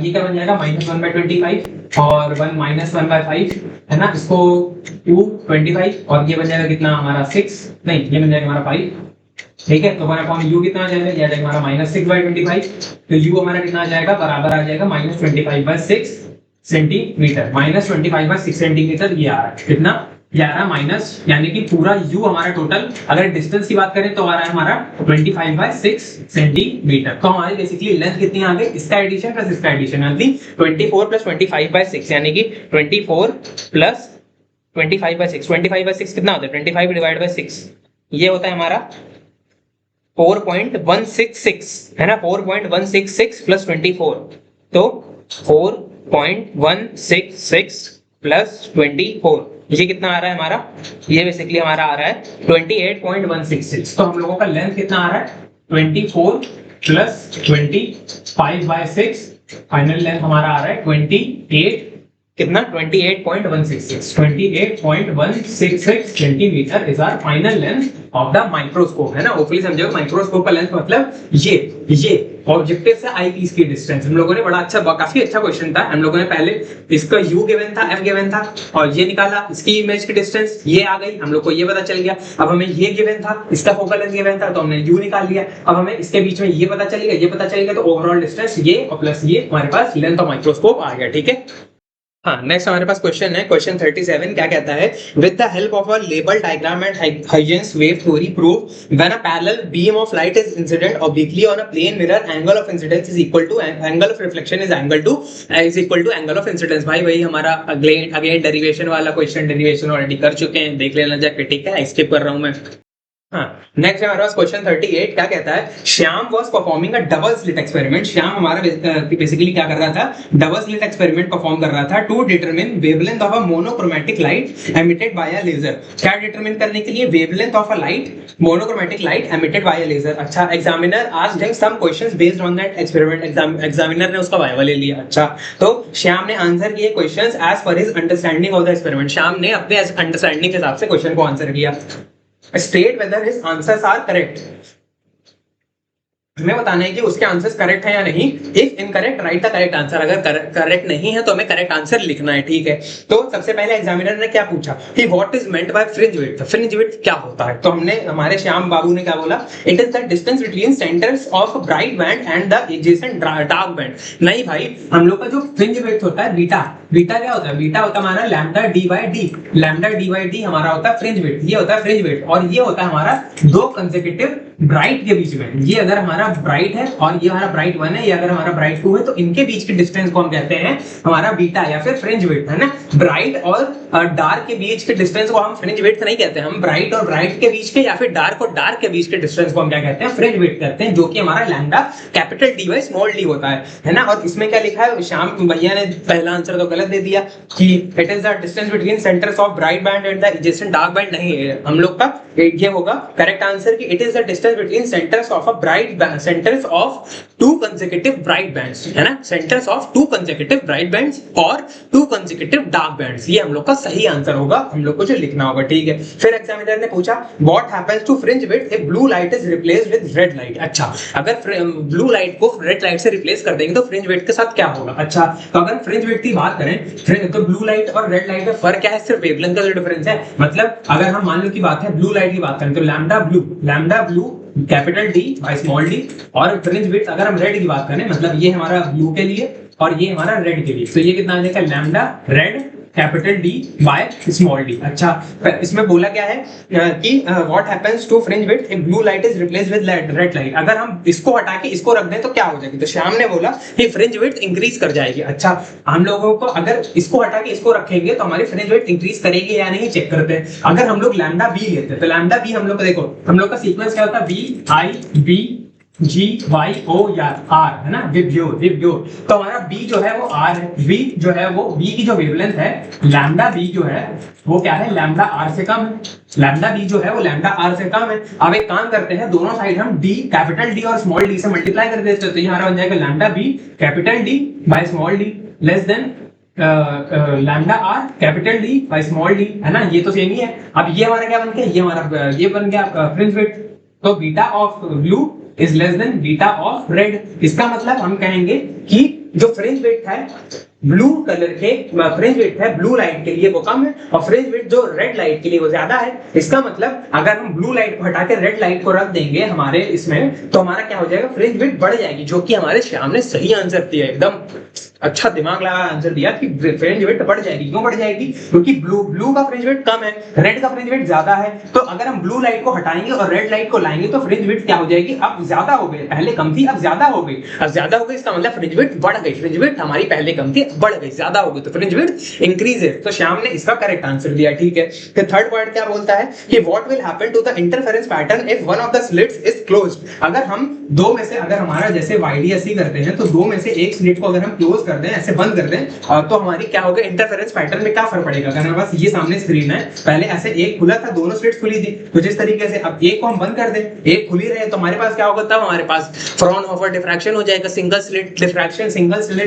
ये क्या बन जाएगा, -1/25 और 1 -1/5 है ना, इसको 2/25 और ये बन जाएगा कितना हमारा 6, नहीं ये बन जाएगा हमारा 5। ठीक है, तो 1/u कितना आ जाएगा, ये आ जाएगा हमारा -6/25, तो u हमारा कितना आ जाएगा, बराबर आ जाएगा -25/6 सेंटीमीटर, -25/6 सेंटीमीटर ये आ रहा है, कितना, ये आ रहा है माइनस, यानी कि पूरा u हमारा टोटल, अगर डिस्टेंस की बात करें तो आ रहा है हमारा 25/6 सेंटीमीटर। तो हमारी बेसिकली लेंथ कितनी आ गई, इसका एडिशन प्लस इसका एडिशन, यानी 24 + 25/6, यानी कि 24 + 25/6, 25/6 कितना होता है, 25 / 6, ये होता है हमारा 4.166 है ना, 4.166 + 24, तो 4.166 + 24, ये कितना आ रहा है हमारा, ये बेसिकली हमारा आ रहा है 28.166। तो हम लोगों का लेंथ कितना आ रहा है, 24 + 25/6, फाइनल लेंथ हमारा आ रहा है 28, कितना, 28.166 centimetre is our final length of the microscope, है ना। होपफुली समझो, माइक्रोस्कोप का लेंथ मतलब ये ऑब्जेक्टिव से आई पीस की डिस्टेंस। हम लोगों ने बड़ा अच्छा, काफी अच्छा क्वेश्चन था, हम लोगों ने पहले इसका u गिवन था, f गिवन था, और ये निकाला, इसकी इमेज की डिस्टेंस ये आ गई, हम लोग को ये पता चल गया। अब हमें ये गिवन था, इसका फोकल लेंथ गिवन था, तो हमने u निकाल लिया। अब हमें इसके बीच में ये पता चलेगा, ये पता चलेगा, तो ओवरऑल डिस्टेंस ये और प्लस ये हमारे पास लेंथ ऑफ माइक्रोस्कोप आ गया। ठीक है, हाँ, नेक्स्ट हमारे पास क्वेश्चन है, क्वेश्चन 37 क्या कहता है, with the help of a label diagram and Huygens wave theory prove when a parallel beam of light is incident obliquely on a plane mirror, angle of incidence is equal to angle of reflection is equal to angle of incidence. भाई वही हमारा again derivation वाला question, derivation already कर चुके हैं, देख लेना जाके। ठीक है, स्किप कर रहा हूं मैं। हाँ, नेक्स्ट हमारे पास क्वेश्चन 38 क्या कहता है, Shyam was performing a double slit experiment. Shyam हमारा बेसिकली क्या कर रहा था, डबल स्लिट एक्सपेरिमेंट परफॉर्म कर रहा था to determine wavelength of a monochromatic light emitted by a laser. क्या डिटरमिन करने के लिए, wavelength of a light, monochromatic light emitted by a laser. अच्छा, examiner asked him some questions based on that experiment, examiner ने उसका viva ले लिया। अच्छा, तो श्याम ने आंसर किए questions as per his understanding of the experiment. Shyam ने अपने अंडरस्टैंडिंग के हिसाब से क्वेश्चन को आंसर किया। State whether his answers are correct. हमें बताना है कि उसके आंसर्स करेक्ट है या नहीं। If incorrect right the correct answer, अगर करेक्ट नहीं है तो हमें करेक्ट आंसर लिखना है। ठीक है, तो सबसे पहले एग्जामिनर ने क्या पूछा कि what is meant bye fringe width, fringe width क्या होता है। तो हमने, हमारे श्याम बाबू ने क्या बोला, it is the distance between centres of bright band and the adjacent dark band. नहीं भाई, हम लोग का जो फ्रिंज विड्थ होता है बीटा, बीटा क्या होता है, बीटा होता है हमारा lambda D by D, lambda D by D हमारा होता है फ्रिंज विड्थ, ये होता है फ्रिंज विड्थ। और ये होता है हमारा दो कंसेक्यूटिव ब्राइट के बीच में, ये अगर हमारा ब्राइट है और ये हमारा ब्राइट 1 है, ये अगर हमारा ब्राइट 2 है, तो इनके बीच की डिस्टेंस को हम कहते हैं हमारा बीटा या फिर फ्रिंज विड्थ, है ना। ब्राइट और डार्क के बीच के डिस्टेंस को हम फ्रिंज विड्थ नहीं कहते, हम ब्राइट और ब्राइट के बीच के या फिर डार्क और डार्क के बीच के डिस्टेंस को हम क्या कहते हैं, फ्रिंज विड्थ कहते हैं, जो कि हमारा lambda capital D by small D होता है ना। और इसमें क्या लिखा है, श्याम भैया ने पहला आंसर तो गलत दे दिया कि it is the distance between centres of bright band and the adjacent dark band. नहीं है, हम लोग का ये होगा करेक्ट आंसर कि it is the distance difference between centres of centres of to consecutive bright bands, है ना, centres of to consecutive bright bands और टू कंसेक्यूटिव डार्क बैंड्स, ये हम लोग का सही आंसर होगा, हम लोग को जो लिखना होगा, ठीक है। फिर एग्जामिनर ने पूछा what happens to fringe width if blue light is replaced with red light. अच्छा, अगर ब्लू लाइट को रेड लाइट से रिप्लेस कर देंगे तो फ्रिंज विड्थ के साथ क्या होगा। अच्छा, तो अगर फ्रिंज विड्थ की बात करें तो ब्लू लाइट और रेड लाइट में फर्क क्या है, सिर्फ वेवलेंथ का जो डिफरेंस है। मतलब अगर हम मान लो की बात है ब्लू लाइट की बात करें तो lambda blue capital D by small D, और फ्रिंज विड्थ अगर हम रेड की बात करें मतलब ये हमारा ब्लू के लिए और ये हमारा रेड के लिए, तो ये कितना आ जाएगा lambda red capital D by small D. अच्छा, इसमें बोला क्या है कि what happens to fringe width if blue light is replaced with red light. अगर हम इसको हटा के इसको रख दें तो क्या हो जाएगी, तो श्याम ने बोला कि फ्रिंज विड्थ इंक्रीज कर जाएगी। अच्छा, हम लोगों को अगर इसको हटा के इसको रखेंगे तो हमारी फ्रिंज विड्थ इंक्रीज करेगी या नहीं चेक करते हैं। अगर हम लोग लैम्डा बी लेते हैं तो लैम्डा बी हम लोग को देखो, हम लोग का सीक्वेंस क्या होता है, B I B G Y O या आर, है ना, विब्योर। तो हमारा बी जो है वो आर है, बी जो है वो बी की जो वेवलेंथ है लैम्डा बी जो है वो क्या है, लैम्डा आर से कम है। लैम्डा बी जो है वो लैम्डा आर से कम है। अब एक काम करते हैं, दोनों साइड हम डी कैपिटल डी और स्मॉल डी से मल्टीप्लाई कर देते हैं, तो ये हमारा बन जाएगा lambda B capital D by small D less than lambda R capital D by small D, है ना, ये तो सेम ही है। अब ये हमारा क्या बन गया, ये हमारा ये बन गया फ्रिंज विड्थ, तो beta of blue is less than beta of red. इसका मतलब हम कहेंगे कि जो फ्रिंज विड्थ है ब्लू कलर के, फ्रिंज विड्थ है ब्लू लाइट के लिए वो कम है और फ्रिंज विड्थ जो रेड लाइट के लिए वो ज्यादा है। इसका मतलब अगर हम ब्लू लाइट को हटा के रेड लाइट को रख देंगे हमारे इसमें तो हमारा क्या हो जाएगा, फ्रिंज विड्थ बढ़ जाएगी, जो कि हमारे श्याम ने सही आंसर दिया, एकदम अच्छा दिमाग लगा आंसर दिया कि फ्रिंज विड्थ बढ़ जाएगी। क्यों बढ़ जाएगी, क्योंकि ब्लू का फ्रिंज विड्थ कम है, रेड का फ्रिंज विड्थ ज्यादा है। तो अगर हम ब्लू लाइट को हटाएंगे और रेड लाइट को लाएंगे तो फ्रिंज विड्थ क्या हो जाएगी, अब ज्यादा हो गई, पहले कम थी अब ज्यादा हो गई, अब ज्यादा हो गई, इसका मतलब फ्रिंज विड्थ बढ़ गई, फ्रिंज विड्थ हमारी पहले कम थी बढ़ गई, ज्यादा हो गई, तो फ्रिंज विड्थ इंक्रीज है। तो श्याम ने इसका करेक्ट आंसर दिया, ठीक है। फिर थर्ड पॉइंट क्या बोलता है कि what will happen to the interference pattern if one of the slits is closed. अगर हम दो में से, अगर हमारा जैसे YDSE करते हैं तो दो में से एक स्लिट को अगर हम क्लोज कर दें, ऐसे बंद कर दें, तो हमारी क्या होगा, इंटरफेरेंस पैटर्न में क्या फर्क पड़ेगा। अगर हमारे पास ये सामने स्क्रीन है, पहले ऐसे एक खुला था, दोनों स्लिट्स खुली थी, तो जिस तरीके से अब एक को हम बंद कर दें, एक खुली रहे, तो हमारे पास क्या होगा, तब हमारे पास फ्रॉनहोफर डिफ्रैक्शन हो जाएगा, सिंगल स्लिट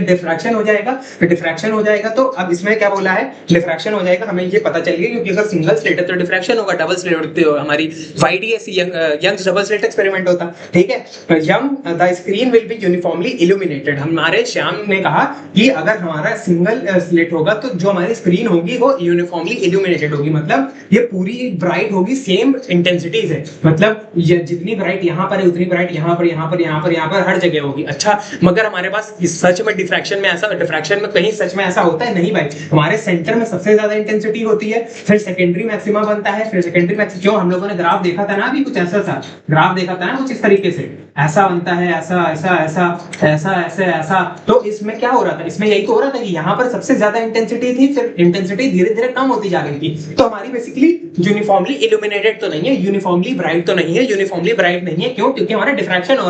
डिफ्रैक्शन हो जाएगा। फिर डिफ्रैक्शन हो जाएगा तो अब इसमें क्या बोला है, डिफ्रैक्शन हो जाएगा, हमें ये पता चल गया, क्योंकि अगर सिंगल स्लिट है तो डिफ्रैक्शन होगा, डबल स्लिट हमारी YDSE Young's double slit experiment होता, ठीक है। The screen will be uniformly illuminated. हमारे श्याम ने कहा कि अगर हमारा सिंगल स्लिट होगा तो जो हमारी स्क्रीन होगी वो यूनिफॉर्मली इल्यूमिनेटेड होगी, मतलब ये पूरी ब्राइट होगी, सेम इंटेंसिटी से, मतलब ये जितनी ब्राइट यहाँ पर है उतनी ब्राइट यहाँ पर हर जगह होगी। अच्छा, मगर हमारे पास सच में डिफ्रैक्शन में कहीं सच में ऐसा होता है नहीं भाई, हमारे सेंटर में सबसे ज्यादा इंटेंसिटी होती है, फिर सेकेंडरी मैक्सिमा बनता है, फिर सेकेंडरी मैक्सिमा, जो हम लोगों ने ग्राफ देखा था ना अभी, कुछ ऐसा सा ग्राफ देखा था ना कुछ इस तरीके से, ऐसा बनता है, ऐसा ऐसा ऐसा ऐसा ऐसे ऐसा। तो इसमें क्या हो रहा था, इसमें यही तो हो रहा था कि यहाँ पर सबसे ज्यादा इंटेंसिटी थी, फिर इंटेंसिटी धीरे धीरे कम होती जा रही थी। तो हमारी बेसिकली यूनिफॉर्मली इल्यूमिनेटेड तो नहीं है, यूनिफॉर्मली ब्राइट तो नहीं है, यूनिफॉर्मली ब्राइट नहीं है। क्यों, क्योंकि हमारा डिफ्रैक्शन हो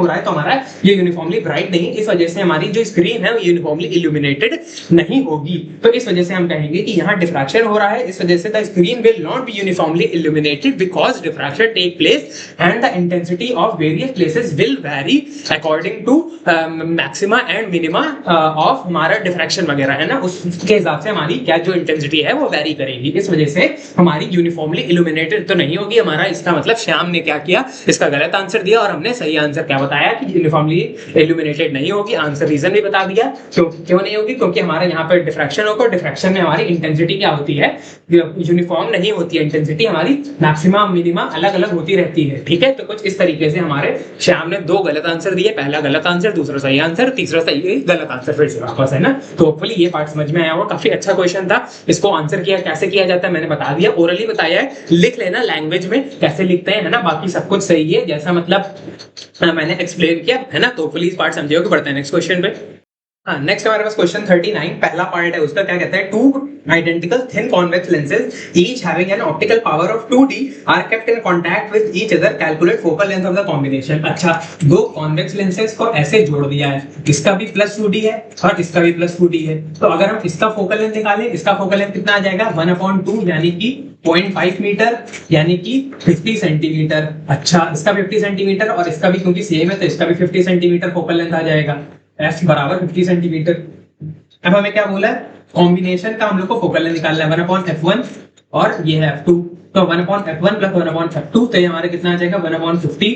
रहा है, तो हमारा ये यूनिफॉर्मली ब्राइट नहीं है, इस वजह से हमारी जो स्क्रीन है वो यूनिफॉर्मली इल्यूमिनेटेड नहीं होगी। तो इस वजह से हम कहेंगे कि यहाँ डिफ्रैक्शन हो रहा है, इस वजह से the screen will not be uniformly illuminated because diffraction take place and the intensity of various places will vary according to maxima and minima of हमारा डिफ्रैक्शन वगैरह, है ना, उसके हिसाब से हमारी क्या जो इंटेंसिटी है वो वैरी करेगी। इस वजह से हमारी यूनिफॉर्मली इल्यूमिनेटेड तो नहीं होगी हमारा। इसका मतलब श्याम ने क्या किया, इसका गलत आंसर दिया और हमने सही आंसर क्या बताया कि यूनिफॉर्मली इल्यूमिनेटेड नहीं होगी। आंसर रीजन भी बता दिया क्यों नहीं होगी, क्योंकि हमारे यहाँ पर डिफ्रैक्शन होगा, डिफ्रैक्शन में हमारी इंटेंसिटी क्या होती है, यूनिफॉर्म नहीं होती है, इंटेंसिटी हमारी मैक्सिमा मिनिमा अलग अलग होती रहती है, ठीक है। तो कुछ इस तरीके से हमारे श्याम ने दो गलत आंसर दिए, पहला गलत आंसर, दूसरा सही आंसर, तीसरा सही गलत आंसर, फिर से वापस, है ना। तो होपफुली ये पार्ट समझ में आया होगा, काफी अच्छा क्वेश्चन था। इसको आंसर किया कैसे किया जाता है मैंने बता दिया, ओरली बताया है, लिख लेना लैंग्वेज में कैसे लिखते हैं, है ना, बाकी सब कुछ सही है जैसा मतलब मैंने एक्सप्लेन किया, है ना। तो होपफुली इस पार्ट समझे हो कि बढ़ते हैं नेक्स्ट क्वेश्चन पे। हाँ, नेक्स्ट हमारे पास क्वेश्चन 39 पहला पार्ट है उसका। क्या कहता है, two identical thin convex lenses each having an optical power of 2d are kept in contact with each other, calculate focal length of the combination. अच्छा, दो कॉन्वेक्स लेंसेज को ऐसे जोड़ दिया है, इसका भी प्लस 2d है और इसका भी प्लस 2d है, तो अगर हम इसका फोकल लेंथ निकालें, इसका फोकल लेंथ कितना आ जाएगा 1/2 यानी कि 0.5 मीटर यानी कि 50 सेंटीमीटर। अच्छा, इसका 50 सेंटीमीटर और इसका भी क्योंकि सेम है तो इसका भी 50 सेंटीमीटर फोकल लेंथ आ जाएगा, f बराबर 50 सेंटीमीटर। अब हमें क्या बोला है, कॉम्बिनेशन का हम लोग को फोकल लेंथ निकालना है 1/f1 और ये है f2, तो 1/f1 प्लस 1/f2, तो ये हमारा कितना आ जाएगा 1/50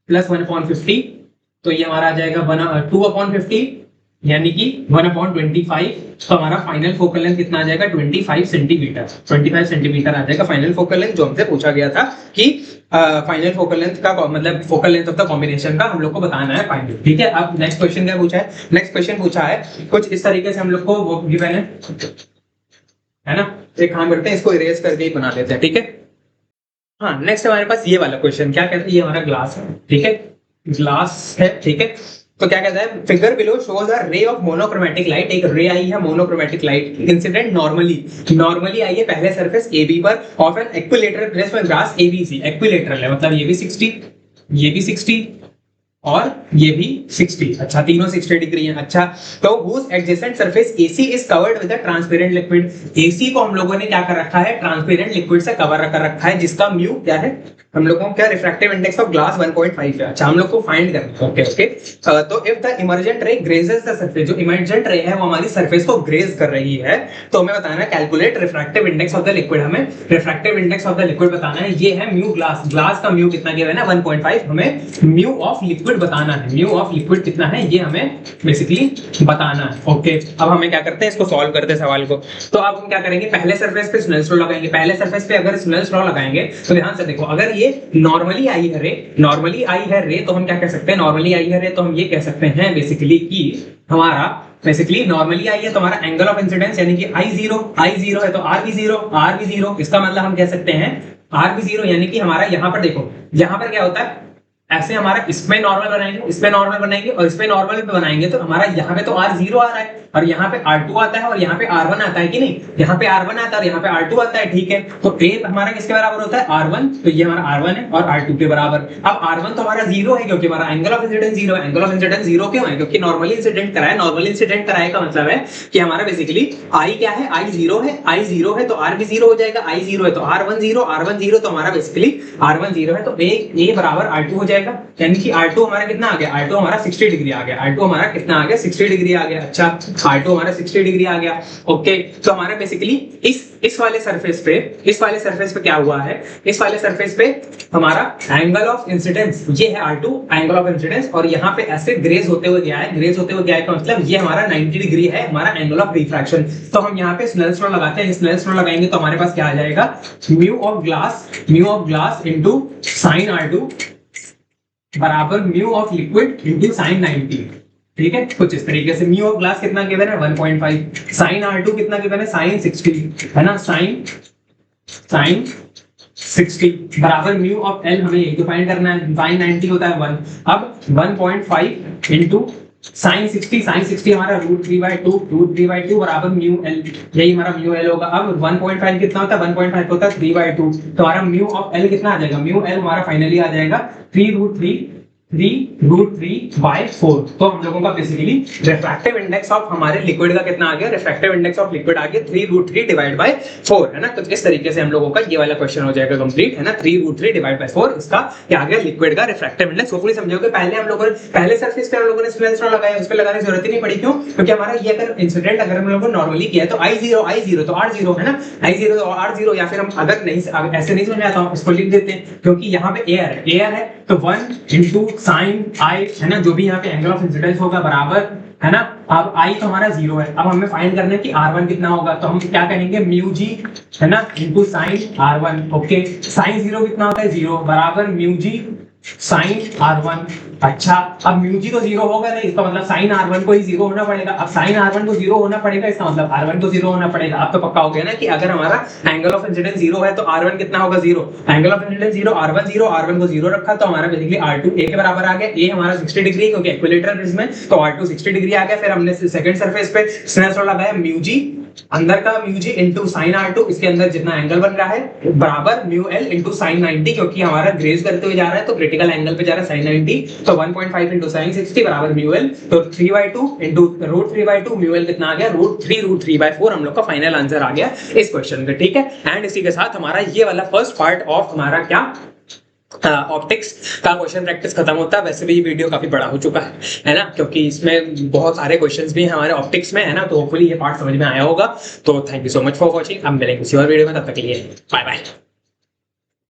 प्लस 1/50, तो ये हमारा आ जाएगा 2/50 यानी कि 1/25, तो हमारा फाइनल फोकल लेंथ कितना आ जाएगा 25 सेंटीमीटर। 25 सेंटीमीटर आ जाएगा फाइनल फोकल लेंथ, जो हमसे पूछा गया था कि फाइनल फोकल लेंथ का मतलब focal length of the combination का हम लोग को बताना है फाइनल। ठीक है, अब नेक्स्ट क्वेश्चन क्या पूछा है, नेक्स्ट क्वेश्चन पूछा है कुछ इस तरीके से हम लोग को वो गिवन है ना, एक काम करते हैं इसको इरेज करके ही बना लेते हैं। ठीक है, हाँ, नेक्स्ट हमारे पास ये वाला क्वेश्चन क्या कहता है, ये हमारा ग्लास है। ठीक है, ग्लास है। ठीक है, तो क्या कहता है, figure below shows a ray of monochromatic light, एक रे आई है monochromatic light incident normally I है पहले सरफेस AB पर ऑफ एन एक्विलेटरल प्लेस में ग्लास ABC, एक्विलेटरल है मतलब ये भी 60, ये भी 60 और ये भी 60। अच्छा, तीनों 60 डिग्री है। अच्छा, तो whose adjacent surface AC is covered with a transparent liquid, AC को हम लोगों ने क्या कर रखा है, ट्रांसपेरेंट लिक्विड से कवर कर रखा है, जिसका म्यू क्या है, हम लोगों को क्या रिफ्रैक्टिव इंडेक्स ऑफ ग्लास 1.5 है। अच्छा, हम लोग को फाइंड करना है। ओके ओके, तो if the emergent ray grazes the surface, जो इमर्जेंट रे है वो हमारी सरफेस को ग्रेज कर रही है, तो हमें बताना है calculate refractive index of the liquid. हमें refractive index of the liquid बताना है, ये है म्यू ग्लास, ग्लास का म्यू कितना गिवन है 1.5, हमें म्यू ऑफ लिक्विड बताना है, म्यू ऑफ लिक्विड कितना है ये हमें बेसिकली बताना है। ओके, अब हमें क्या करते हैं, इसको सॉल्व करते हैं सवाल को। तो अब हम क्या करेंगे, पहले सरफेस पे स्नेल्स लॉ लगाएंगे, पहले सरफेस पे अगर स्नेल्स लॉ लगाएंगे तो ध्यान से देखो, अगर ये नॉर्मली आई है रे, नॉर्मली आई है रे, तो हम क्या कह सकते हैं, नॉर्मली आई है रे तो हम ये कह सकते हैं बेसिकली कि हमारा बेसिकली नॉर्मली आई है तो हमारा एंगल ऑफ इंसिडेंस यानी कि I0 है तो R भी 0, इसका मतलब हम कह सकते हैं R भी 0, यानी कि हमारा यहाँ पर देखो, यहाँ पर क्या होता है, ऐसे हमारा इसमें नॉर्मल बनाएंगे, इसमें नॉर्मल बनाएंगे और इसमें नॉर्मल बनाएंगे, तो हमारा यहाँ पे तो R0 आ रहा है और यहाँ पे R2 आता है और यहाँ पे R1 आता है कि नहीं, यहाँ पे R1 आता है और यहाँ पे R2 आता है। ठीक है, तो A हमारा किसके बराबर होता है R1, तो ये हमारा R1 है और R2 के बराबर। अब R1 तो हमारा 0 है क्योंकि हमारा एंगल ऑफ इंसिडेंस 0 है। एंगल ऑफ इंसिडेंस 0 क्यों है, क्योंकि नॉर्मली इंसिडेंट कराया, नॉर्मली इंसिडेंट कराए का मतलब है कि हमारा बेसिकली I क्या है, I0 है, I0 है तो R भी 0 हो जाएगा, I0 है तो R1 0 तो हमारा बेसिकली R1 0 है, तो A बराबर R2 हो जाएगा, यानी कि R2 हमारा कितना आ गया, R2 हमारा 60 डिग्री आ गया, R2 हमारा कितना आ गया 60 डिग्री आ गया। अच्छा, R2 हमारा 60 डिग्री आ गया। ओके, तो हमारा बेसिकली इस वाले सरफेस पे क्या हुआ है, इस वाले सरफेस पे हमारा एंगल ऑफ इंसिडेंस ये है R2 एंगल ऑफ इंसिडेंस, और यहाँ पे ऐसे ग्रेज होते हुए गया है का मतलब ये हमारा 90 डिग्री है हमारा एंगल ऑफ रिफ्रैक्शन। तो हम यहाँ पे स्नेल्स लॉ लगाते हैं, स्नेल्स लॉ लगाएंगे तो हमारे पास क्या आ जाएगा, mu of glass into sin R2 बराबर mu of liquid into sin 90। ठीक है, कुछ इस तरीके से म्यू ऑफ ग्लास कितना गिवन है 1.5, sin R2 कितना गिवन है sin 60 है ना, sin 60 बराबर म्यू ऑफ L, हमें यही डिफाइन करना है, sin 90 होता है 1। अब 1.5 इनटू sin 60 हमारा √3/2 बराबर म्यू L, यही हमारा म्यू L होगा। अब 1.5 कितना होता है, 1.5 होता है 3/2, तो हमारा म्यू ऑफ L कितना आ जाएगा, म्यू L हमारा फाइनली आ जाएगा 3√3/4। तो हम लोगों का बेसिकली रिफ्रैक्टिव इंडेक्स ऑफ हमारे लिक्विड का कितना आ गया, रिफ्रैक्टिव इंडेक्स ऑफ लिक्विड आ गया 3√3/4 है ना। तो इस तरीके से हम लोगों का ये वाला क्वेश्चन हो जाएगा कंप्लीट है ना, 3√3/4 इसका क्या आ गया लिक्विड का रिफ्रैक्टिव इंडेक्स। होपफुली समझोगे, पहले हम लोगों ने पहले सरफेस पे हम लोगों ने स्नेल्स लॉ लगाया, उस पे लगाने की जरूरत ही नहीं पड़ी, क्यों, क्योंकि हमारा ये अगर इंसिडेंट अगर हम लोगों ने नॉर्मली किया है तो I0 तो R0 है ना, I0 तो R0, या फिर हम अगर नहीं ऐसे नहीं समझ आता इसको लिख देते हैं, क्योंकि यहाँ पे एयर है तो 1 इनटू sin I है ना, जो भी यहाँ पे एंगल ऑफ इंसिडेंस होगा बराबर है ना। अब I तो हमारा 0 है, अब हमें फाइंड करना है कि R1 कितना होगा, तो हम क्या करेंगे म्यू जी है ना into sin R1। Okay, sin 0 कितना होता है 0 बराबर म्यू जी साइन R1। अच्छा, अब म्यू जी तो जीरो होगा नहीं, इसका मतलब साइन R1 को ही जीरो होना पड़ेगा। अब साइन R1 को जीरो होना पड़ेगा, इसका मतलब R1 को जीरो होना पड़ेगा। अब तो पक्का हो गया ना कि अगर हमारा एंगल ऑफ इंसिडेंस जीरो है तो R1 कितना होगा, zero. Angle of incidence zero, R1 zero, R1 को जीरो रखा तो हमारा बेसिकली R2 A के बराबर आ गया। A हमारा 60 डिग्री क्योंकि इक्विलेटरल प्रिज्म है, तो R2 60 डिग्री आ गया। फिर हमने सेकंड सरफेस पे स्नेल्स लॉ लगाया, म्यू जी अंदर का mu G into sine R2, इसके अंदर जितना एंगल बन रहा है बराबर म्यू एल इंटू साइन 90, क्योंकि हमारा ग्रेज करते हुए जा रहा है तो क्रिटिकल एंगल पे जा रहा है साइन 90, तो 1.5 इंटू साइन 60 बराबर म्यू एल, तो 3/2 इंटू रूट 3/2, म्यू एल कितना आ गया, √3/4 हम लोग का फाइनल आंसर आ गया इस क्वेश्चन का। ठीक है, एंड इसी के साथ हमारा ये वाला फर्स्ट पार्ट ऑफ हमारा क्या ऑप्टिक्स का क्वेश्चन प्रैक्टिस खत्म होता है। वैसे भी ये वीडियो काफी बड़ा हो चुका है ना, क्योंकि इसमें बहुत सारे क्वेश्चंस भी हमारे ऑप्टिक्स में है ना, तो होपफुली ये पार्ट समझ में आया होगा। तो thank you so much for watching. अब मिलेंगे किसी और वीडियो में, तब तक के लिए बाय बाय।